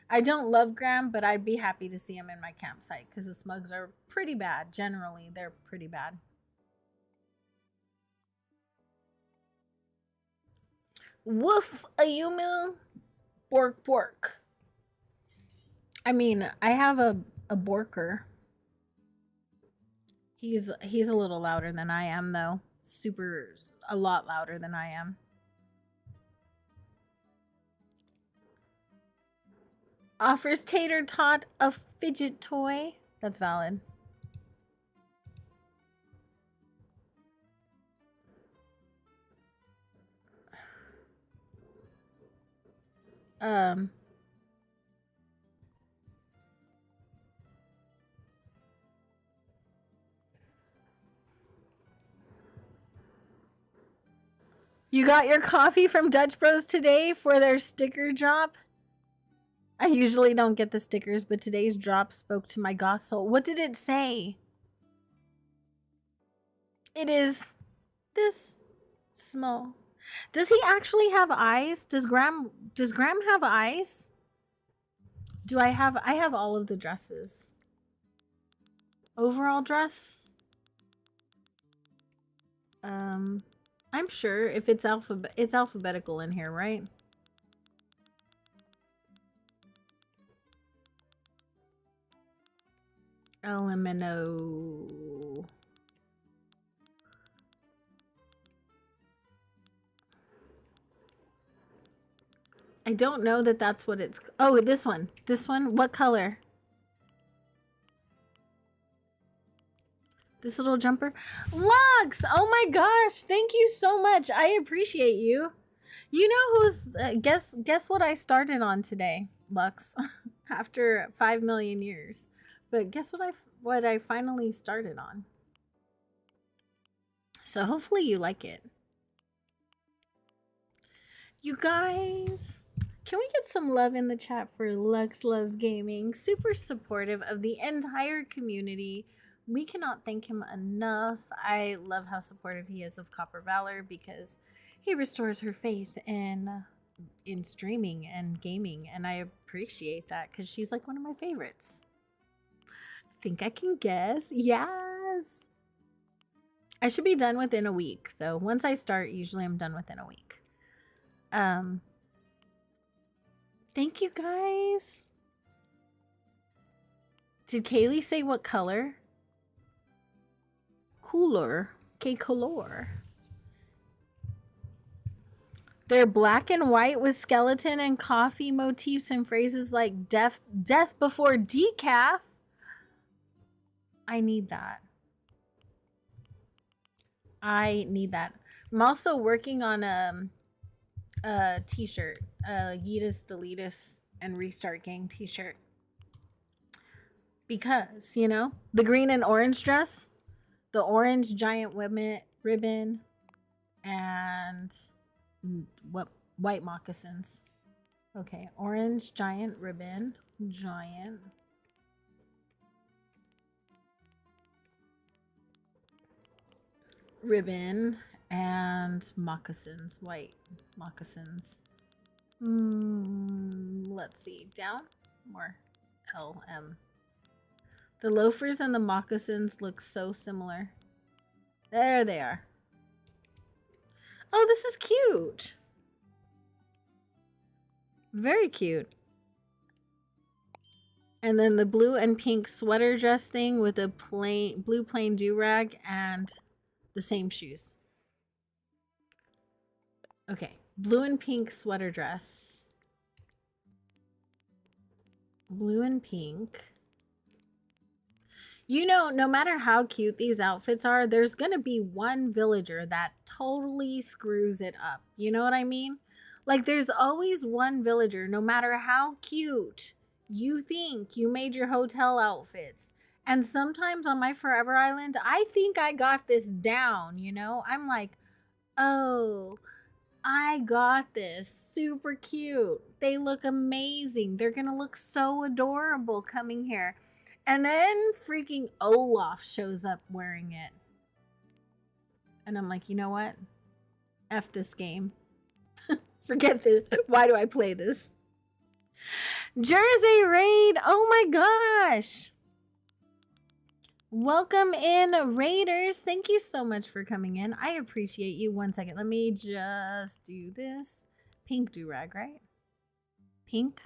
I don't love Graham, but I'd be happy to see him in my campsite because the smugs are pretty bad. Generally, they're pretty bad. Woof, Ayumu. Bork, bork. I mean, I have a borker. He's a little louder than I am, though. A lot louder than I am. Offers Tater Tot a fidget toy. That's valid. Um, you got your coffee from Dutch Bros today for their sticker drop? I usually don't get the stickers, but today's drop spoke to my goth soul. What did it say? It is this small. Does he actually have eyes? Does Graham have eyes? Do I have all of the dresses. Overall dress? I'm sure if it's alphabetical in here, right? LMNO. I don't know that that's what it's... Oh, this one. This one? What color? This little jumper? Lux! Oh my gosh! Thank you so much. I appreciate you. You know who's... guess what I started on today, Lux. After 5 million years. But guess what I finally started on. So hopefully you like it. You guys... Can we get some love in the chat for Lux Loves Gaming? Super supportive of the entire community. We cannot thank him enough. I love how supportive he is of Copper Valor because he restores her faith in streaming and gaming. And I appreciate that because she's like one of my favorites. I think I can guess. Yes. I should be done within a week though. Once I start, usually I'm done within a week. Thank you guys. Did Kaylee say what color? Cooler. K-color. They're black and white with skeleton and coffee motifs and phrases like death before decaf. I need that. I need that. I'm also working on a t-shirt, Yeetus, Deletus, and Restart Gang t-shirt. Because, you know, the green and orange dress, the orange giant ribbon, and what white moccasins. Okay, orange giant ribbon, giant. Ribbon and moccasins, white moccasins. Let's see, down, more LM. The loafers and the moccasins look so similar. There they are. Oh, this is cute. Very cute. And then the blue and pink sweater dress thing with a blue plain do-rag and the same shoes. Okay, blue and pink sweater dress. Blue and pink. You know, no matter how cute these outfits are, there's gonna be one villager that totally screws it up. You know what I mean? Like, there's always one villager, no matter how cute you think you made your hotel outfits. And sometimes on my Forever Island, I think I got this down, you know? I'm like, oh, I got this. Super cute. They look amazing. They're gonna look so adorable coming here. And then freaking Olaf shows up wearing it. And I'm like, you know what? F this game. Forget this. Why do I play this? Jersey Raid. Oh my gosh. Welcome in, Raiders. Thank you so much for coming in. I appreciate you. 1 second. Let me just do this. Pink do-rag, right? Pink.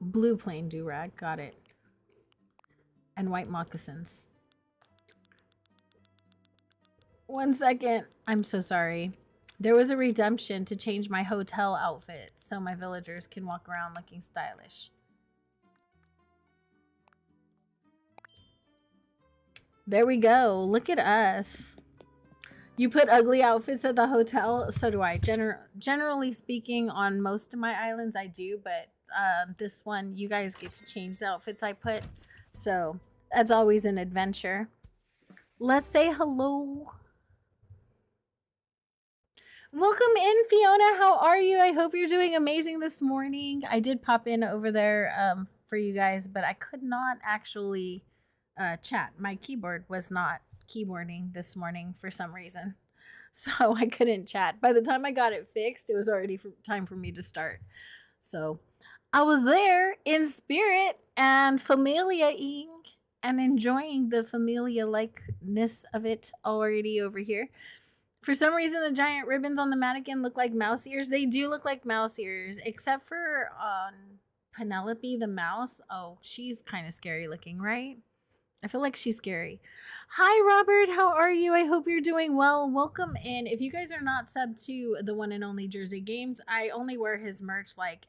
Blue plain do-rag. Got it. And white moccasins. 1 second. I'm so sorry. There was a redemption to change my hotel outfit so my villagers can walk around looking stylish. There we go. Look at us. You put ugly outfits at the hotel. So do I. Generally speaking, on most of my islands, I do. But this one, you guys get to change the outfits I put. So that's always an adventure. Let's say hello. Welcome in, Fiona. How are you? I hope you're doing amazing this morning. I did pop in over there for you guys, but I could not actually chat. My keyboard was not keyboarding this morning for some reason. So I couldn't chat. By the time I got it fixed, it was already time for me to start. So I was there in spirit and familia-ing and enjoying the familia-likeness of it already over here. For some reason, the giant ribbons on the mannequin look like mouse ears. They do look like mouse ears, except for Penelope the mouse. Oh, she's kind of scary looking, right? I feel like she's scary. Hi, Robert. How are you? I hope you're doing well. Welcome in. If you guys are not subbed to the one and only Jersey Games, I only wear his merch like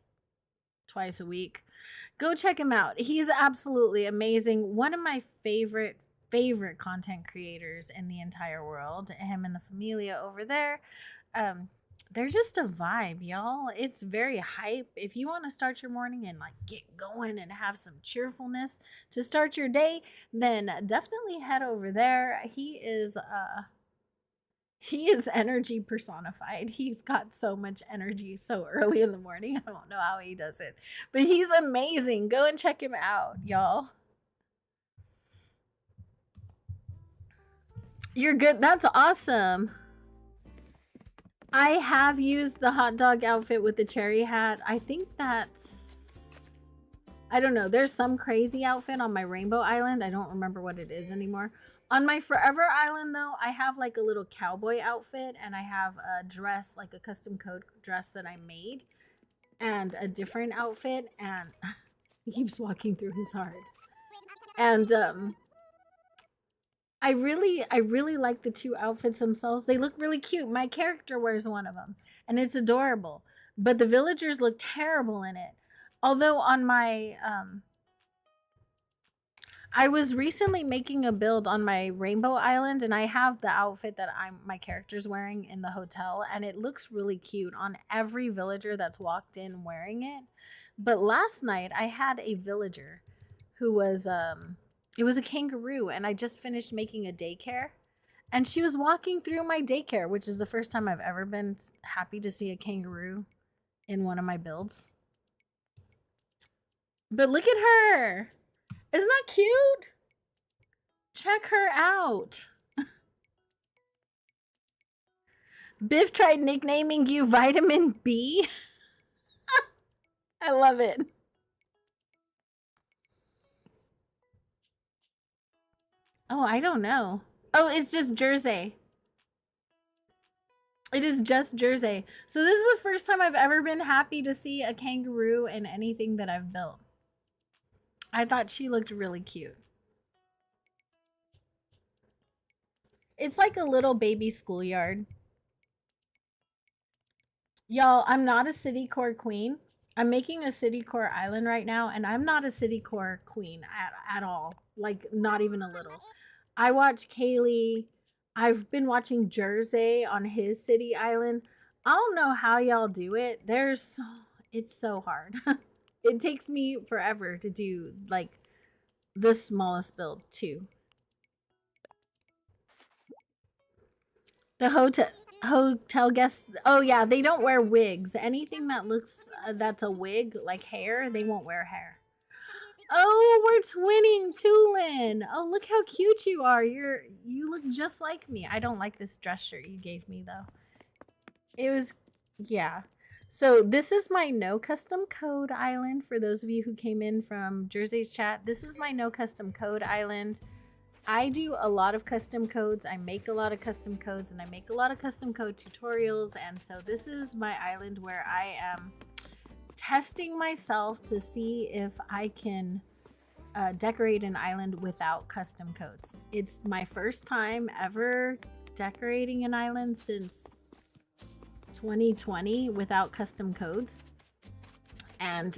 twice a week. Go check him out. He's absolutely amazing. One of my favorite content creators in the entire world. Him and the familia over there. They're just a vibe, y'all. It's very hype. If you want to start your morning and like get going and have some cheerfulness to start your day, then definitely head over there. He is energy personified. He's got so much energy so early in the morning. I don't know how he does it, but he's amazing. Go and check him out, y'all. You're good. That's awesome. I have used the hot dog outfit with the cherry hat. I think that's... I don't know. There's some crazy outfit on my Rainbow Island. I don't remember what it is anymore. On my Forever Island, though, I have like a little cowboy outfit. And I have a dress, like a custom code dress that I made. And a different outfit. And he keeps walking through his heart. And I really like the two outfits themselves. They look really cute. My character wears one of them, and it's adorable. But the villagers look terrible in it. Although on my I was recently making a build on my Rainbow Island, and I have the outfit that my character's wearing in the hotel, and it looks really cute on every villager that's walked in wearing it. But last night I had a villager who was it was a kangaroo, and I just finished making a daycare. And she was walking through my daycare, which is the first time I've ever been happy to see a kangaroo in one of my builds. But look at her. Isn't that cute? Check her out. Biff tried nicknaming you Vitamin B. I love it. Oh, I don't know. Oh, it's just Jersey. It is just Jersey. So this is the first time I've ever been happy to see a kangaroo in anything that I've built. I thought she looked really cute. It's like a little baby schoolyard. Y'all, I'm not a city core queen. I'm making a city core island right now, and I'm not a city core queen at all. Like, not even a little. I watch Kaylee. I've been watching Jersey on his city island. I don't know how y'all do it. It's so hard. It takes me forever to do like the smallest build too. The hotel guests. Oh yeah, they don't wear wigs. Anything that looks that's a wig, like hair, they won't wear hair. Oh, we're twinning, Tulin. Oh, look how cute you are. You look just like me. I don't like this dress shirt you gave me though. It was, yeah. So this is my no custom code island. For those of you who came in from Jersey's chat, this is my no custom code island. I do a lot of custom codes. I make a lot of custom codes, and I make a lot of custom code tutorials. And so this is my island where I am testing myself to see if I can decorate an island without custom codes. It's my first time ever decorating an island since 2020 without custom codes, and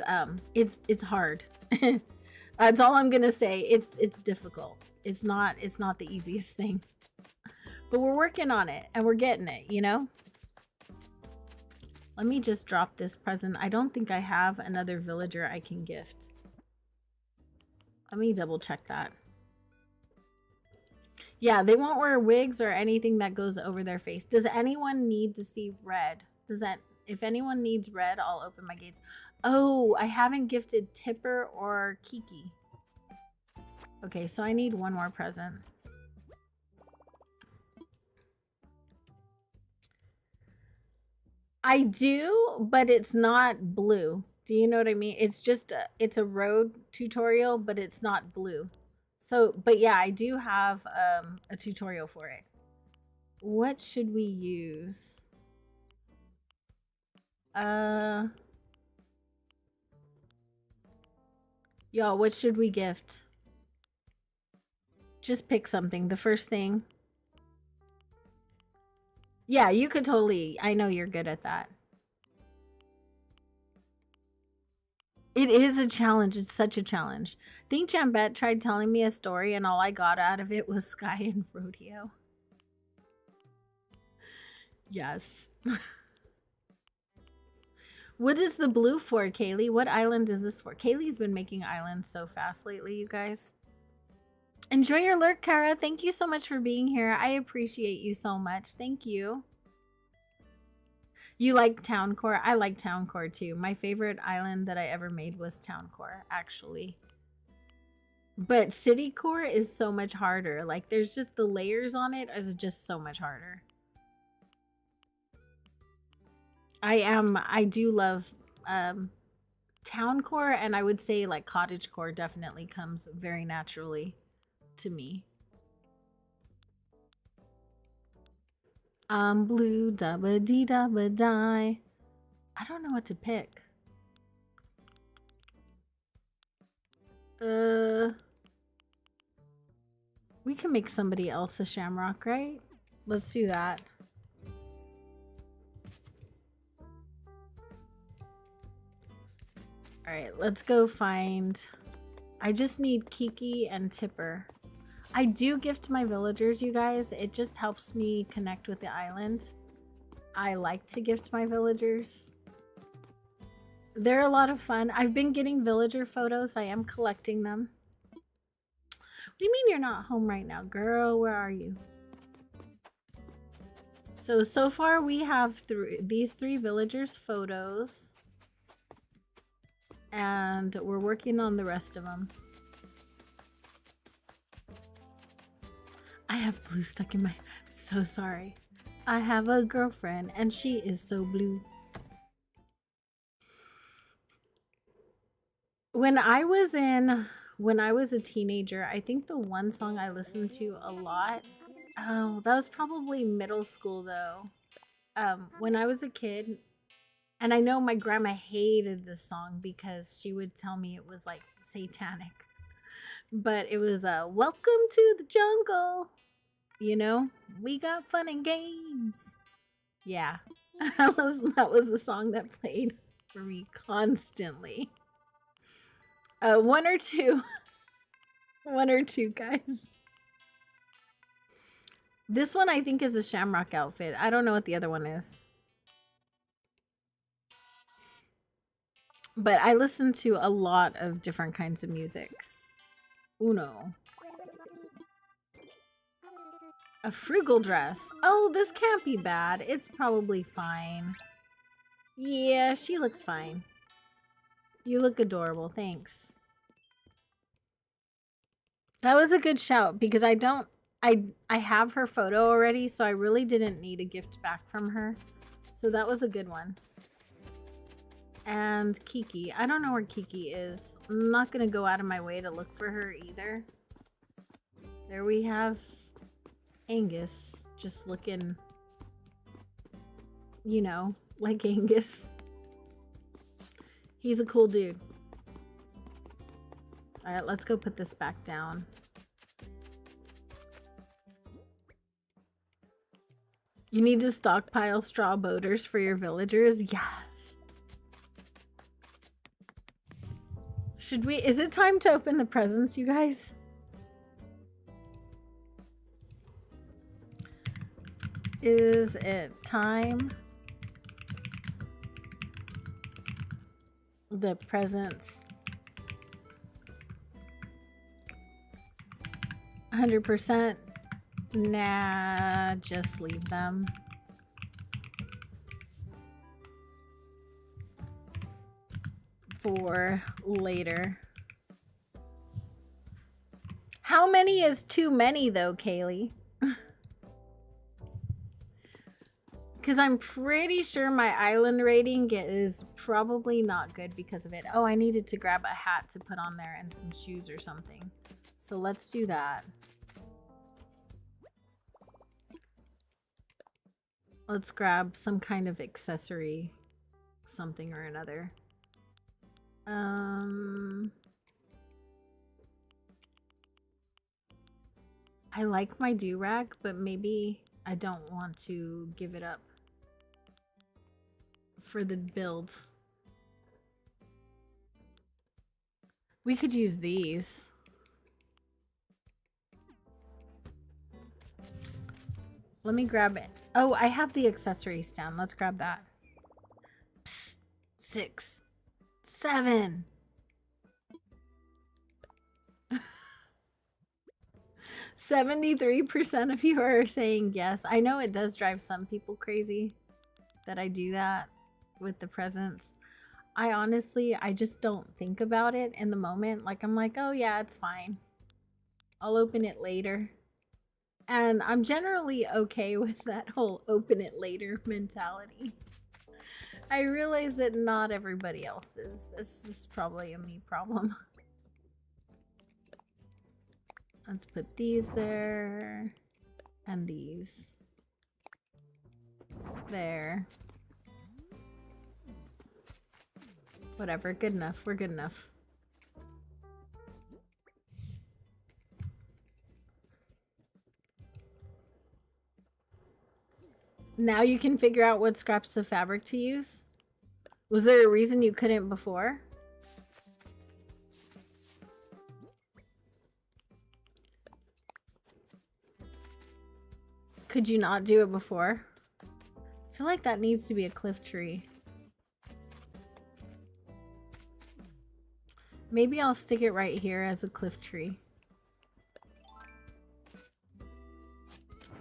it's hard. That's all I'm gonna say. It's difficult. It's not the easiest thing. But we're working on it and we're getting it, you know? Let me just drop this present. I don't think I have another villager I can gift. Let me double check that. Yeah, they won't wear wigs or anything that goes over their face. Does anyone need to see red? If anyone needs red, I'll open my gates. Oh, I haven't gifted Tipper or Kiki. Okay, so I need one more present. I do, but it's not blue. Do you know what I mean? It's just it's a road tutorial, but it's not blue. So, but yeah, I do have a tutorial for it. What should we use? Y'all, what should we gift? Just pick something. The first thing. Yeah, you could totally. I know you're good at that. It is a challenge. It's such a challenge. I think Jambette tried telling me a story and all I got out of it was Sky and Rodeo. Yes. What is the blue for, Kaylee? What island is this for? Kaylee's been making islands so fast lately, you guys. Enjoy your lurk, Kara. Thank you so much for being here. I appreciate you so much. Thank you. You like Town Core? I like Town Core too. My favorite island that I ever made was Town Core, actually. But City Core is so much harder. Like, there's just the layers on it is just so much harder. I do love Town Core, and I would say like Cottage Core definitely comes very naturally to me. Blue dabba dee dabba die. I don't know what to pick. We can make somebody else a shamrock, right? Let's do that. All right, let's go find. I just need Kiki and Tipper. I do gift my villagers, you guys. It just helps me connect with the island. I like to gift my villagers. They're a lot of fun. I've been getting villager photos. I am collecting them. What do you mean you're not home right now? Girl, where are you? So far we have these 3 villagers photos. And we're working on the rest of them. I have blue stuck in my... I'm so sorry. I have a girlfriend and she is so blue. When I was a teenager, I think the one song I listened to a lot... Oh, that was probably middle school though. When I was a kid... And I know my grandma hated this song because she would tell me it was like satanic. But it was welcome to the jungle. You know, we got fun and games. Yeah, that was the song that played for me constantly. One or two guys. This one I think is a shamrock outfit. I don't know what the other one is. But I listen to a lot of different kinds of music. Uno. A frugal dress. Oh, this can't be bad. It's probably fine. Yeah, she looks fine. You look adorable. Thanks. That was a good shout because I have her photo already, so I really didn't need a gift back from her. So that was a good one. And Kiki. I don't know where Kiki is. I'm not going to go out of my way to look for her either. There we have Angus. Just looking, you know, like Angus. He's a cool dude. Alright, let's go put this back down. You need to stockpile straw boaters for your villagers? Yes. Is it time to open the presents, you guys? Is it time? The presents 100%. Nah, just leave them. For later. How many is too many though, Kaylee? Because I'm pretty sure my island rating is probably not good because of it. Oh, I needed to grab a hat to put on there and some shoes or something. So let's do that. Let's grab some kind of accessory, something or another. I like my do-rag, but maybe I don't want to give it up for the build. We could use these. Let me grab it. Oh, I have the accessory stand. Let's grab that. Psst, 6, 7. 73% of you are saying yes. I know it does drive some people crazy that I do that with the presents. I honestly, I just don't think about it in the moment. Like, I'm like, oh yeah, it's fine. I'll open it later. And I'm generally okay with that whole open it later mentality. I realize that not everybody else is. It's just probably a me problem. Let's put these there. And these. There. Whatever, good enough. We're good enough. Now you can figure out what scraps of fabric to use? Was there a reason you couldn't before? Could you not do it before? I feel like that needs to be a cliff tree. Maybe I'll stick it right here as a cliff tree.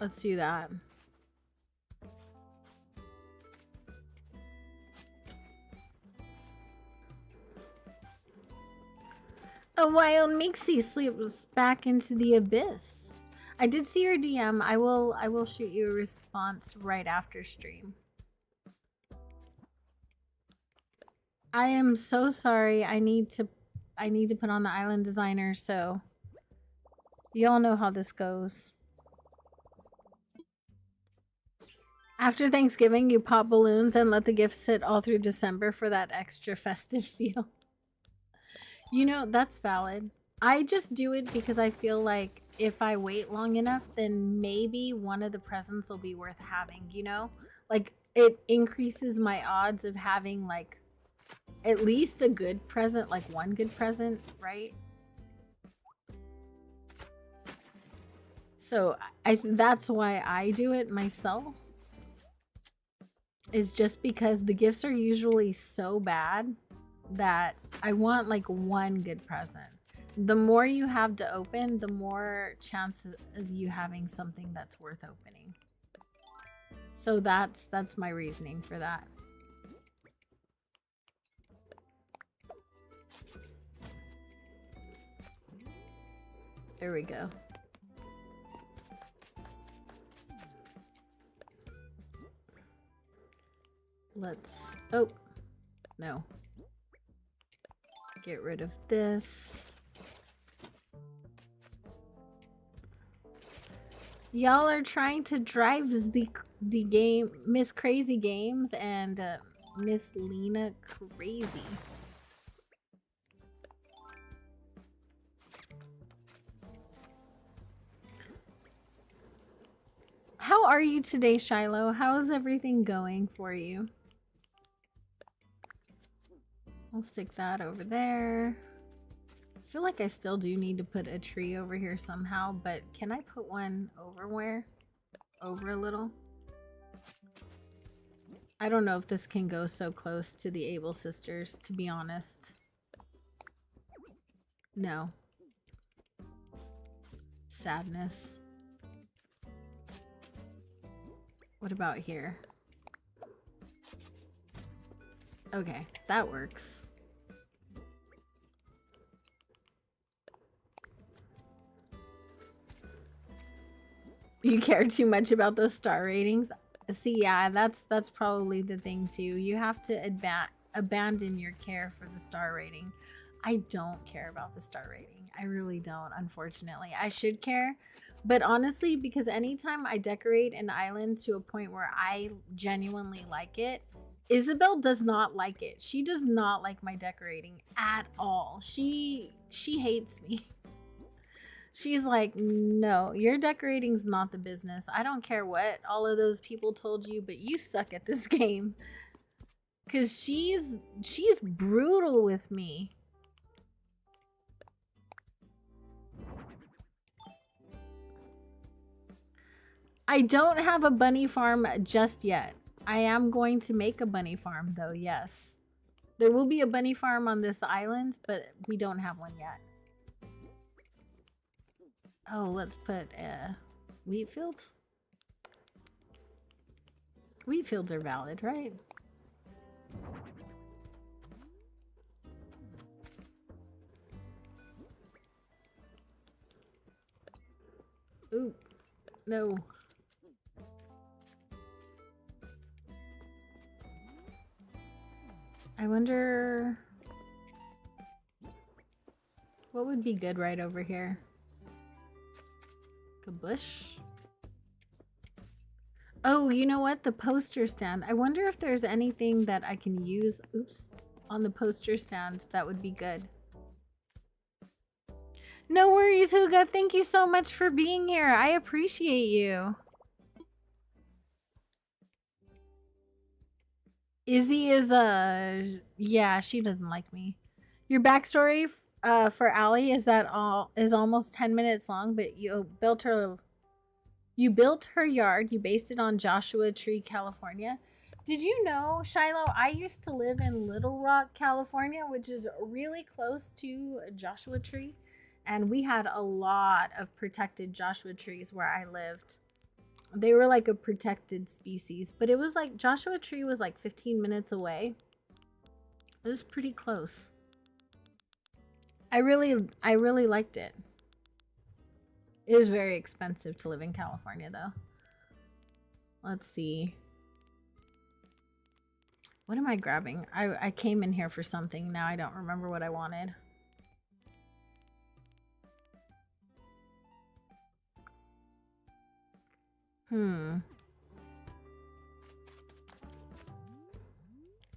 Let's do that. A wild Mixie slips back into the abyss. I did see your DM. I will shoot you a response right after stream. I am so sorry. I need to put on the island designer, so y'all know how this goes. After Thanksgiving, you pop balloons and let the gifts sit all through December for that extra festive feel. You know, that's valid. I just do it because I feel like if I wait long enough, then maybe one of the presents will be worth having, you know? Like, it increases my odds of having, like, at least a good present, like one good present, right? So that's why I do it myself. Is just because the gifts are usually so bad that I want like one good present. The more you have to open, the more chances of you having something that's worth opening. So that's my reasoning for that. There we go. Let's, oh, no. Get rid of this. Y'all are trying to drive the game, Miss Crazy Games and Miss Lena Crazy. How are you today, Shiloh? How is everything going for you? I'll stick that over there. I feel like I still do need to put a tree over here somehow, but can I put one over where? Over a little? I don't know if this can go so close to the Able sisters, to be honest. No. Sadness. What about here? Okay, that works. You care too much about those star ratings? See, yeah, that's probably the thing too. You have to abandon your care for the star rating. I don't care about the star rating. I really don't, unfortunately. I should care, but honestly, because anytime I decorate an island to a point where I genuinely like it, Isabel does not like it. She does not like my decorating at all. She hates me. She's like, no, your decorating's not the business. I don't care what all of those people told you, but you suck at this game. Cause she's brutal with me. I don't have a bunny farm just yet. I am going to make a bunny farm though, yes. There will be a bunny farm on this island, but we don't have one yet. Oh, let's put wheat fields. Wheat fields are valid, right? Ooh, no. I wonder what would be good right over here. A bush? Oh, you know what? The poster stand. I wonder if there's anything that I can use, oops, on the poster stand that would be good. No worries, Huga. Thank you so much for being here. I appreciate you. Izzy is yeah, she doesn't like me. Your backstory for Allie is that is almost 10 minutes long, but you built her yard, you based it on Joshua Tree, California. Did you know, Shiloh, I used to live in Little Rock, California, which is really close to Joshua Tree, and we had a lot of protected Joshua trees where I lived. They were like a protected species, but it was like Joshua Tree was like 15 minutes away. It was pretty close. I really liked it. It is very expensive to live in California though. Let's see. What am I grabbing? I came in here for something. Now I don't remember what I wanted.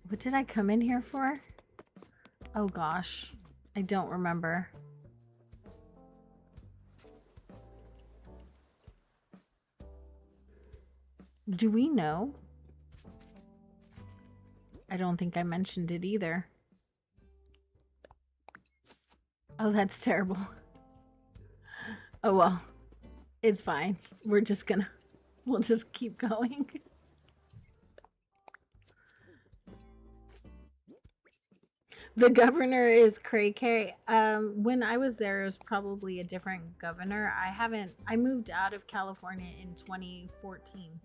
What did I come in here for? Oh gosh. I don't remember. Do we know? I don't think I mentioned it either. Oh, that's terrible. Oh well. It's fine. We'll just keep going. The governor is cray cray. When I was there, it was probably a different governor. I moved out of California in 2014.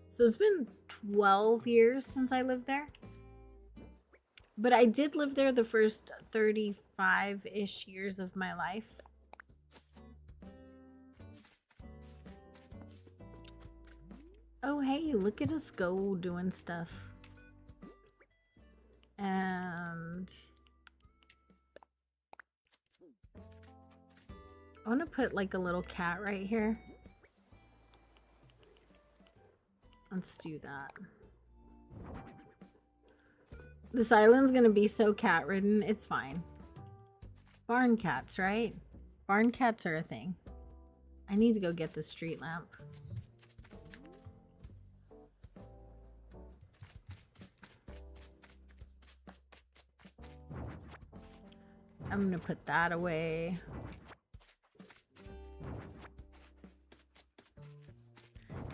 So it's been 12 years since I lived there. But I did live there the first 35-ish years of my life. Oh, hey, look at us go doing stuff. And I want to put like a little cat right here. Let's do that. This island's gonna be so cat ridden, it's fine. Barn cats, right? Barn cats are a thing. I need to go get the street lamp. I'm gonna put that away.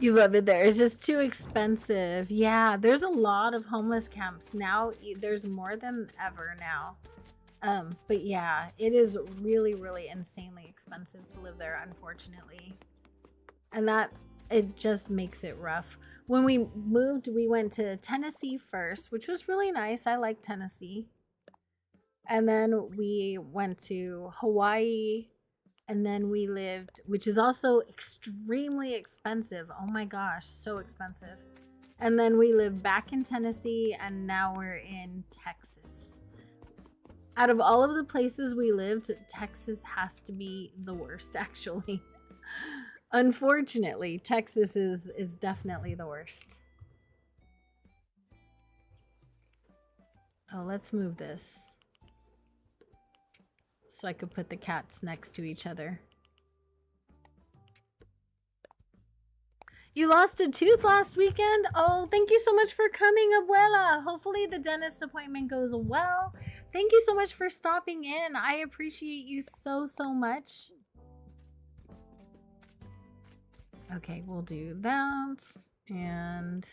You love it there. It's just too expensive. Yeah, there's a lot of homeless camps now. There's more than ever now. But yeah, it is really, really insanely expensive to live there, unfortunately. And that, it just makes it rough. When we moved, we went to Tennessee first, which was really nice. I like Tennessee. And then we went to Hawaii, and then we lived, which is also extremely expensive. Oh my gosh, so expensive. And then we lived back in Tennessee, and now we're in Texas. Out of all of the places we lived, Texas has to be the worst, actually. Unfortunately, Texas is definitely the worst. Oh, let's move this so I could put the cats next to each other. You lost a tooth last weekend? Oh, thank you so much for coming, Abuela. Hopefully the dentist appointment goes well. Thank you so much for stopping in. I appreciate you so, so much. Okay, we'll do that. And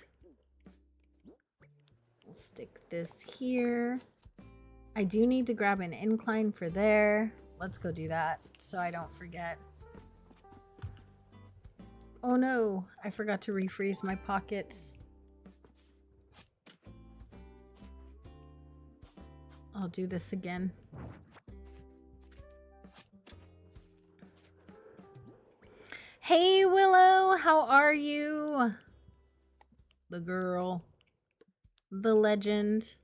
we'll stick this here. I do need to grab an incline for there. Let's go do that so I don't forget. Oh no, I forgot to refreeze my pockets. I'll do this again. Hey Willow, how are you? The girl, the legend.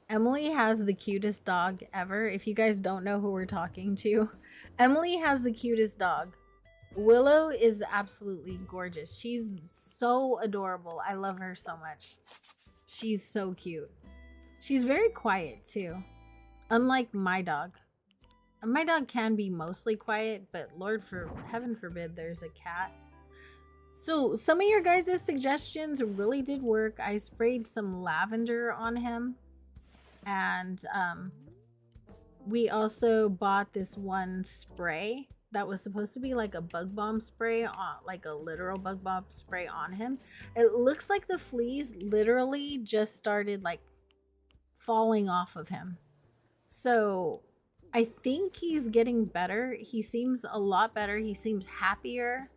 Emily has the cutest dog ever. If you guys don't know who we're talking to, Emily has the cutest dog. Willow is absolutely gorgeous. She's so adorable. I love her so much. She's so cute. She's very quiet too. Unlike my dog. My dog can be mostly quiet, but heaven forbid there's a cat. So some of your guys' suggestions really did work. I sprayed some lavender on him. And we also bought this one spray that was supposed to be like a bug bomb spray, like a literal bug bomb spray on him. It looks like the fleas literally just started like falling off of him. So I think he's getting better. He seems a lot better. He seems happier.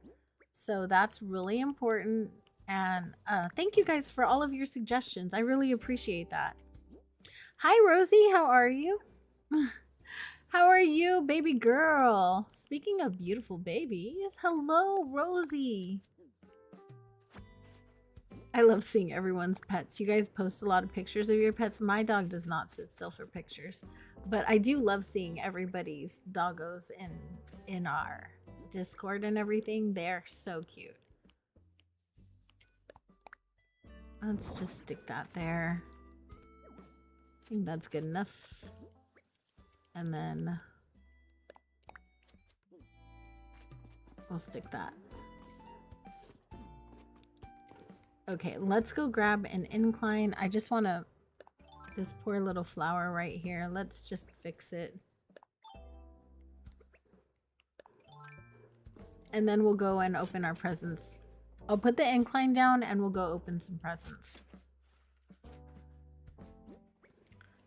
So that's really important. And thank you guys for all of your suggestions. I really appreciate that. Hi, Rosie. How are you? How are you, baby girl? Speaking of beautiful babies, hello, Rosie. I love seeing everyone's pets. You guys post a lot of pictures of your pets. My dog does not sit still for pictures, but I do love seeing everybody's doggos in our Discord and everything. They're so cute. Let's just stick that there. I think that's good enough. And then we'll stick that. Okay, let's go grab an incline. I just want to, this poor little flower right here. Let's just fix it. And then we'll go and open our presents. I'll put the incline down and we'll go open some presents.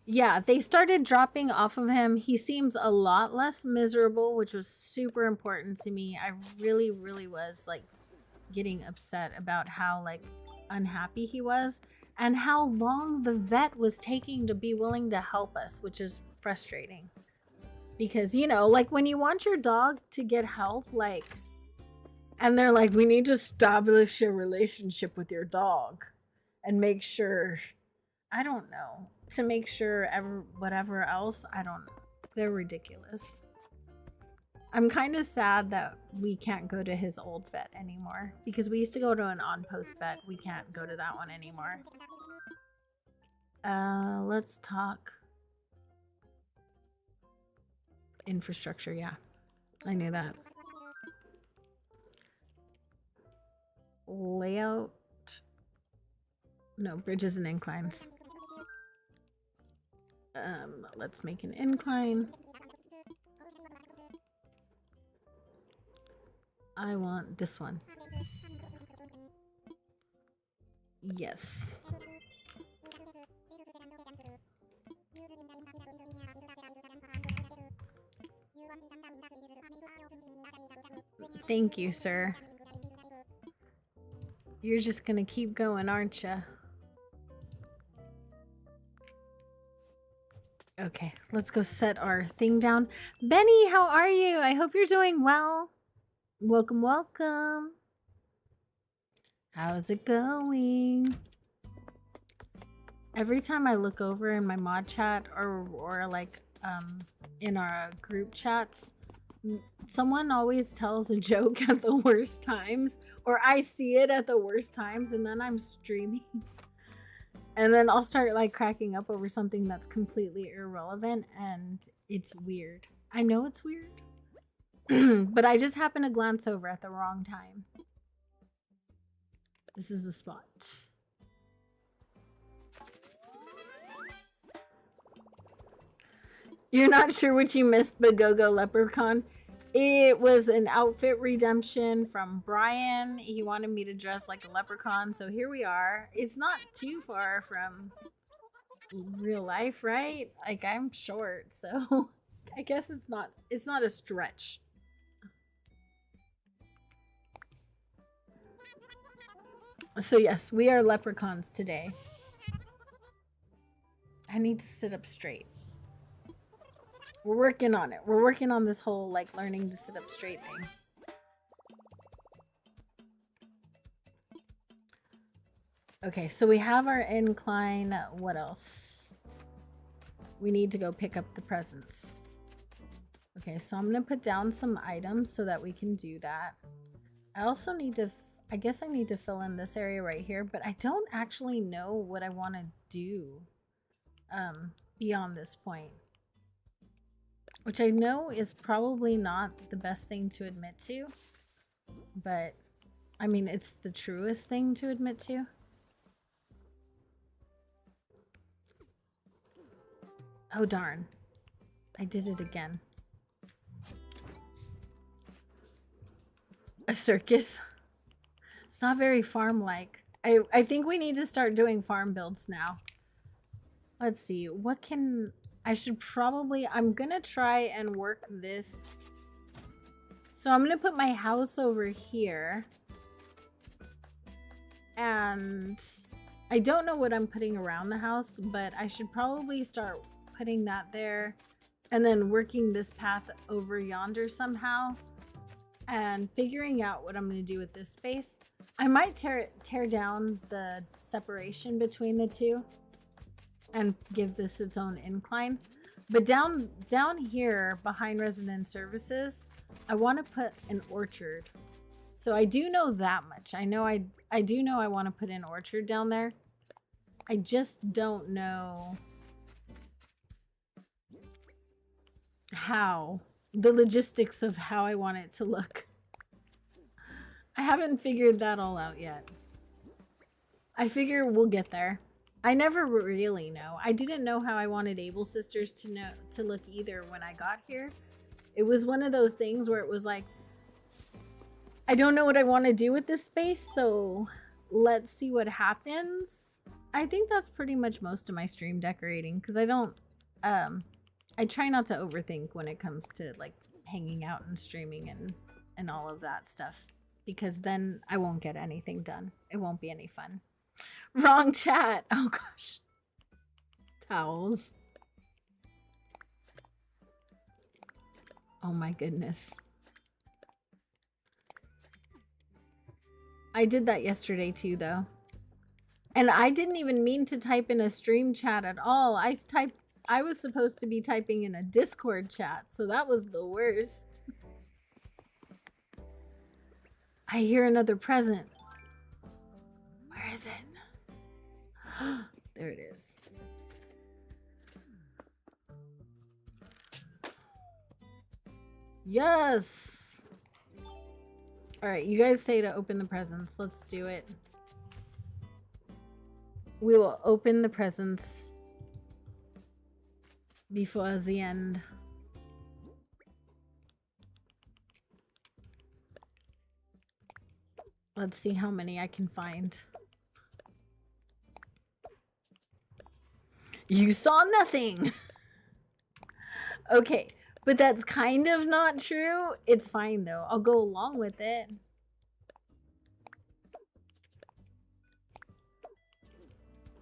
Yeah, they started dropping off of him. He seems a lot less miserable, which was super important to me. I really, really was like getting upset about how like unhappy he was and how long the vet was taking to be willing to help us, which is frustrating. Because, you know, like when you want your dog to get help, like, and they're like, we need to establish a relationship with your dog and make sure, I don't know, to make sure whatever else, I don't know. They're ridiculous. I'm kind of sad that we can't go to his old vet anymore because we used to go to an on-post vet. We can't go to that one anymore. Let's talk infrastructure. Yeah, I knew that. Layout. No, bridges and inclines. Let's make an incline. I want this one. Yes. Thank you, sir. You're just gonna keep going, aren't you? Okay, let's go set our thing down. Benny, how are you? I hope you're doing well. Welcome, welcome. How's it going? Every time I look over in my mod chat or like in our group chats, someone always tells a joke at the worst times, or I see it at the worst times, and then I'm streaming. And then I'll start like cracking up over something that's completely irrelevant, and it's weird. I know it's weird, but I just happen to glance over at the wrong time. This is the spot. You're not sure what you missed, but Go Leprechaun. It was an outfit redemption from Brian. He wanted me to dress like a leprechaun, so here we are. It's not too far from real life, right? Like, I'm short, so I guess it's not a stretch. So yes, we are leprechauns today. I need to sit up straight. We're working on it. We're working on this whole like learning to sit up straight thing. Okay, so we have our incline. What else? We need to go pick up the presents. Okay, so I'm gonna put down some items so that we can do that. I also need to, I guess I need to fill in this area right here, but I don't actually know what I want to do beyond this point. Which I know is probably not the best thing to admit to, but I mean, it's the truest thing to admit to. Oh darn, I did it again. A circus. It's not very farm-like. I think we need to start doing farm builds now. Let's see, what can... I should probably... I'm gonna try and work this. So I'm gonna put my house over here. And I don't know what I'm putting around the house, but I should probably start putting that there. And then working this path over yonder somehow. And figuring out what I'm gonna do with this space. I might tear down the separation between the two. And give this its own incline. But down here behind resident services, I want to put an orchard. So I do know that much. I know I do know I want to put an orchard down there. I just don't know how, the logistics of how I want it to look. I haven't figured that all out yet. I figure we'll get there. I never really know. I didn't know how I wanted Able Sisters to look either when I got here. It was one of those things where it was like, I don't know what I want to do with this space, so let's see what happens. I think that's pretty much most of my stream decorating, because I don't, I try not to overthink when it comes to like hanging out and streaming and all of that stuff, because then I won't get anything done. It won't be any fun. Wrong chat. Oh gosh. Towels. Oh my goodness. I did that yesterday too, though. And I didn't even mean to type in a stream chat at all. I was supposed to be typing in a Discord chat, so that was the worst. I hear another present. Where is it? There it is. Yes! Alright, you guys say to open the presents. Let's do it. We will open the presents before the end. Let's see how many I can find. You saw nothing. Okay, but that's kind of not true. It's fine though. I'll go along with it.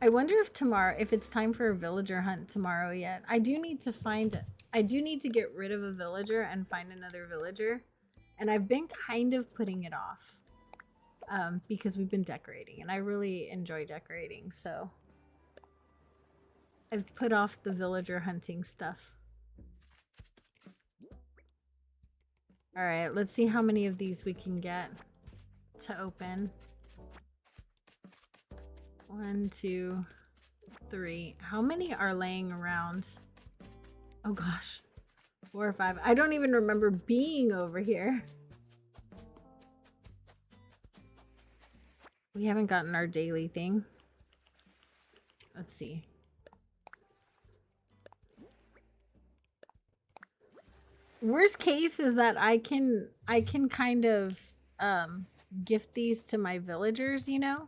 I wonder if tomorrow, if it's time for a villager hunt tomorrow yet. I do need to get rid of a villager and find another villager. And I've been kind of putting it off because we've been decorating and I really enjoy decorating. So I've put off the villager hunting stuff. All right, let's see how many of these we can get to open. 1, 2, 3. How many are laying around? Oh gosh, 4 or 5. I don't even remember being over here. We haven't gotten our daily thing. Let's see. Worst case is that I can kind of gift these to my villagers, you know?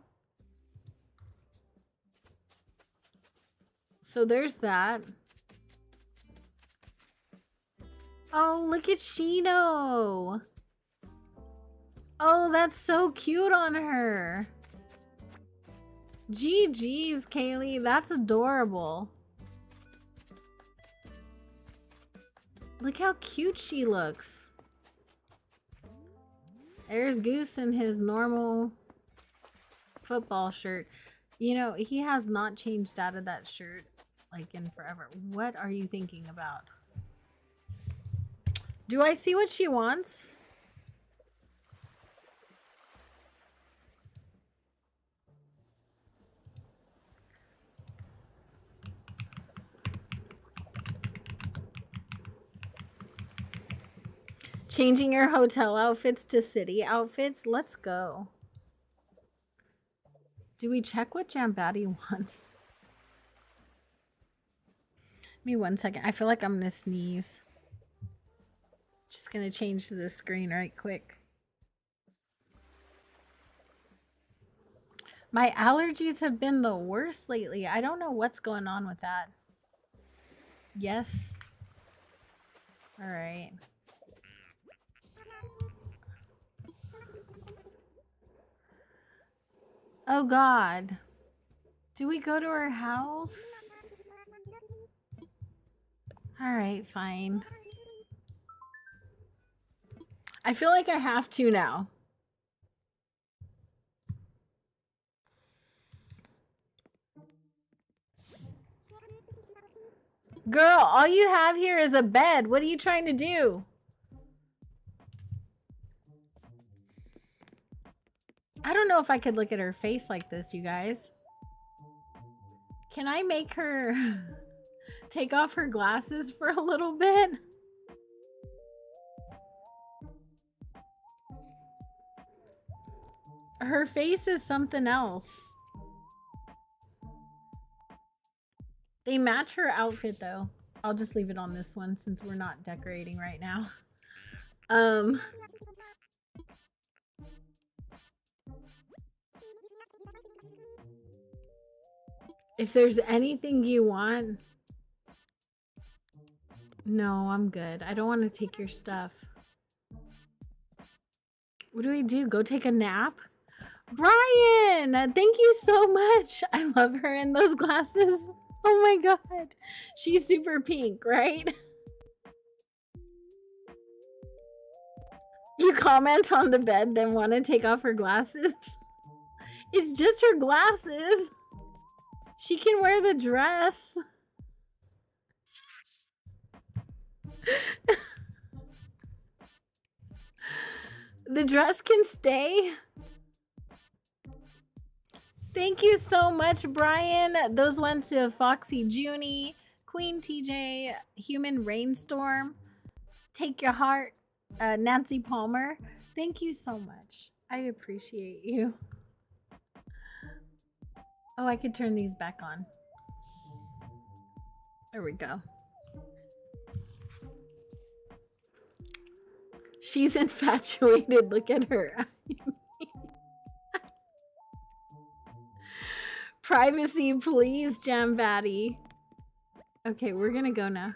So there's that. Oh, look at Shino. Oh, that's so cute on her. GG's, Kaylee. That's adorable. Look how cute she looks. There's Goose in his normal football shirt. You know, he has not changed out of that shirt like in forever. What are you thinking about? Do I see what she wants? Changing your hotel outfits to city outfits? Let's go. Do we check what Jambati wants? Give me 1 second. I feel like I'm gonna sneeze. Just gonna change to the screen right quick. My allergies have been the worst lately. I don't know what's going on with that. Yes. All right. Oh God. Do we go to her house? All right, fine. I feel like I have to now. Girl, all you have here is a bed. What are you trying to do? I don't know if I could look at her face like this, you guys. Can I make her take off her glasses for a little bit? Her face is something else. They match her outfit though. I'll just leave it on this one since we're not decorating right now. If there's anything you want. No, I'm good. I don't want to take your stuff. What do we do? Go take a nap? Brian, thank you so much. I love her in those glasses. Oh my God. She's super pink, right? You comment on the bed, then want to take off her glasses? It's just her glasses. She can wear the dress. The dress can stay. Thank you so much, Brian. Those went to Foxy Junie, Queen TJ, Human Rainstorm, Take Your Heart, Nancy Palmer. Thank you so much. I appreciate you. Oh, I could turn these back on. There we go. She's infatuated. Look at her. Privacy, please, Jam Batty. Okay, we're gonna go now.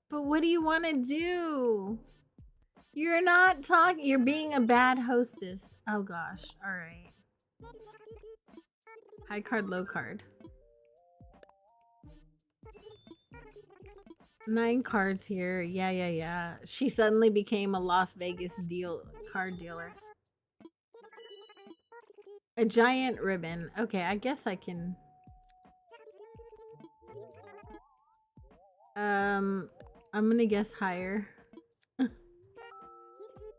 But what do you want to do? You're not talking. You're being a bad hostess. Oh gosh. All right. High card, low card. 9 cards here. Yeah. She suddenly became a Las Vegas card dealer. A giant ribbon. Okay, I guess I can. I'm gonna guess higher.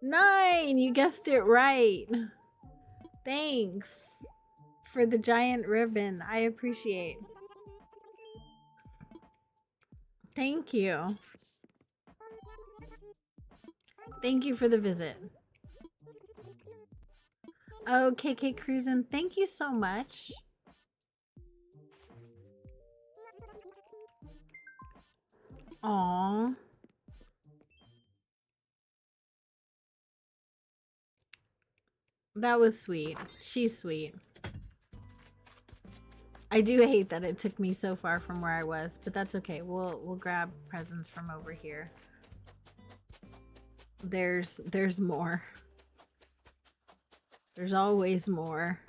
9! You guessed it right. Thanks for the giant ribbon. I appreciate. Thank you. Thank you for the visit. Oh, KK Cruisin', thank you so much. Aww. That was sweet. She's sweet. I do hate that it took me so far from where I was, but that's okay. We'll grab presents from over here. There's more. There's always more.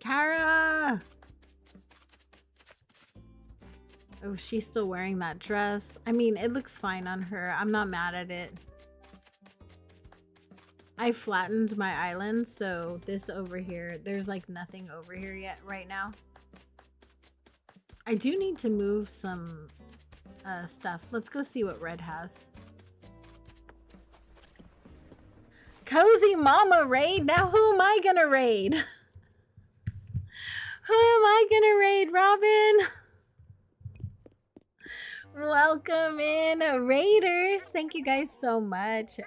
Kara! Oh, she's still wearing that dress. I mean, it looks fine on her. I'm not mad at it. I flattened my island, so this over here, there's like nothing over here yet right now. I do need to move some stuff. Let's go see what Red has. Cozy Mama raid? Now who am I gonna raid? Who am I gonna raid, Robin? Welcome in, raiders. Thank you guys so much.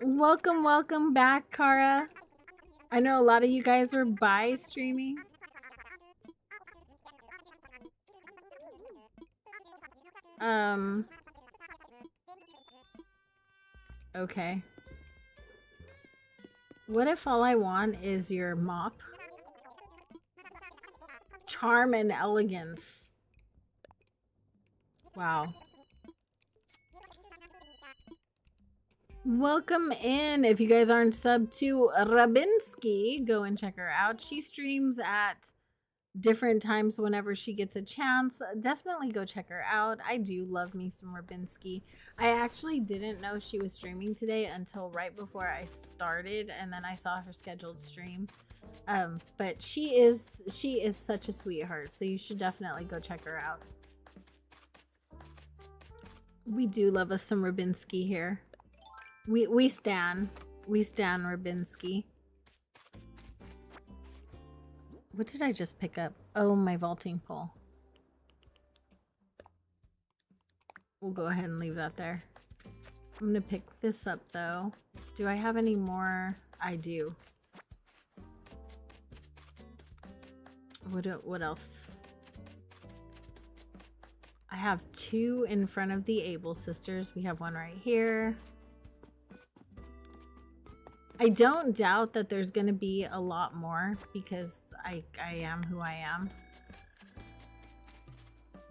Welcome back, Kara. I know a lot of you guys were by streaming. Okay. What if all I want is your mop? Charm and elegance. Wow. Welcome in. If you guys aren't subbed to Rabinsky, go and check her out. She streams at different times whenever she gets a chance. Definitely go check her out. I do love me some Rabinsky. I actually didn't know she was streaming today until right before I started, and then I saw her scheduled stream. But she is such a sweetheart, so you should definitely go check her out. We do love us some Rabinsky here. We stan Rabinsky. What did I just pick up? Oh, my vaulting pole. We'll go ahead and leave that there. I'm gonna pick this up though. Do I have any more? I do. What else? I have 2 in front of the Able sisters. We have one right here. I don't doubt that there's gonna be a lot more because I am who I am.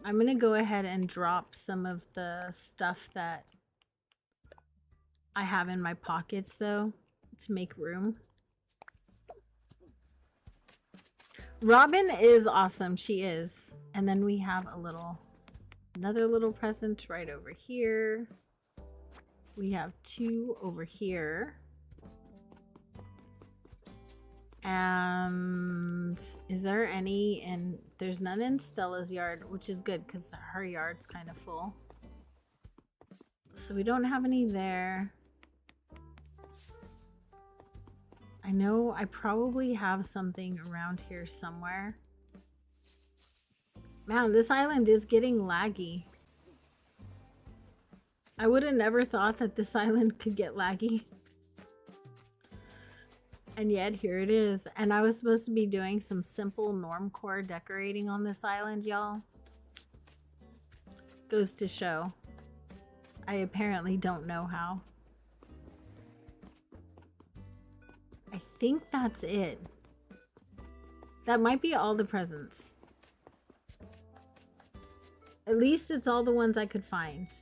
I'm gonna go ahead and drop some of the stuff that I have in my pockets though to make room. Robin is awesome. She is. And then we have another little present right over here. We have 2 over here. And is there any in, there's none in Stella's yard, which is good because her yard's kind of full. So we don't have any there. I know I probably have something around here somewhere. Man, this island is getting laggy. I would have never thought that this island could get laggy. And yet here it is. And I was supposed to be doing some simple normcore decorating on this island, y'all. Goes to show. I apparently don't know how. I think that's it. That might be all the presents. At least it's all the ones I could find.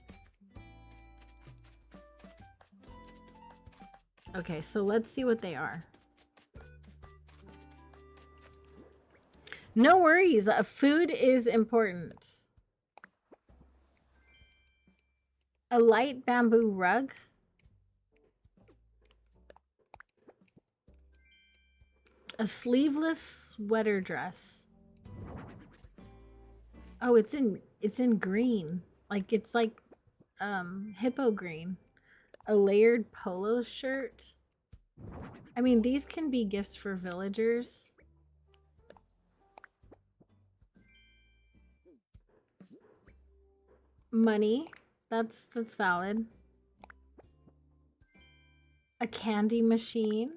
Okay, so let's see what they are. No worries. Food is important. A light bamboo rug. A sleeveless sweater dress. Oh, it's in green. Like it's like hippo green. A layered polo shirt. I mean, these can be gifts for villagers. Money. That's valid. A candy machine.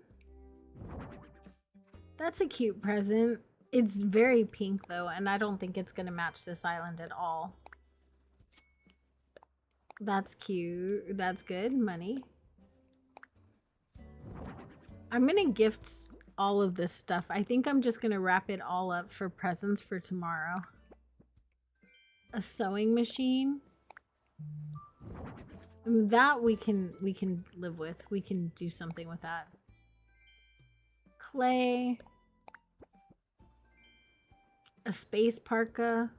That's a cute present. It's very pink though, and I don't think it's gonna match this island at all. That's cute. That's good. Money. I'm gonna gift all of this stuff. I think I'm just gonna wrap it all up for presents for tomorrow. A sewing machine. That we can live with. We can do something with that. Clay. A space parka.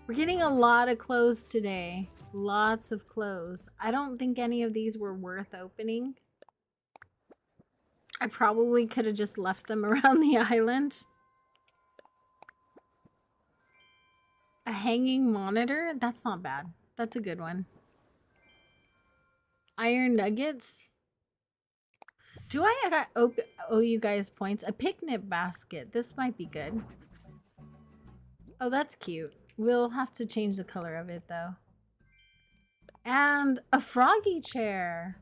We're getting a lot of clothes today. Lots of clothes. I don't think any of these were worth opening. I probably could have just left them around the island. A hanging monitor? That's not bad. That's a good one. Iron nuggets? Do I owe you guys points? A picnic basket. This might be good. Oh, that's cute. We'll have to change the color of it though. And a froggy chair.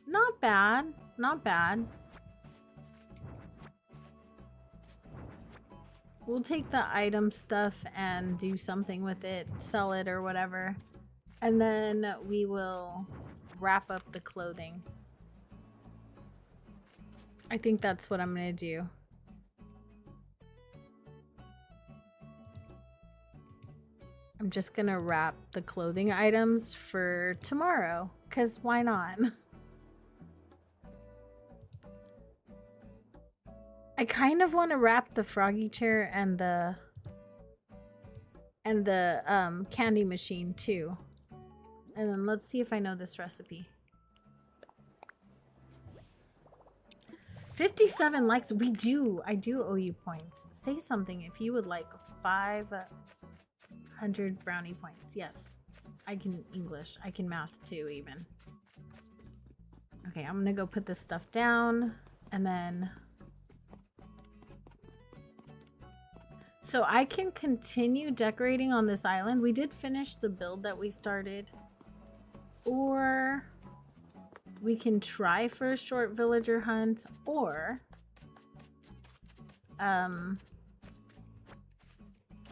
Not bad. Not bad. We'll take the item stuff and do something with it, sell it or whatever. And then we will wrap up the clothing. I think that's what I'm gonna do. I'm just gonna wrap the clothing items for tomorrow, because why not? I kind of want to wrap the froggy chair and the candy machine too. And then let's see if I know this recipe. 57 likes. I do owe you points. Say something if you would like 500 brownie points. Yes, I can English. I can math too even. Okay, I'm gonna go put this stuff down and then... So I can continue decorating on this island. We did finish the build that we started. Or we can try for a short villager hunt, or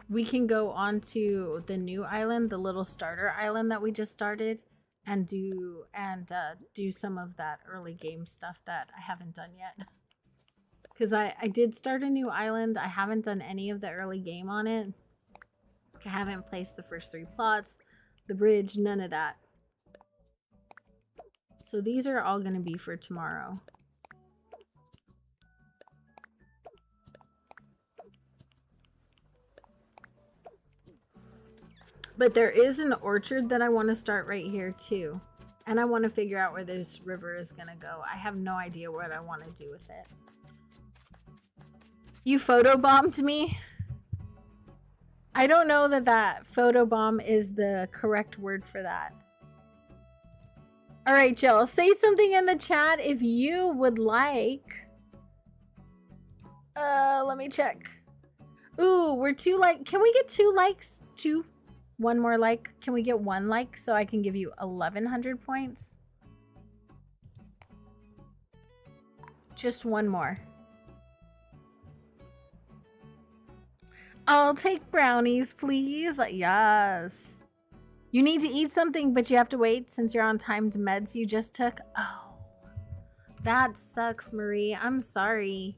we can go on to the new island, the little starter island that we just started, and do some of that early game stuff that I haven't done yet. Because I did start a new island. I haven't done any of the early game on it. I haven't placed the first 3 plots, the bridge, none of that. So these are all going to be for tomorrow. But there is an orchard that I want to start right here too. And I want to figure out where this river is going to go. I have no idea what I want to do with it. You photobombed me? I don't know that photobomb is the correct word for that. All right, Jill, say something in the chat if you would like. Let me check. Ooh, we're 2 like. Can we get 2 likes? 2? 1 more like. Can we get 1 like so I can give you 1100 points? Just 1 more. I'll take brownies, please. Yes. You need to eat something, but you have to wait since you're on timed meds you just took. Oh, That sucks, Marie. I'm sorry.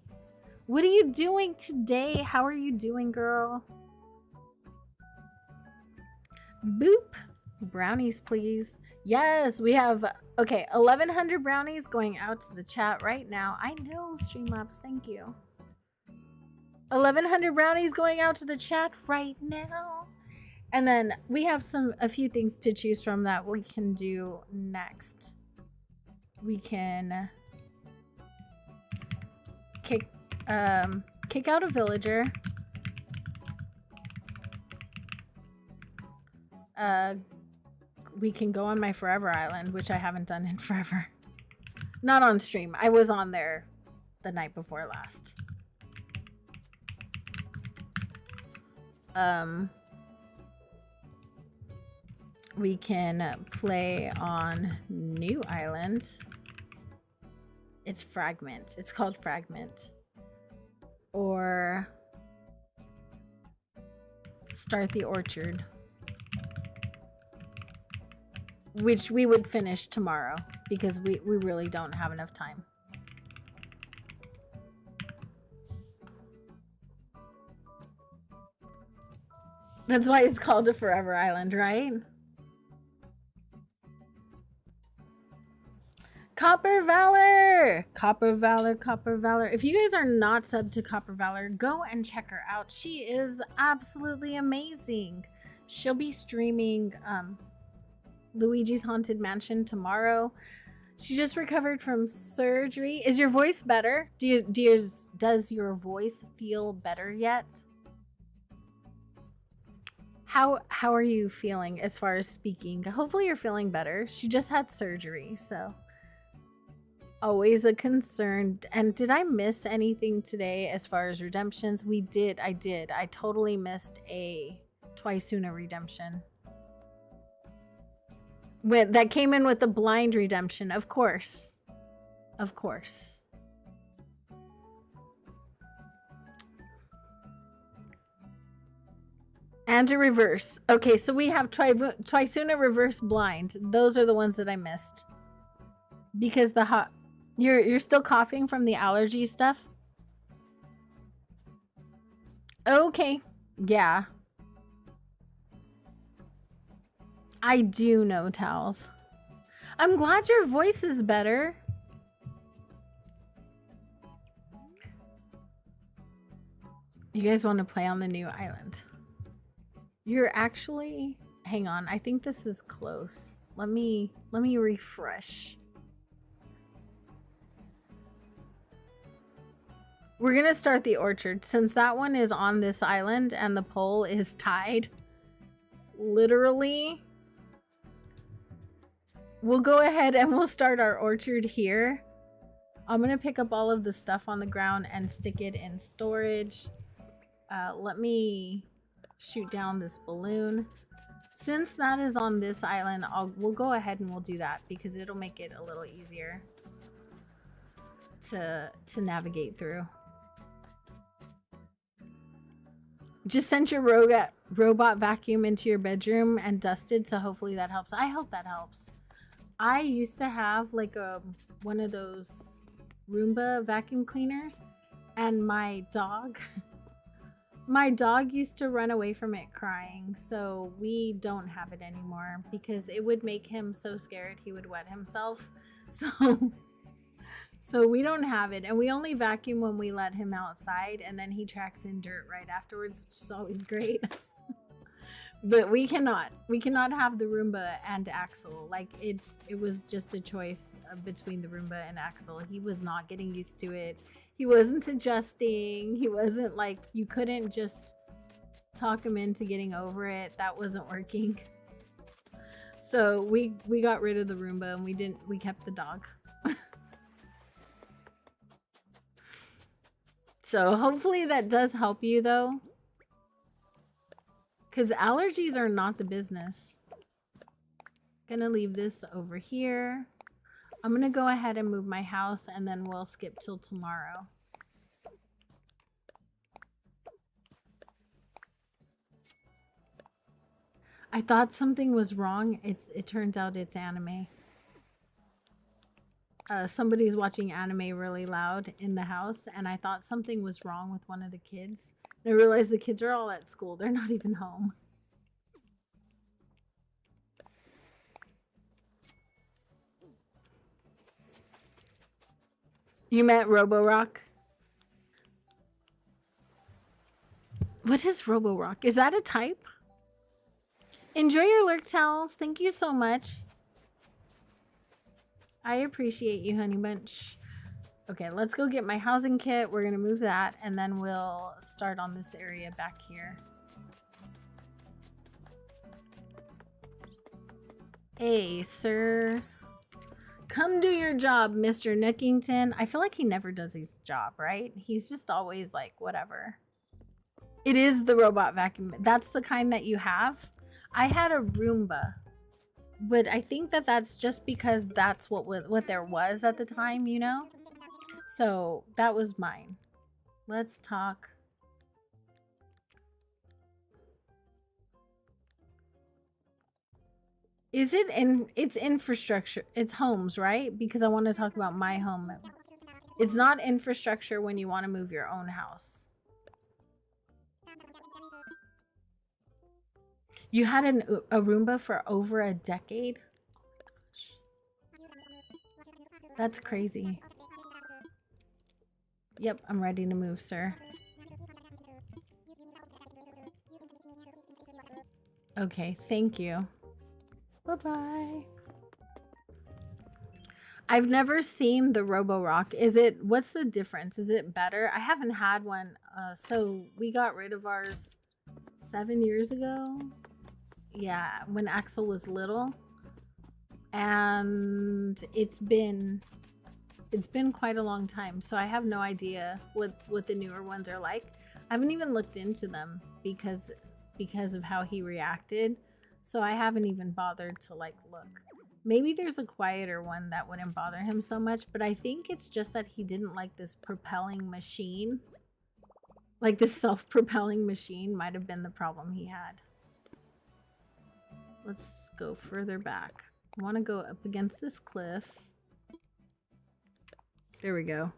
What are you doing today? How are you doing, girl? Boop. Brownies, please. Yes, we have, okay, 1,100 brownies going out to the chat right now. I know, Streamlabs, thank you. 1,100 brownies going out to the chat right now. And then we have a few things to choose from that we can do next. We can kick out a villager. We can go on my Forever Island, which I haven't done in forever. Not on stream. I was on there the night before last. We can play on New Island. It's Fragment. It's called Fragment. Or start the Orchard, which we would finish tomorrow because we really don't have enough time. That's why it's called a Forever Island, right? Copper Valor! Copper Valor, Copper Valor. If you guys are not subbed to Copper Valor, go and check her out. She is absolutely amazing. She'll be streaming Luigi's Haunted Mansion tomorrow. She just recovered from surgery. Is your voice better? Does your voice feel better yet? How are you feeling as far as speaking? Hopefully you're feeling better. She just had surgery, so always a concern. And did I miss anything today as far as redemptions? I did. I totally missed a twisuna redemption. That came in with the blind redemption, of course. Of course. And a reverse. Okay, so we have twisuna reverse blind. Those are the ones that I missed. Because the hot... You're still coughing from the allergy stuff? Okay. Yeah. I do know towels. I'm glad your voice is better. You guys want to play on the new island? You're actually... Hang on. I think this is close. Let me refresh. We're going to start the orchard. Since that one is on this island and the poll is tied, literally, we'll go ahead and we'll start our orchard here. I'm going to pick up all of the stuff on the ground and stick it in storage. Let me shoot down this balloon. Since that is on this island, we'll go ahead and we'll do that because it'll make it a little easier to navigate through. Just sent your robot vacuum into your bedroom and dusted, so hopefully that helps. I hope that helps. I used to have like one of those Roomba vacuum cleaners, and my dog used to run away from it crying, so we don't have it anymore because it would make him so scared he would wet himself. So we don't have it, and we only vacuum when we let him outside, and then he tracks in dirt right afterwards, which is always great. But we cannot have the Roomba and Axel. Like it was just a choice between the Roomba and Axel. He was not getting used to it. He wasn't adjusting. He wasn't like, you couldn't just talk him into getting over it. That wasn't working. So we got rid of the Roomba and we kept the dog. So hopefully that does help you though. Because allergies are not the business. Gonna leave this over here. I'm gonna go ahead and move my house and then we'll skip till tomorrow. I thought something was wrong. It turns out it's anime. somebody's watching anime really loud in the house, and I thought something was wrong with one of the kids. And I realized the kids are all at school. They're not even home. You meant Roborock? What is Roborock? Is that a type? Enjoy your lurk towels. Thank you so much. I appreciate you, honey bunch. Okay, let's go get my housing kit. We're gonna move that, and then we'll start on this area back here. Hey, sir. Come do your job, Mr. Nookington. I feel like he never does his job, right? He's just always like, whatever. It is the robot vacuum. That's the kind that you have. I had a Roomba, but I think that that's just because that's what there was at the time, you know? So that was mine. Let's talk. Is it in it's infrastructure? It's homes, right? Because I want to talk about my home. It's not infrastructure when you want to move your own house. You had a Roomba for over a decade? Oh my gosh. That's crazy. Yep, I'm ready to move, sir. Okay, thank you. Bye-bye. I've never seen the Roborock. What's the difference? Is it better? I haven't had one. So we got rid of ours 7 years ago. Yeah, when Axel was little. And it's been quite a long time. So I have no idea what the newer ones are like. I haven't even looked into them because of how he reacted. So I haven't even bothered to like look. Maybe there's a quieter one that wouldn't bother him so much, but I think it's just that he didn't like this propelling machine. Like this self-propelling machine might have been the problem he had. Let's go further back. I want to go up against this cliff. There we go.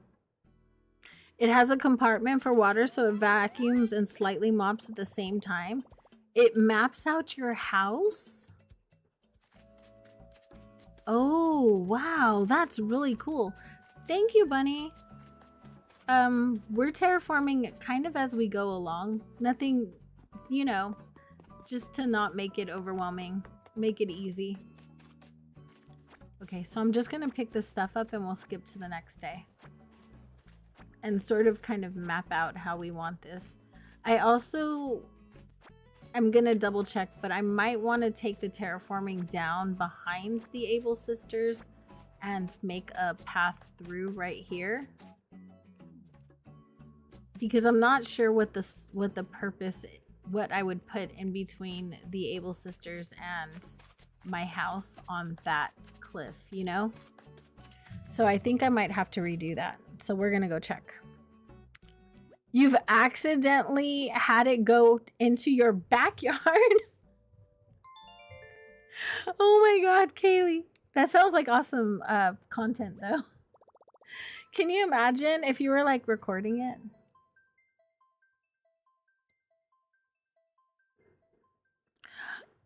It has a compartment for water so it vacuums and slightly mops at the same time. It maps out your house? Oh, wow. That's really cool. Thank you, Bunny. We're terraforming kind of as we go along. Nothing, you know, just to not make it overwhelming. Make it easy. Okay, so I'm just going to pick this stuff up and we'll skip to the next day. And sort of kind of map out how we want this. I'm going to double check, but I might want to take the terraforming down behind the Able sisters and make a path through right here. Because I'm not sure what the purpose, what I would put in between the Able sisters and my house on that cliff, you know? So I think I might have to redo that. So we're going to go check. You've accidentally had it go into your backyard? Oh my god, Kaylee. That sounds like awesome content though. Can you imagine if you were like recording it?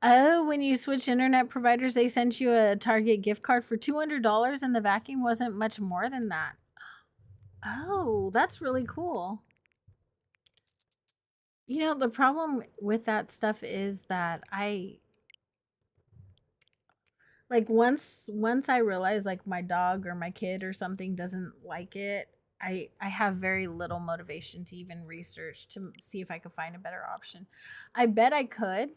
Oh, when you switch internet providers, they sent you a Target gift card for $200 and the vacuum wasn't much more than that. Oh, that's really cool. You know, the problem with that stuff is that once I realize like my dog or my kid or something doesn't like it, I have very little motivation to even research to see if I could find a better option. I bet I could,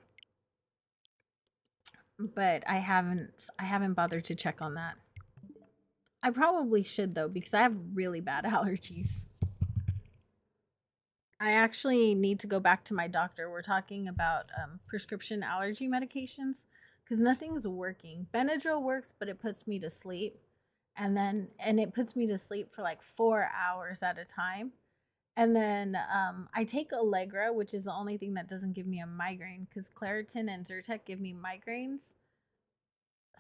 but I haven't bothered to check on that. I probably should though, because I have really bad allergies. I actually need to go back to my doctor. We're talking about prescription allergy medications because nothing's working. Benadryl works, but it puts me to sleep. And it puts me to sleep for like 4 hours at a time. And then I take Allegra, which is the only thing that doesn't give me a migraine because Claritin and Zyrtec give me migraines.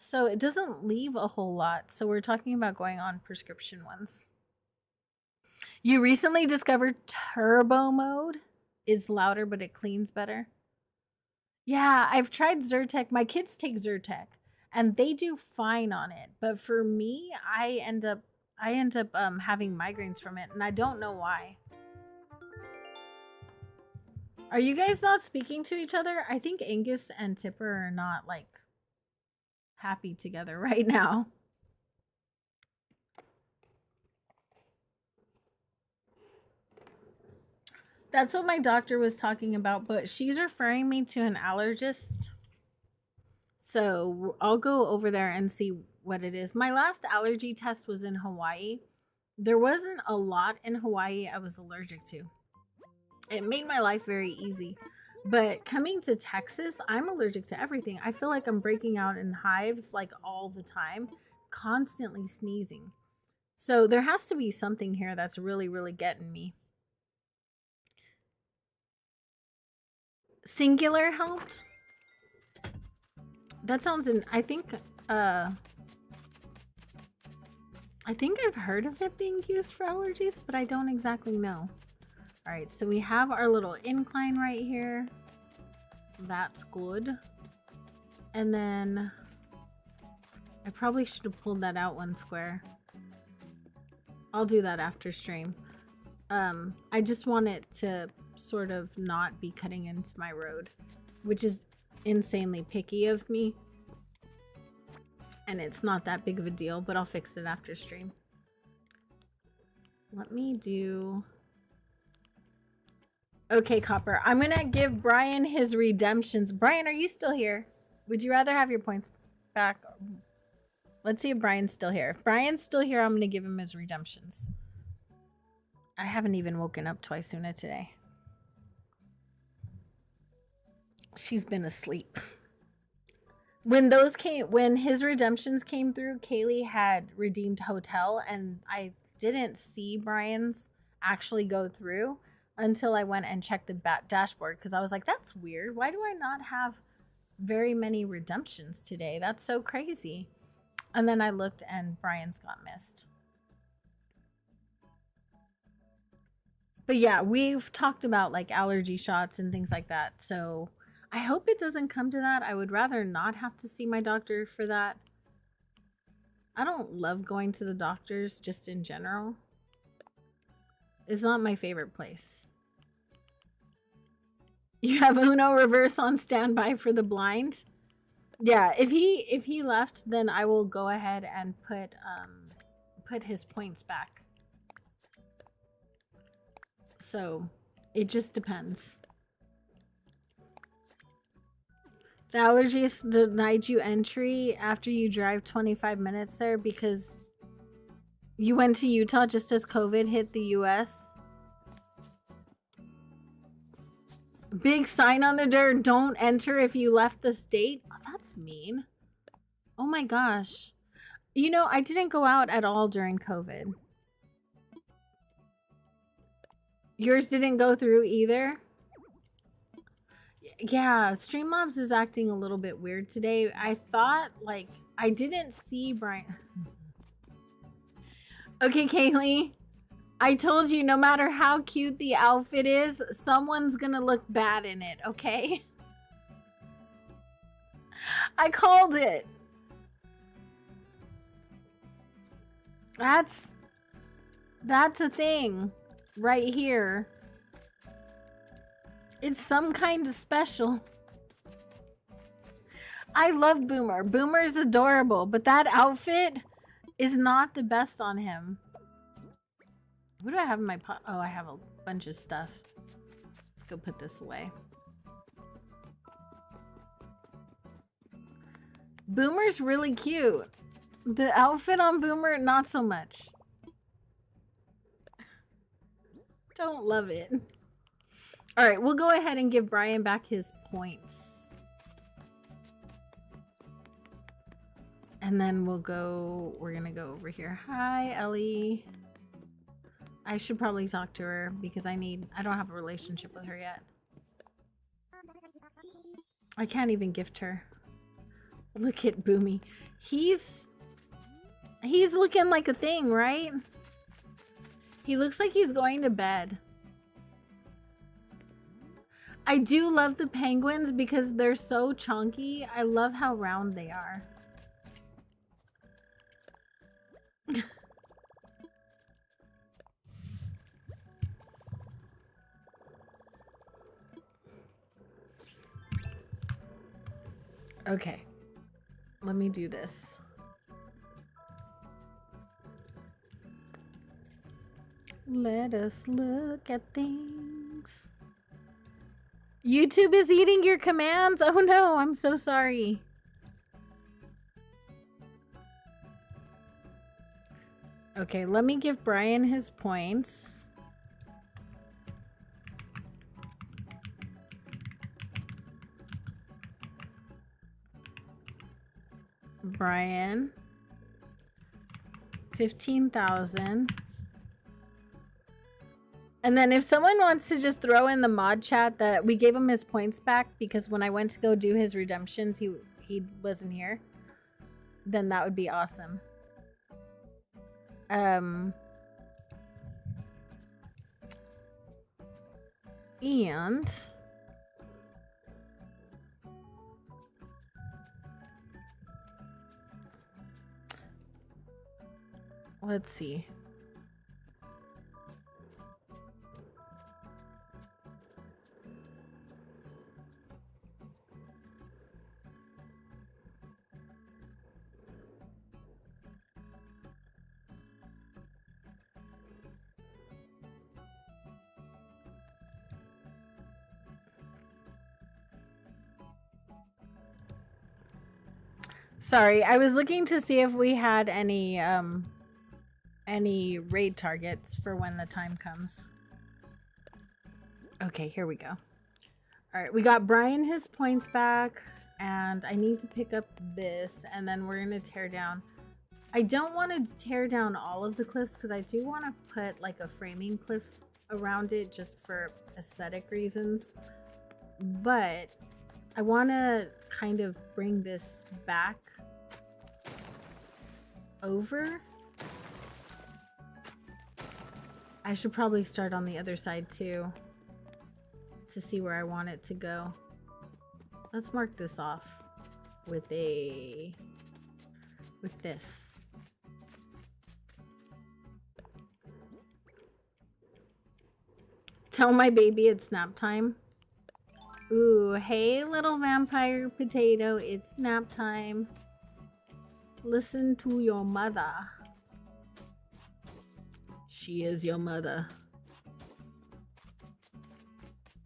So it doesn't leave a whole lot. So we're talking about going on prescription ones. You recently discovered turbo mode is louder, but it cleans better. Yeah, I've tried Zyrtec. My kids take Zyrtec and they do fine on it. But for me, I end up having migraines from it, and I don't know why. Are you guys not speaking to each other? I think Angus and Tipper are not like happy together right now. That's what my doctor was talking about, but she's referring me to an allergist. So I'll go over there and see what it is. My last allergy test was in Hawaii. There wasn't a lot in Hawaii I was allergic to. It made my life very easy. But coming to Texas, I'm allergic to everything. I feel like I'm breaking out in hives like all the time, constantly sneezing. So there has to be something here that's really, really getting me. Singular helped? That sounds I think I've heard of it being used for allergies, but I don't exactly know. All right, so we have our little incline right here. That's good. And then I probably should have pulled that out one square. I'll do that after stream. I just want it to sort of not be cutting into my road, which is insanely picky of me. And it's not that big of a deal, but I'll fix it after stream. Let me do... Okay, Copper. I'm gonna give Brian his redemptions. Brian, are you still here? Would you rather have your points back? Let's see if Brian's still here. If Brian's still here, I'm gonna give him his redemptions. I haven't even woken up twisuna today. She's been asleep. When his redemptions came through, Kaylee had redeemed hotel, and I didn't see Brian's actually go through until I went and checked the dashboard, because I was like, that's weird. Why do I not have very many redemptions today? That's so crazy. And then I looked and Brian's got missed. But yeah, we've talked about like allergy shots and things like that. So I hope it doesn't come to that. I would rather not have to see my doctor for that. I don't love going to the doctors just in general. It's not my favorite place. You have Uno reverse on standby for the blind. Yeah, if he left, then I will go ahead and put his points back. So it just depends. The allergist denied you entry after you drive 25 minutes there because you went to Utah just as COVID hit the US. Big sign on the door, don't enter if you left the state. Oh, that's mean. Oh my gosh. You know, I didn't go out at all during COVID. Yours didn't go through either? Yeah, Streamlabs is acting a little bit weird today. I thought, like, I didn't see Brian. Okay, Kaylee. I told you no matter how cute the outfit is, someone's gonna look bad in it, okay? I called it. That's a thing right here. It's some kind of special. I love Boomer. Boomer is adorable, but that outfit is not the best on him. What do I have in my pot? Oh, I have a bunch of stuff. Let's go put this away. Boomer's really cute. The outfit on Boomer, not so much. Don't love it. All right, we'll go ahead and give Brian back his points. And then we're gonna go over here. Hi, Ellie. I should probably talk to her because I don't have a relationship with her yet. I can't even gift her. Look at Boomy. He's looking like a thing, right? He looks like he's going to bed. I do love the penguins because they're so chunky. I love how round they are. Okay. Let me do this. Let us look at things. YouTube is eating your commands. Oh no, I'm so sorry. Okay, let me give Brian his points. Brian, 15,000. And then if someone wants to just throw in the mod chat that we gave him his points back because when I went to go do his redemptions, he wasn't here, then that would be awesome. And let's see. Sorry, I was looking to see if we had any raid targets for when the time comes. Okay, here we go. All right, we got Brian his points back, and I need to pick up this, and then we're gonna tear down. I don't want to tear down all of the cliffs because I do want to put like a framing cliff around it just for aesthetic reasons, but I want to kind of bring this back over. I should probably start on the other side too to see where I want it to go. Let's mark this off with this. Tell my baby it's nap time. Ooh, hey little vampire potato, it's nap time. Listen to your mother. She is your mother.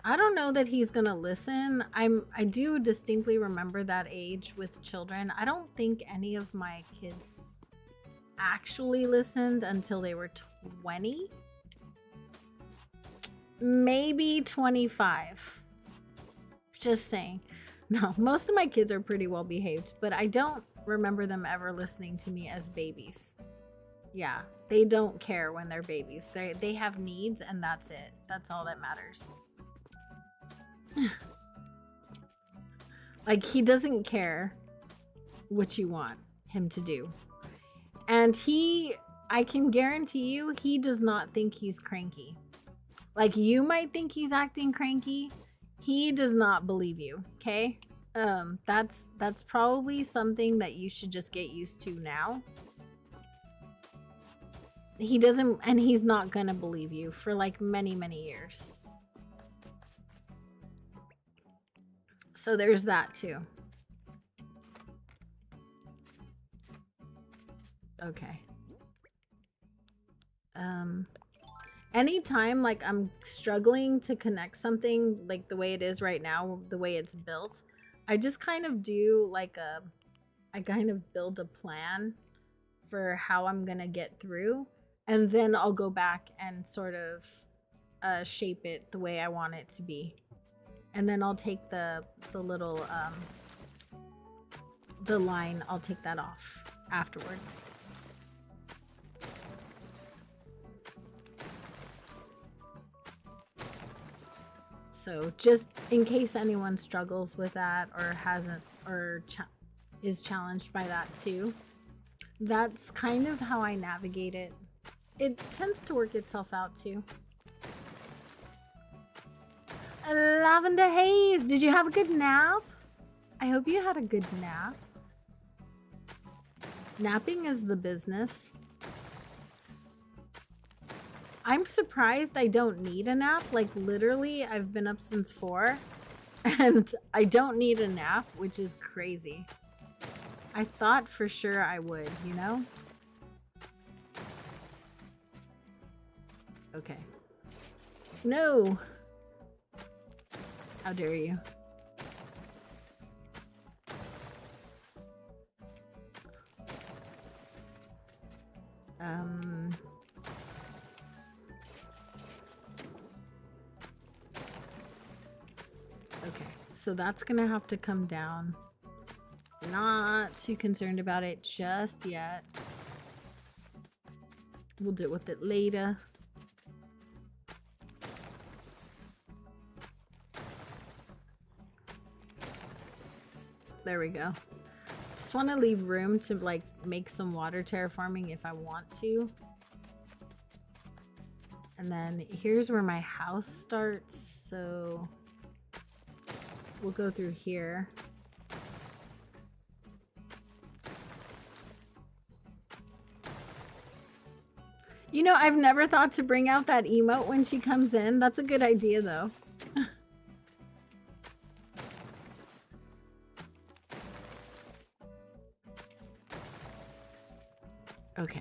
I don't know that he's gonna listen. I do distinctly remember that age with children. I don't think any of my kids actually listened until they were 20. Maybe 25. Just saying. No, most of my kids are pretty well behaved, but I don't remember them ever listening to me as babies. Yeah, they don't care when they're babies. They have needs and that's it. That's all that matters. Like, he doesn't care what you want him to do. And I can guarantee you, he does not think he's cranky. Like, you might think he's acting cranky. He does not believe you, okay? That's probably something that you should just get used to now. He doesn't, and he's not gonna believe you for like many, many years. So there's that too. Okay. Anytime like I'm struggling to connect something like the way it is right now, the way it's built, I just kind of do like I kind of build a plan for how I'm gonna get through, and then I'll go back and sort of shape it the way I want it to be. And then I'll take the little the line, I'll take that off afterwards. So just in case anyone struggles with that or hasn't, or is challenged by that too. That's kind of how I navigate it. It tends to work itself out too. Lavender Haze, did you have a good nap? I hope you had a good nap. Napping is the business. I'm surprised I don't need a nap. Like literally, I've been up since 4 and I don't need a nap, which is crazy. I thought for sure I would, you know? Okay. No! How dare you? Okay, so that's gonna have to come down. Not too concerned about it just yet. We'll deal with it later. There we go. Just want to leave room to like make some water terraforming if I want to. And then here's where my house starts, so we'll go through here. You know, I've never thought to bring out that emote when she comes in. That's a good idea though. Okay.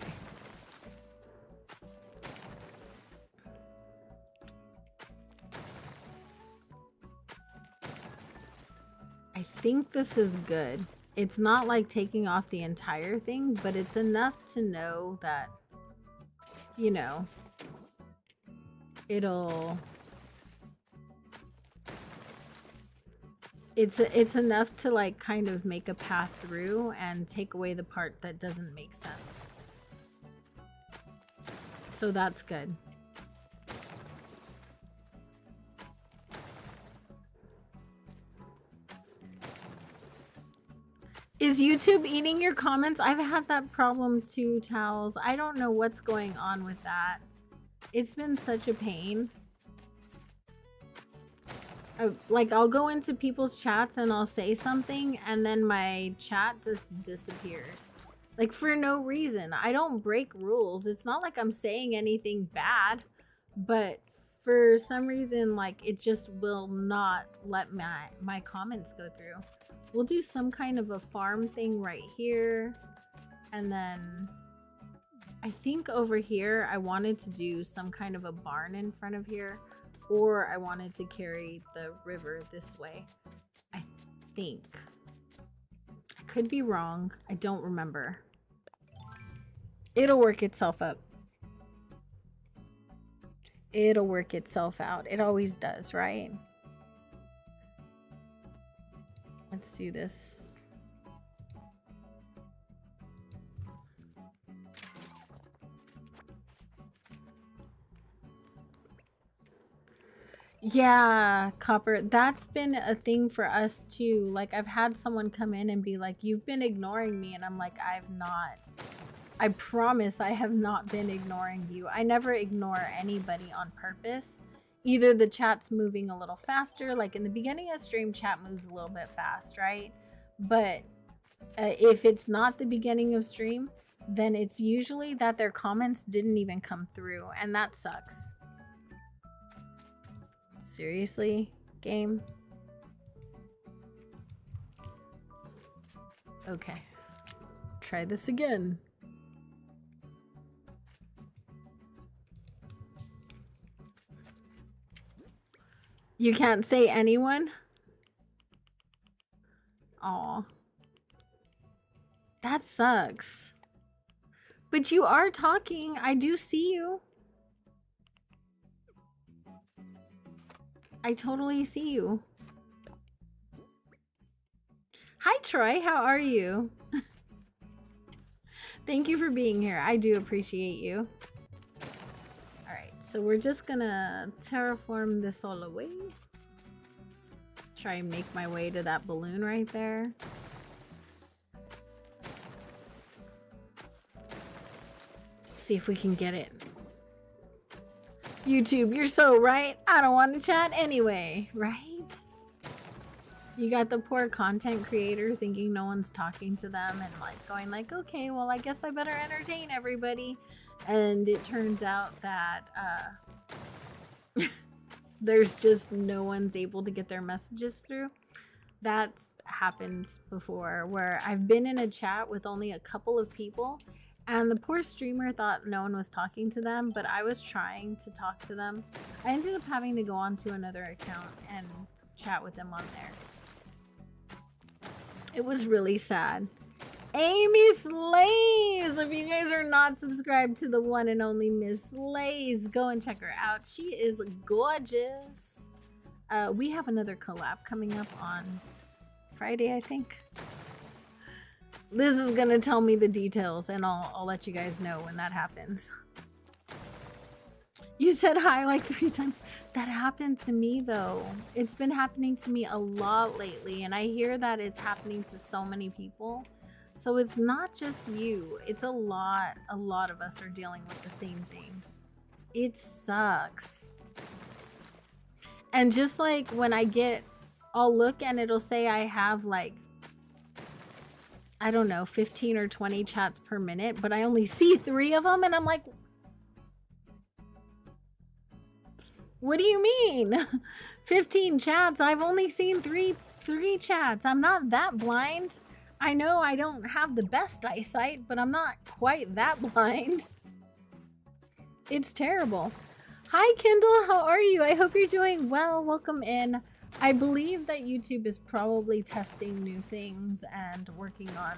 I think this is good. It's not like taking off the entire thing, but it's enough to know that, you know, it's enough to like kind of make a path through and take away the part that doesn't make sense. So that's good. Is YouTube eating your comments? I've had that problem too, Towels. I don't know what's going on with that. It's been such a pain. Like, I'll go into people's chats and I'll say something and then my chat just disappears. Like, for no reason. I don't break rules. It's not like I'm saying anything bad, but for some reason, like, it just will not let my comments go through. We'll do some kind of a farm thing right here. And then I think over here, I wanted to do some kind of a barn in front of here. Or I wanted to carry the river this way. I think. I could be wrong. I don't remember. It'll work itself up. It'll work itself out. It always does, right? Let's do this. Yeah, Copper, that's been a thing for us too. Like, I've had someone come in and be like, you've been ignoring me. And I'm like, I've not. I promise I have not been ignoring you. I never ignore anybody on purpose. Either the chat's moving a little faster, like in the beginning of stream, chat moves a little bit fast, right? But if it's not the beginning of stream, then it's usually that their comments didn't even come through, and that sucks. Seriously, game? Okay. Try this again. You can't say anyone? Aw. That sucks. But you are talking. I do see you. I totally see you. Hi, Troy. How are you? Thank you for being here. I do appreciate you. Alright, so we're just gonna terraform this all away. Try and make my way to that balloon right there. see if we can get it. YouTube, you're so right. I don't want to chat anyway, right? You got the poor content creator thinking no one's talking to them and like going like, okay, well, I guess I better entertain everybody. And it turns out that there's just no one's able to get their messages through. That's happened before where I've been in a chat with only a couple of people and the poor streamer thought no one was talking to them, but I was trying to talk to them. I ended up having to go onto another account and chat with them on there. It was really sad. Amy Slays! If you guys are not subscribed to the one and only Miss Slays, go and check her out. She is gorgeous. We have another collab coming up on Friday, I think. Liz is gonna tell me the details and I'll let you guys know when that happens. You said hi like 3 times. That happened to me though. It's been happening to me a lot lately and I hear that it's happening to so many people. So it's not just you. It's a lot of us are dealing with the same thing. It sucks. And just like when I'll look and it'll say I have like, I don't know, 15 or 20 chats per minute, but I only see 3 of them and I'm like, what do you mean? 15 chats? I've only seen three chats. I'm not that blind. I know I don't have the best eyesight, but I'm not quite that blind. It's terrible. Hi, Kindle. How are you? I hope you're doing well. Welcome in. I believe that YouTube is probably testing new things and working on...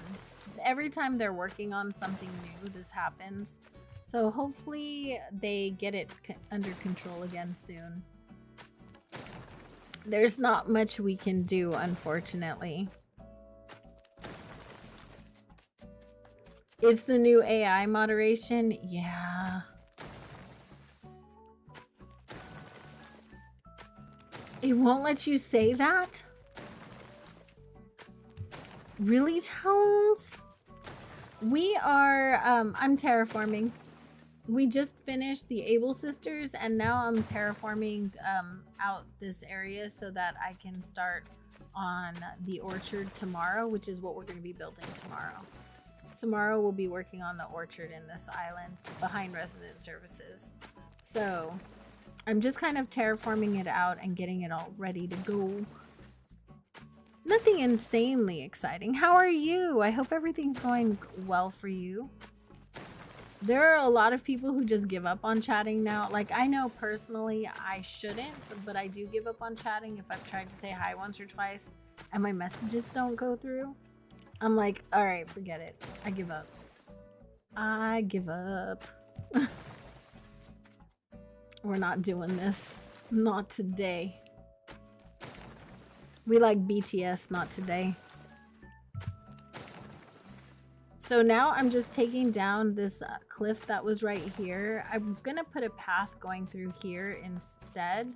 Every time they're working on something new, this happens. So hopefully they get it under control again soon. There's not much we can do, unfortunately. It's the new AI moderation. Yeah. It won't let you say that? Really, Tones? We are, I'm terraforming. We just finished the Able Sisters and now I'm terraforming out this area so that I can start on the orchard tomorrow, which is what we're going to be building tomorrow. Tomorrow we'll be working on the orchard in this island behind resident services. So I'm just kind of terraforming it out and getting it all ready to go. Nothing insanely exciting. How are you? I hope everything's going well for you. There are a lot of people who just give up on chatting now. Like, I know personally I shouldn't, but I do give up on chatting if I've tried to say hi once or twice and my messages don't go through. I'm like, all right, forget it. I give up. I give up. We're not doing this. Not today. We like BTS, not today. So now I'm just taking down this cliff that was right here. I'm gonna put a path going through here instead.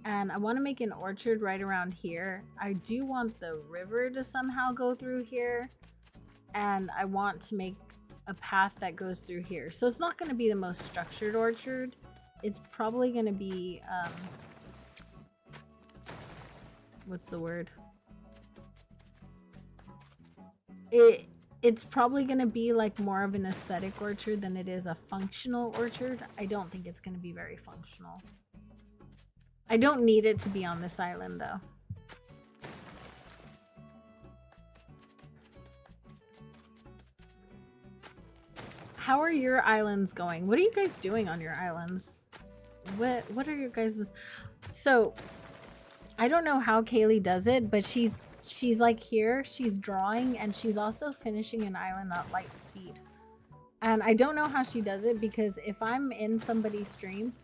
And I want to make an orchard right around here. I do want the river to somehow go through here. And I want to make a path that goes through here. So it's not going to be the most structured orchard. It's probably going to be, what's the word? It's probably going to be like more of an aesthetic orchard than it is a functional orchard. I don't think it's going to be very functional. I don't need it to be on this island though. How are your islands going? What are you guys doing on your islands? What are your guys'... So, I don't know how Kaylee does it, but she's like here, she's drawing, and she's also finishing an island at light speed. And I don't know how she does it, because if I'm in somebody's stream,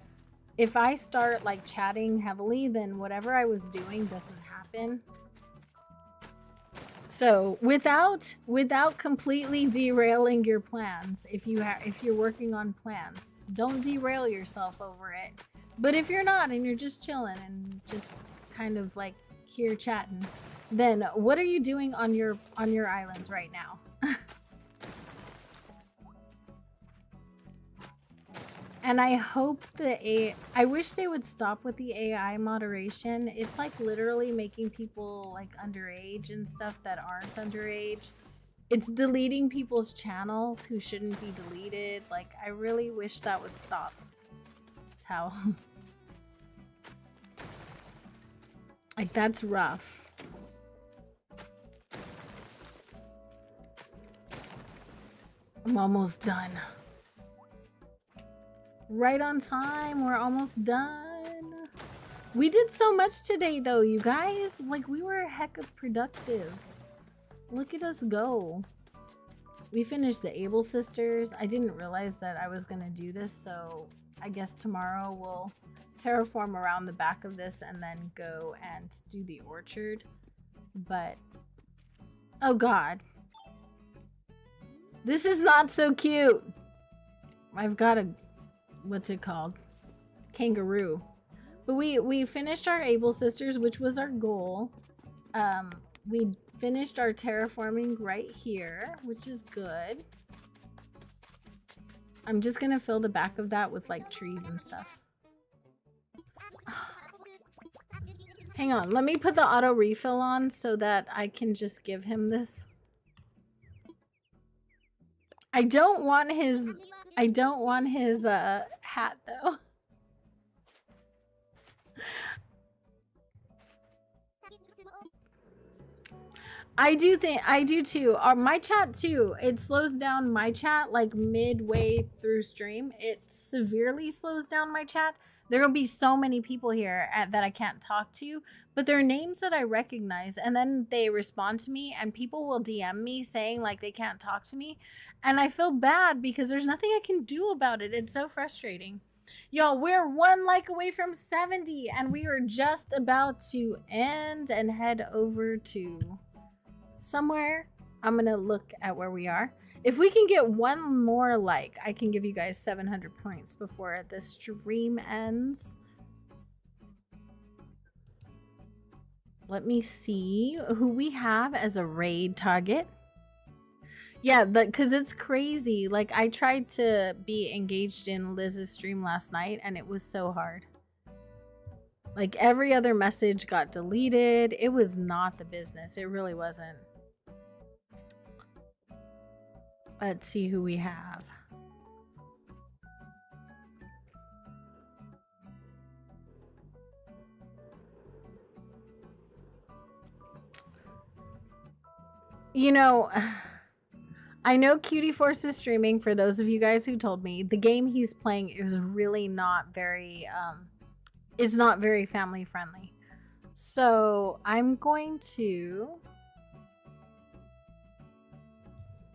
if I start like chatting heavily, then whatever I was doing doesn't happen. So without completely derailing your plans, if you're working on plans, don't derail yourself over it. But if you're not and you're just chilling and just kind of like here chatting, then what are you doing on your islands right now? And I hope I wish they would stop with the AI moderation. It's like literally making people like underage and stuff that aren't underage. It's deleting people's channels who shouldn't be deleted. Like, I really wish that would stop. Towels. Like, that's rough. I'm almost done. Right on time. We're almost done. We did so much today, though, you guys. Like, we were a heck of productive. Look at us go. We finished the Able Sisters. I didn't realize that I was going to do this, so I guess tomorrow we'll terraform around the back of this and then go and do the orchard. But, oh God. This is not so cute. I've got a, what's it called? Kangaroo. But we finished our Able Sisters, which was our goal. We finished our terraforming right here, which is good. I'm just gonna fill the back of that with like trees and stuff. Hang on, let me put the auto refill on so that I can just give him this. I don't want his hat though. I do too. My chat too. It slows down my chat like midway through stream. It severely slows down my chat. There will be so many people here that I can't talk to, but they're names that I recognize, and then they respond to me, and people will DM me saying like they can't talk to me, and I feel bad because there's nothing I can do about it. It's so frustrating. Y'all, we're 1 like away from 70, and we are just about to end and head over to somewhere. I'm gonna look at where we are. If we can get 1 more like, I can give you guys 700 points before the stream ends. Let me see who we have as a raid target. Yeah, because it's crazy. Like, I tried to be engaged in Liz's stream last night and it was so hard. Like, every other message got deleted. It was not the business. It really wasn't. Let's see who we have. You know, I know Cutie Force is streaming. For those of you guys who told me, the game he's playing is really not very, it's not very family friendly. So I'm going to...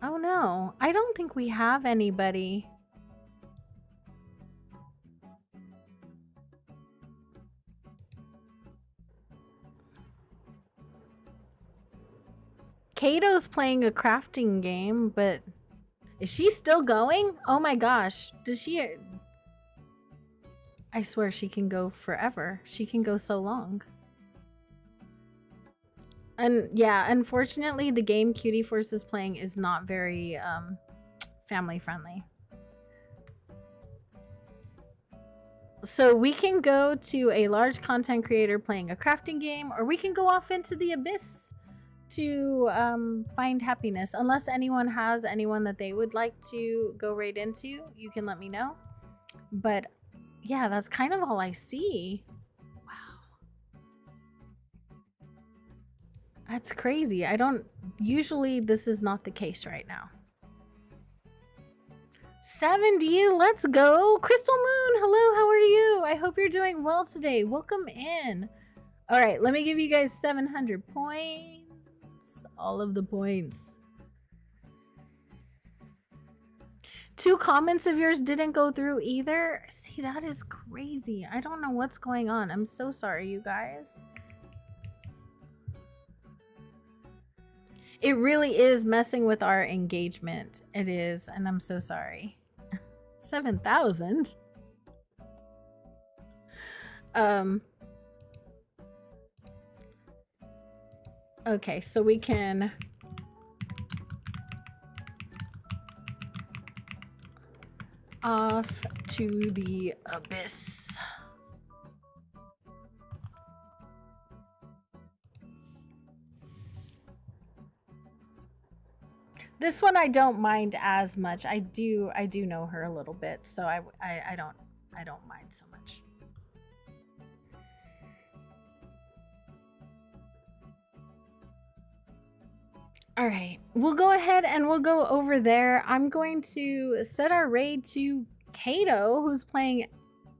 Oh no, I don't think we have anybody. Kato's playing a crafting game, but is she still going? Oh my gosh, does she... I swear she can go forever. She can go so long. And yeah, unfortunately, the game Cutie Force is playing is not very family friendly. So we can go to a large content creator playing a crafting game, or we can go off into the abyss to find happiness. Unless anyone has anyone that they would like to go right into, you can let me know. But yeah, that's kind of all I see. That's crazy. I don't... Usually this is not the case right now. 70, let's go. Crystal Moon, hello, how are you? I hope you're doing well today. Welcome in. All right, let me give you guys 700 points. All of the points. 2 comments of yours didn't go through either. See, that is crazy. I don't know what's going on. I'm so sorry, you guys. It really is messing with our engagement. It is, and I'm so sorry. 7,000? Okay, so we can... Off to the abyss. This one I don't mind as much. I do know her a little bit, so I don't mind so much. All right, we'll go ahead and we'll go over there. I'm going to set our raid to Kato, who's playing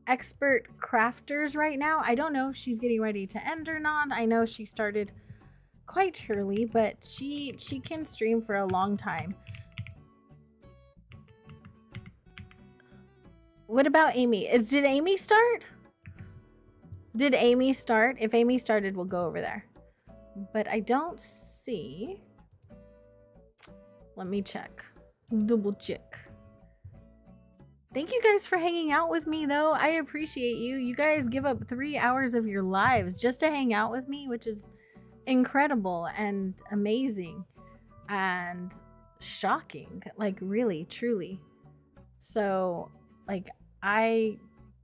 Expert Crafters right now. I don't know if she's getting ready to end or not. I know she started quite early, but she can stream for a long time. What about Amy? Did Amy start? Did Amy start? If Amy started, we'll go over there. But I don't see. Let me check. Double check. Thank you guys for hanging out with me, though. I appreciate you. You guys give up 3 hours of your lives just to hang out with me, which is incredible and amazing and shocking. Like, really, truly. So, like, I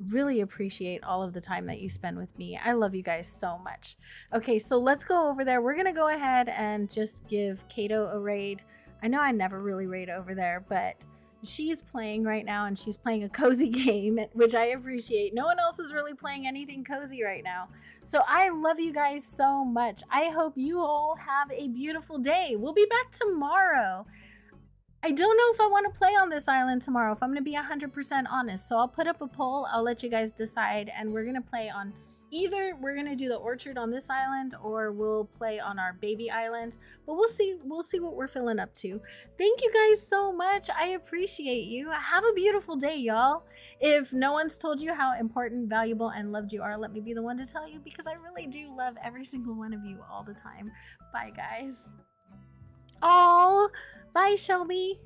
really appreciate all of the time that you spend with me. I love you guys so much. Okay, so let's go over there. We're going to go ahead and just give Kato a raid. I know I never really raid over there, but she's playing right now and she's playing a cozy game, which I appreciate. No one else is really playing anything cozy right now. So I love you guys so much. I hope you all have a beautiful day. We'll be back tomorrow. I don't know if I want to play on this island tomorrow, if I'm going to be 100% honest. So I'll put up a poll. I'll let you guys decide. And we're going to play on either we're going to do the orchard on this island or we'll play on our baby island. But we'll see what we're feeling up to. Thank you guys so much. I appreciate you. Have a beautiful day, y'all. If no one's told you how important, valuable, and loved you are, let me be the one to tell you, because I really do love every single one of you all the time. Bye, guys. Oh, bye, Shelby.